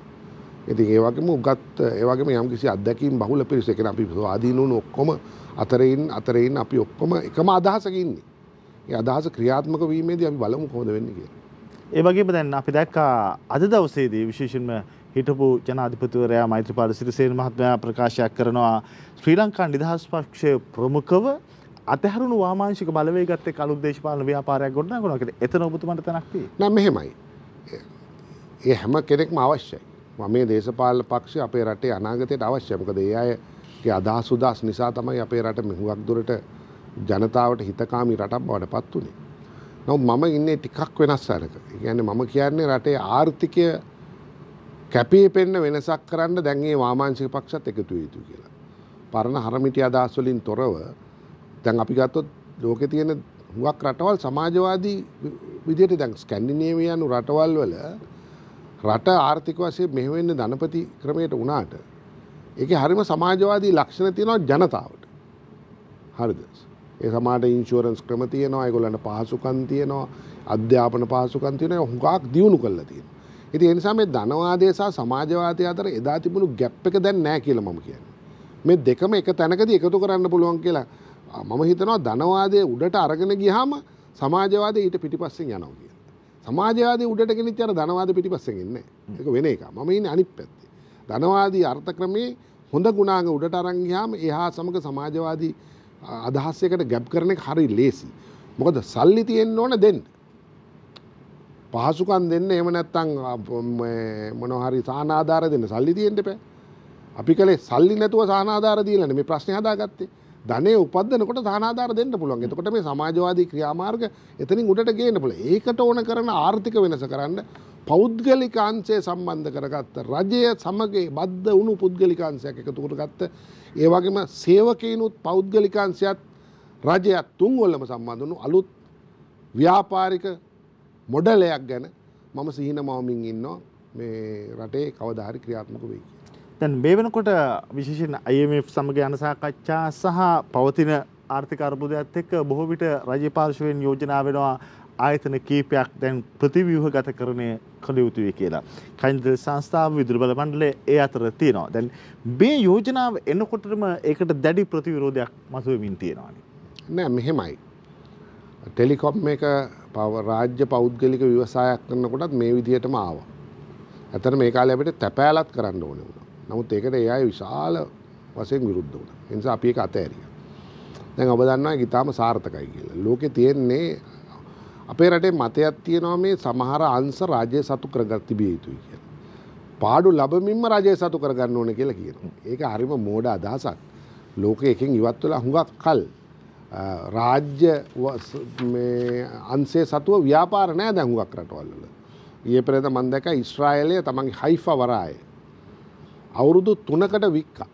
ඉතින් ඒ වගේම උගත් ඒ වගේම යම්කිසි අත්දැකීම් බහුල පිරිස. ඒ කියන්නේ අපි ස්වාධීන වුණු ඔක්කොම අතරින් අපි ඔක්කොම එකම අදහසක ඉන්නේ. ඒ අදහස ක්‍රියාත්මක වීමේදී අපි බලමු කොහොමද වෙන්නේ කියලා. ඒ වගේම දැන් අපි දැක්කා අද දවසේදී විශේෂයෙන්ම හිටපු ජනාධිපතිවරයා මෛත්‍රීපාල සිරිසේන මහත්මයා ප්‍රකාශයක් කරනවා ශ්‍රී ලංකා නිදහස් පක්ෂයේ ප්‍රමුඛව අතහැරුණු වාමාංශික බලවේගත් එක්ක අලුත් දේශපාලන ව්‍යාපාරයක් ගොඩනගනවා කියලා. එතන ඔබතුමන්ට තැනක් තියෙයි. නෑ මෙහෙමයි. ඒ හැම කෙනෙක්ම අවශ්‍යයි. මේ දේශපාලන පක්ෂය අපේ රටේ අනාගතයට අවශ්‍යයි. මොකද ඒ අයගේ අදහස් උදාස් නිසා තමයි අපේ රට මෙහුවක් දුරට ජනතාවට හිතකාමී රටක් බවට පත් වුණේ. නමුත් මම ඉන්නේ ටිකක් වෙනස් තැනක. ඒ කියන්නේ මම කියන්නේ රටේ ආර්ථිකය කැපී පෙනෙන වෙනසක් කරන්න දැන් මේ වාමාංශික පක්ෂත් එකතු වෙ යුතුයි කියලා. පරණ හරමිටිය අදහස් වලින් තොරව දැන් අපි ගත්තොත් ලෝකේ තියෙන හුඟක් රටවල් සමාජවාදී විදිහට දැන් ස්කැන්ඩිනේවියානු රටවල් වල රට ආර්ථික වශයෙන් මෙහෙවෙන්නේ ධනපති ක්‍රමයට වුණාට ඒකේ හරිම සමාජවාදී ලක්ෂණ තියෙනවා ජනතාවට. හරිද? ඒ සමාජ ඉන්ෂුරන්ස් ක්‍රම තියෙනවා, ඒගොල්ලන්ට පහසුකම් තියෙනවා, අධ්‍යාපන පහසුකම් තියෙනවා, හුඟක් දියුණු කරලා තියෙනවා. ඉතින් ඒ නිසා මේ ධනවාදය සහ සමාජවාදය අතර එදා තිබුණු ગેප් එක දැන් නැහැ කියලා මම කියන්නේ. මේ දෙකම එක තැනකදී එකතු කරන්න පුළුවන් කියලා මම හිතනවා ධනවාදයේ උඩට අරගෙන ගියාම සමාජවාදය ඊට පිටිපස්සෙන් යනවා කියලා. සමාජවාදයේ උඩට ගෙනිච්ච අර ධනවාද පිටිපස්සෙන් එන්නේ නැහැ. ඒක වෙන එකක්. මම ඉන්නේ අනිත් පැත්තේ. ධනවාදී අර්ථ ක්‍රමේ හොඳ ගුණාංග උඩට අරන් ගියාම එහා සමග සමාජවාදී අදහස් එකට ගැප් කරන එක හරි ලේසි. මොකද සල්ලි තියෙන්න ඕන දෙන්න. පහසුකම් දෙන්න එහෙම නැත්නම් මොනවා හරි සාහනාධාර දෙන්න සල්ලි තියෙන්න එපා. අපි කලේ සල්ලි නැතුව සාහනාධාර දීලානේ මේ ප්‍රශ්නේ හදාගත්තේ. ධනෙ උපදිනකොට සාහනාධාර දෙන්න පුළුවන්. එතකොට මේ සමාජවාදී ක්‍රියාමාර්ග එතනින් උඩට ගේන්න පුළුවන්. ඒකට ඕන කරන ආර්ථික වෙනස කරන්න පෞද්ගලික අංශය සම්බන්ධ කරගත්ත රජය සමග බද්ධ වුණු පුද්ගලික අංශයක් එකතු කරගත්ත ඒ වගේම සේවකීනුත් පෞද්ගලික අංශයත් රජයත් තුන්වලම සම්බන්ධ වුණු අලුත් ව්‍යාපාරික මොඩලයක් ගැන මම සිහින මවමින් ඉන්නවා මේ රටේ කවදා හරි ක්‍රියාත්මක වෙයි. දැන් මේ වෙනකොට විශේෂයෙන් IMF සමග යන සාකච්ඡා සහ පවතින ආර්ථික අර්බුදයත් එක්ක බොහෝ විට රජයේ පාර්ශවයෙන් යෝජනා වෙනවා ආයතන කීපයක් දැන් ප්‍රතිව්‍යුහගතකරණය කළ යුතුයි කියලා. කයින්ද සංස්ථාව විදුලි බල මණ්ඩලය ඒ අතර තියෙනවා. දැන් මේ යෝජනාව එනකොටම ඒකට දැඩි ප්‍රතිවිරෝධයක් මතුවෙමින් තියෙනවානේ. නෑ මෙහෙමයි. ටෙලිකොම් එක රාජ්‍ය පෞද්ගලික ව්‍යවසායයක් කරනකොටත් මේ විදිහටම ආවා. ඇත්තට මේ කාලේ අපිට තැපෑලත් කරන්න ඕනේ වුණා. නමුත් ඒකට ඒ අය විශාල වශයෙන් විරුද්ධ වුණා. ඒ නිසා අපි ඒක අතෑරියා. දැන් ඔබ දන්නවා ඒක ඊටාම සාර්ථකයි කියලා. ලෝකේ තියෙන්නේ අපේ රටේ මතයක් තියෙනවා මේ සමහර අංශ රාජ්‍ය සතු කරගත් තිබිය යුතුයි කියලා. පාඩු ලැබමින්ම රාජ්‍ය සතු කරගන්න ඕනේ කියලා කියනවා. ඒක හරිම මෝඩ අදහසක්. ලෝකයේ එකෙන් ඉවත් වෙලා හුඟක් කල් රාජ්‍ය මේ අංශයේ සතුව ව්‍යාපාර නැහැ දැන් හුඟක් රටවල් වල. ඊයේ පෙරේද මම දැක්කා ඊශ්‍රායලයේ තමන්ගේ හයිෆා වරාය අවුරුදු 3කට වික්කා.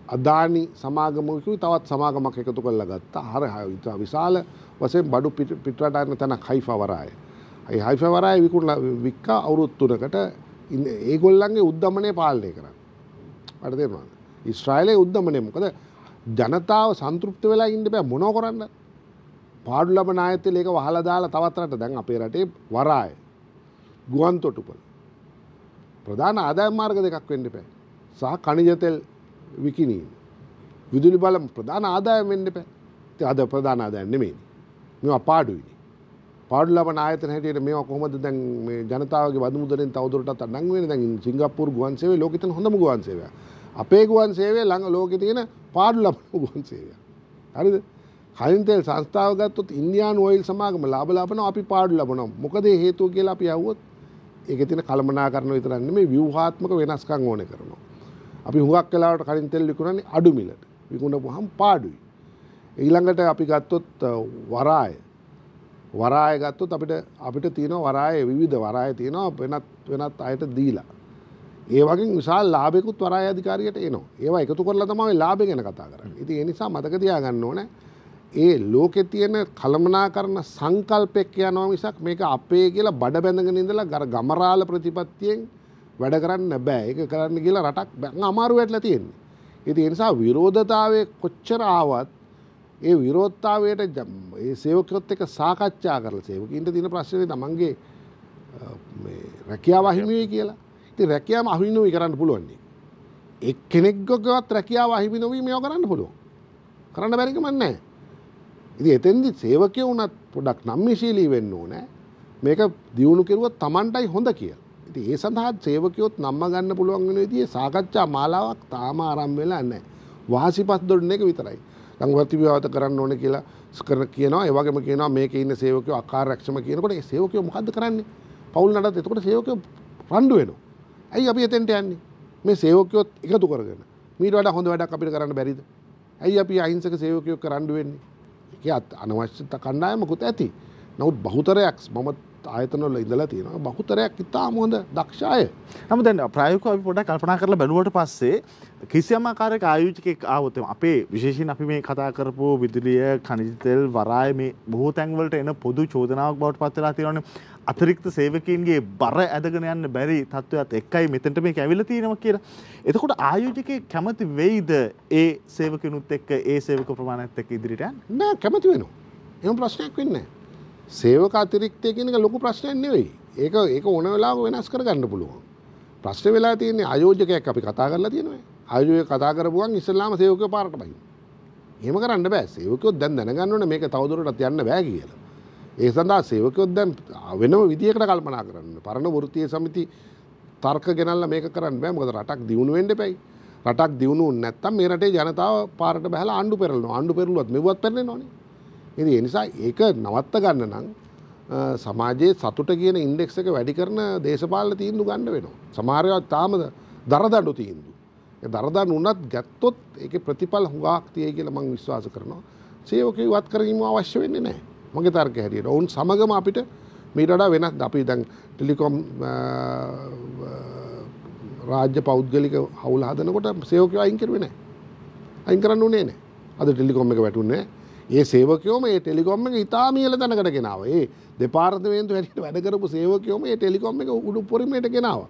අදානි සමාගමකුයි තවත් සමාගමක් එකතු කරලා ගත්තා. හරි විශාල වශයෙන් බඩු පිටරට යන තැනක් හයිෆා වරාය. ඒ හයිෆා වරාය වික්කා අවුරුදු 3කට ඒගොල්ලන්ගේ උද්දමනය පාලනය කරා. අර තේරුණාද? ඊශ්‍රායලයේ උද්දමනය මොකද ජනතාව සන්තුෂ්ට වෙලා ඉන්න බෑ මොනව කරන්නද? පාඩු ලබන ආයතන එක වහලා දාලා තවත් රට දැන් අපේ රටේ වරාය ගුවන් තොටුපළ ප්‍රධාන ආදායම් මාර්ග දෙකක් වෙන්න එපා. සහ ඛනිජ තෙල් විකිණීම. විදුලි බල ප්‍රධාන ආදායම් වෙන්න එපා. ඒ අද ප්‍රධාන ආදායම් නෙමෙයි. මේවා පාඩුයිනේ. පාඩු ලබන ආයතන හැටියට මේවා කොහොමද දැන් මේ ජනතාවගේ වදු මුදලෙන් තවදුරටත් අඩංගු වෙන්නේ? දැන් සිංගප්පූරු ගුවන් සේවය ලෝකෙට හොඳම ගුවන් සේවය. අපේ ගුවන් සේවය ළඟ ලෝකේ තියෙන පාඩු ලබන ගුවන් සේවය. හරිද? කයින් තෙල් සංස්ථාව ගත්තොත් ඉන්දියානු ඔයිල් සමාගම ලාභ ලබනවා අපි පාඩු ලබනවා. මොකද ඒ හේතුව කියලා අපි අහුවොත් ඒකේ තියෙන කළමනාකරණ විතරක් නෙමෙයි ව්‍යුහාත්මක වෙනස්කම් ඕනේ කරනවා. අපි හුඟක් වෙලාවට කලින් තෙල් විකුණන්නේ අඩු මිලට. විකුණපුවාම පාඩුයි. ඊළඟට අපි ගත්තොත් වරාය ගත්තොත් අපිට තියෙනවා වරාය විවිධ වරාය තියෙනවා වෙනත් අයට දීලා. ඒ වගේ විශාල ලාභයකුත් වරාය අධිකාරියට එනවා. ඒවා එකතු කරලා තමයි ලාභය ගැන කතා කරන්නේ. ඉතින් ඒ නිසා මතක තියාගන්න ඕනේ ඒ ලෝකේ තියෙන කළමනාකරන සංකල්පයක් යනවා මිසක් මේක අපේ කියලා බඩ බැඳගෙන ඉඳලා ගමරාල ප්‍රතිපත්තියෙන් වැඩ කරන්න බෑ. ඒක කරන්න කියලා රටක් අමාරු වෙట్లా තියෙන්නේ. ඉතින් ඒ නිසා විරෝධතාවයේ කොච්චර ආවත් ඒ විරෝධතාවයට ඒ සේවකයොත් එක්ක සාකච්ඡා කරලා සේවකීන්ට තියෙන ප්‍රශ්නේ තමන්ගේ මේ රැකියාව අහිමි වෙයි කියලා. ඉතින් රැකියාව අහිමි නොවි කරන්න පුළුවන් නේ. එක්කෙනෙක්ගේවත් රැකියාව අහිමි නොවි මේව කරන්න පුළුවන්. කරන්න බැරි කමක් නැහැ. ඉතින් එතෙන්දි සේවකයෝ උනත් පොඩක් නම්‍යශීලී වෙන්න ඕනේ. මේක දියුණු කෙරුවොත් Tamanටයි හොඳ කියලා. ඉතින් ඒ සඳහා සේවකයොත් නම්ම ගන්න පුළුවන් වෙන විදිහේ සාකච්ඡා මාලාවක් තාම ආරම්භ වෙලා නැහැ. වාසිපත් දොඩන එක විතරයි. සංවර්තිවිවාද කරන්න ඕනේ කියලා කියනවා. ඒ වගේම කියනවා මේකේ ඉන්න සේවකයෝ අකාර්යක්ෂම කියනකොට ඒ සේවකයෝ මොකද්ද කරන්නේ? පවුල් නඩත් එතකොට සේවකයෝ රණ්ඩු වෙනවා. ඇයි අපි එතෙන්ට යන්නේ? මේ සේවකයොත් එකතු කරගෙන මීට වඩා හොඳ වැඩක් අපිට කරන්න බැරිද? ඇයි අපි අහිංසක සේවකයෝ රණ්ඩු වෙන්නේ? ඒක අනවශ්‍ය කණ්ඩායමකුත් ඇති. නමුත් බහුතරයක් මම ආයතනවල ඉඳලා තියෙනවා. බහුතරයක් ඉතාම හොඳ දක්ෂ අය. නමුත් දැන් ප්‍රායෝගිකව අපි පොඩ්ඩක් කල්පනා කරලා බැලුවට පස්සේ කිසියම් ආකාරයක ආයෝජකෙක් ආවොත් අපේ විශේෂයෙන් අපි මේ කතා කරපු විදුලිය, ඛනිජ තෙල්, වරාය මේ බොහෝ තැන් වලට එන පොදු චෝදනාවක් බවට පත් වෙලා තියෙනවානේ. අතිරික්ත සේවකීන්ගේ බර ඇදගෙන යන්න බැරි තත්ත්වයක් එක්කයි මෙතනට මේක ඇවිල්ලා තියෙනවා කියලා. එතකොට ආයෝජකයෙක් කැමති වෙයිද ඒ සේවකිනුත් එක්ක ඒ සේවක ප්‍රමාණයත් එක්ක ඉදිරියට යන්න? නෑ කැමති වෙනවා. එහෙම ප්‍රශ්නයක් වෙන්නේ නෑ. සේවක අතිරික්තය කියන එක ලොකු ප්‍රශ්නයක් නෙවෙයි. ඒක ඕන වෙලාවක වෙනස් කරගන්න පුළුවන්. ප්‍රශ්නේ වෙලා තියෙන්නේ ආයෝජකයෙක් අපි කතා කරලා තියෙනවා. ආයෝජකයෙක් කතා කරපුවන් ඉස්සෙල්ලාම සේවකයෝ පාරට බහින්න. එහෙම කරන්න බෑ. සේවකයෝ දැන් දැනගන්න ඕනේ මේක තවදුරටත් යන්න බෑ කියලා. ඒ සඳහා සේවකයෝ දැන් වෙනම විදියකට කල්පනා කරන්න. පරණ වෘත්තීය සමිති තර්ක ගෙනල්ලා මේක කරන්න බෑ. මොකද රටක් දියුණු වෙන්න එපයි. රටක් දියුණු වුනේ නැත්තම් මේ රටේ ජනතාව පාරට බහලා ආණ්ඩු පෙරලනවා. ආණ්ඩු පෙරළුවත් මෙව්වත් පෙරලෙනවනේ. ඉතින් ඒ නිසා ඒක නවත්ත ගන්න නම් සමාජයේ සතුට කියන ඉන්ඩෙක්ස් එක වැඩි කරන දේශපාලන තීන්දුව ගන්න වෙනවා. සමහර ඒවා තාම දරදඬු තීන්දුව. ඒ දරදඬු උනත් ගත්තොත් ඒකේ ප්‍රතිඵල හුඟක් තියෙයි කියලා මම විශ්වාස කරනවා. සේවකයෝ ඉවත් කරගීම අවශ්‍ය වෙන්නේ නැහැ. මගේ තර්කය හැටියට. ඔවුන් සමගම අපිට මීට වඩා වෙනස් අපි දැන් ටෙලිකොම් රාජ්‍ය පෞද්ගලික හවුල් හදනකොට සේවකයෝ අයින් කරුවේ නැහැ. අයින් කරන්න උනේ නැහැ. අද ටෙලිකොම් එක වැටුනේ ඒ සේවකයෝම ඒ ටෙලිකොම් එක ඉතාම ඉහළ තැනකට ගෙනාවා. ඒ දෙපාර්තමේන්තුව හැටියට වැඩ කරපු සේවකයෝම ඒ ටෙලිකොම් එක උඩු පොරිමයට ගෙනාවා.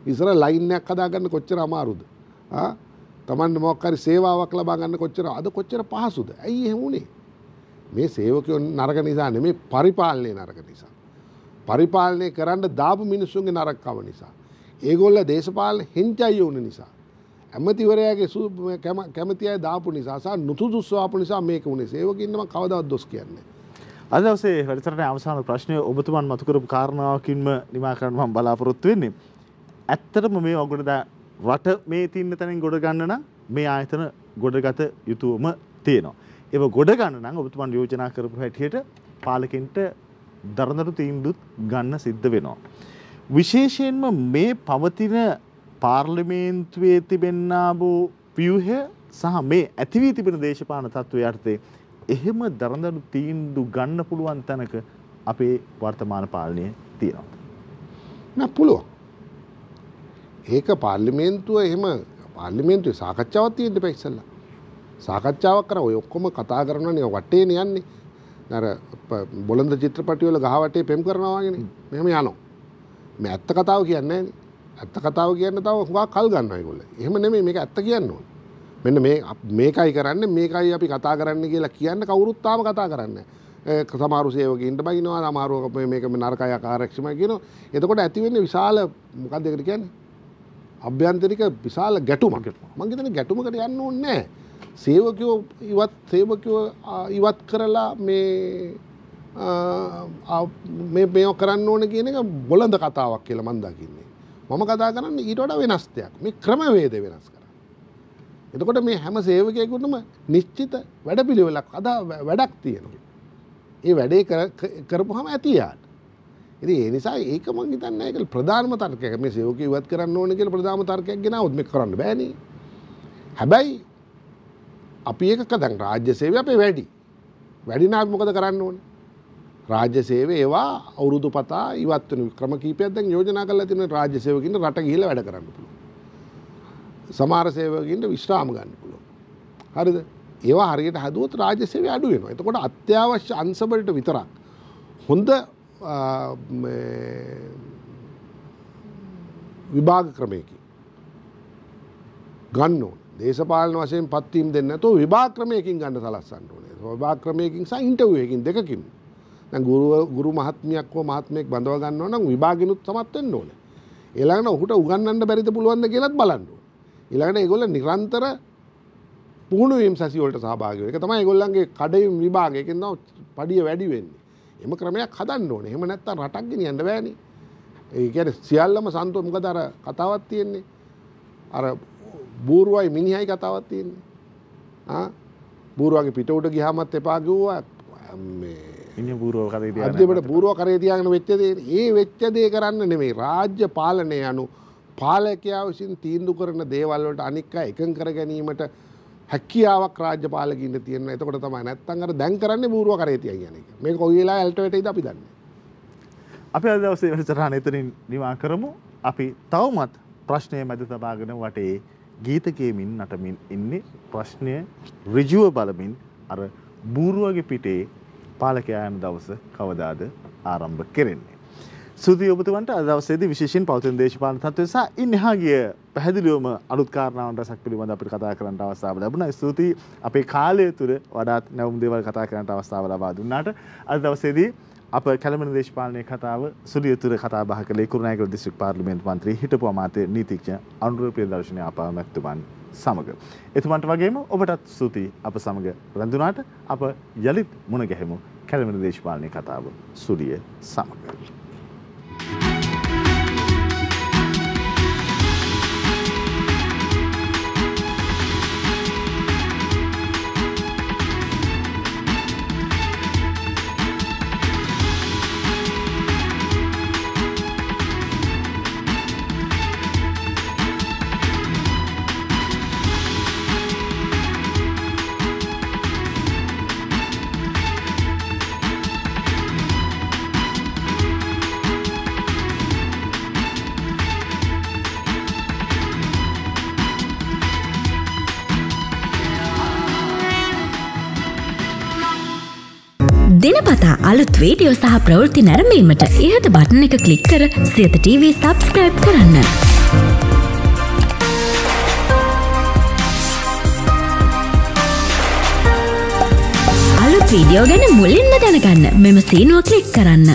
ඉස්සර ලයින් එකක් හදාගන්න කොච්චර අමාරුද? තමන්ට මොකක් හරි සේවාවක් ලබා ගන්න කොච්චර අද කොච්චර පහසුද? ඇයි එහෙම උනේ? මේ සේවකයෝ නරක නිසා නෙමෙයි පරිපාලනය නරක නිසා. පරිපාලනය කරන්න දාපු මිනිස්සුන්ගේ නරකකම නිසා. ඒගොල්ල දේශපාලන හෙන්චයි වුණ නිසා. ඇමතිවරයාගේ කැමති අය දාපු නිසා සහ නුසුදුසු ආපු නිසා මේක උනේ. සේවකින්ම කවදාවත් දොස් කියන්නේ. අද දවසේ වැඩසටහනේ අවසාන ප්‍රශ්නය ඔබතුමන් මතු කරපු කාරණාවකින්ම නිමා කරන්න මම බලාපොරොත්තු වෙන්නේ. ඇත්තටම මේ ඔගොඩ රට මේ තින්න තැනින් ගොඩ ගන්න නම් මේ ආයතන ගොඩගත යුතුවම තියෙනවා. ඒක ගොඩ ගන්න නම් ඔබතුමන් යෝජනා කරපු හැටියට පාලකෙන්ට දරදඬු තීන්දුවත් ගන්න සිද්ධ වෙනවා. විශේෂයෙන්ම මේ පවතින පාර්ලිමේන්තුවේ තිබෙන්නා වූ ව්‍යුහය සහ මේ ඇති වී තිබෙන දේශපාලන තත්ත්වය යටතේ එහෙම දරදඬු තීන්දුව ගන්න පුළුවන් තැනක අපේ වර්තමාන පාලනය තියෙනවා. නෑ පුළුවන්. ඒක පාර්ලිමේන්තුව එහෙම පාර්ලිමේන්තුවේ සාකච්ඡාවක් තියෙන්න බෑ ඉස්සෙල්ලා. සාකච්ඡාවක් කරා ඔය ඔක්කොම කතා කරනවානේ වටේනේ යන්නේ. අර බොළඳ චිත්‍රපටි වල ගහ වටේ පෙම් කරනවා වගේනේ. මෙහෙම යනවා. මේ ඇත්ත කතාව කියන්නේ නෑනේ. ඇත්ත කතාව කියන්න තව හුඟක් කල් ගන්නවා ඒගොල්ලෝ. එහෙම නෙමෙයි මේක ඇත්ත කියන්න ඕනේ. මෙන්න මේකයි කරන්නේ මේකයි අපි කතා කරන්න කියලා කියන්න කවුරුත් තාම කතා කරන්නේ නැහැ. සමහරු සේවකයින්ට බයිනවා සමහරු මේක නරකයි ආරක්ෂමයි කියනවා. එතකොට ඇති වෙන්නේ විශාල මොකක්ද ඒකට කියන්නේ? අභ්‍යන්තරික විශාල ගැටුමක්. මම හිතන්නේ ගැටුමකට යන්න ඕනේ නැහැ. සේවකයෝ ඉවත් කරලා මේව කරන්න ඕනේ කියන එක බොළඳ කතාවක් කියලා මම දකින්නේ. මම කතා කරන්නේ ඊට වඩා වෙනස් දෙයක්. මේ ක්‍රමවේද වෙනස් කරා. එතකොට මේ හැම සේවකයෙකුටම නිශ්චිත වැඩපිළිවෙලක් වැඩක් තියෙනවා. ඒ වැඩේ කරපුවාම ඇති යාට. ඉතින් ඒ නිසා ඒක මම හිතන්නේ ඒක ප්‍රධානම තර්කයක්. මේ සේවකයෝ ඉවත් කරන්න ඕනේ කියලා ප්‍රධානම තර්කයක් ගෙනාවොත් මේක කරන්න බෑනේ. හැබැයි අපි එකක දැන් රාජ්‍ය සේවය අපේ වැඩි නම් මොකද කරන්න ඕනේ? රාජ්‍ය සේවය ඒවා අවුරුදු පතා ඉවත් වෙන ක්‍රම කීපයක් දැන් යෝජනා කරලා තියෙනවා. රාජ්‍ය සේවකින් රට ගිහිල්ලා වැඩ කරන්න පුළුවන්. සමහර සේවකින් විශ්‍රාම ගන්න පුළුවන්. හරිද? ඒවා හරියට හදුවොත් රාජ්‍ය සේවය අඩු වෙනවා. එතකොට අත්‍යවශ්‍ය අංශ වලට විතරක් හොඳ විභාග ක්‍රමයකින් ගන්න ඕනේ. දේශපාලන වශයෙන් පත්වීම් දෙන්නේ නැතුව විභාග ක්‍රමයකින් ගන්න සලස්සන්න ඕනේ. විභාග ක්‍රමයකින් සහ ඉන්ටර්විව් එකකින් දෙකකින්. දැන් ගුරු මහත්මියක් හෝ මහත්මයෙක් බඳව ගන්නවා නම් විභාගෙනුත් සමත් වෙන්න ඕනේ. ඊළඟට ඔහුට උගන්වන්න බැරිද පුළුවන්ද කියලාත් බලන්න ඕනේ. ඊළඟට ඒගොල්ලෝ නිරන්තර පුහුණු වීම සැසි වලට සහභාගී වෙනවා. ඒක තමයි ඒගොල්ලන්ගේ කඩේම් විභාගය. ඒකෙන් තමයි පඩිය වැඩි වෙන්නේ. එම ක්‍රමයක් හදන්න ඕනේ. එහෙම නැත්නම් රටක් ගෙනියන්න බෑනේ. ඒ කියන්නේ සියල්ලම සන්තෝෂ මොකද අර කතාවක් තියෙන්නේ. අර බූරුවයි මිනිහයි කතාවක් තියෙන්නේ. බූරුවගේ පිට උඩ ගියාමත් එපා කිව්වා මේ ඉන්නේ බූරුව කරේ තියාගෙන. අන්තිමට බූරුව කරේ තියාගෙන වෙච්ච දේ ඒ වෙච්ච දේ කරන්න නෙමෙයි. රාජ්‍ය පාලනය anu පාලකයා විසින් තීන්දුව කරන දේවල් වලට අනික් අය එකඟ කර ගැනීමට හැකියාවක් රාජ්‍ය පාලකින්ට තියෙනවා. එතකොට තමයි නැත්තම් අර දැන් කරන්නේ බූරුව කරේ තියා කියන එක. මේක කොයි වෙලාවෙ ඇල්ට වැටෙයිද අපි දන්නේ. අපි අද දවසේ වැඩසටහන එතනින් නිමා කරමු. අපි තවමත් ප්‍රශ්නය මැද තබාගෙන වටේ ගීත කියමින් නටමින් ඉන්නේ. ප්‍රශ්නය ඍජුව බලමින් අර බූරුවගේ පිටේ පාලකයා යන දවස කවදාද ආරම්භ කෙරෙන්නේ. සුදී ඔබතුමන්ට අද දවසේදී විශේෂයෙන් පෞද්ගලික දේශපාලන තත්ත්වය සහ ඉන්හා ගිය පැහැදිලිවම අලුත් කාරණාවන් රසක් පිළිබඳ අපිට කතා කරන්න අවස්ථාව ලැබුණා. ස්තුතියි අපේ කාලය තුර වඩාත් නැවුම් දේවල් කතා කරන්න අවස්ථාව ලබා දුන්නාට. අද දවසේදී අප කැළඹෙන දේශපාලනයේ කතාව සුලිය තුර කතා බහ කළේ කුරුණෑගල දිස්ත්‍රික් පාර්ලිමේන්තු මන්ත්‍රී හිටපු අමාත්‍ය නීතිඥ අනුර ප්‍රියදර්ශන ආපා මැතිතුමන් සමග. එතුමන්ට වගේම ඔබටත් ස්තුතියි අප සමග රැඳුනාට. අප යලිත් මුණ ගැහෙමු කැළඹෙන දේශපාලනයේ කතාව සුලිය සමග. දිනපතා අලුත් වීඩියෝ සහ ප්‍රවෘත්ති නැරඹීමට ඉහත බටන් එක ක්ලික් කර සියත TV සබ්ස්ක්‍රයිබ් කරන්න. අලුත් වීඩියෝ ගැන මුලින්ම දැනගන්න මෙම සීනුව ක්ලික් කරන්න.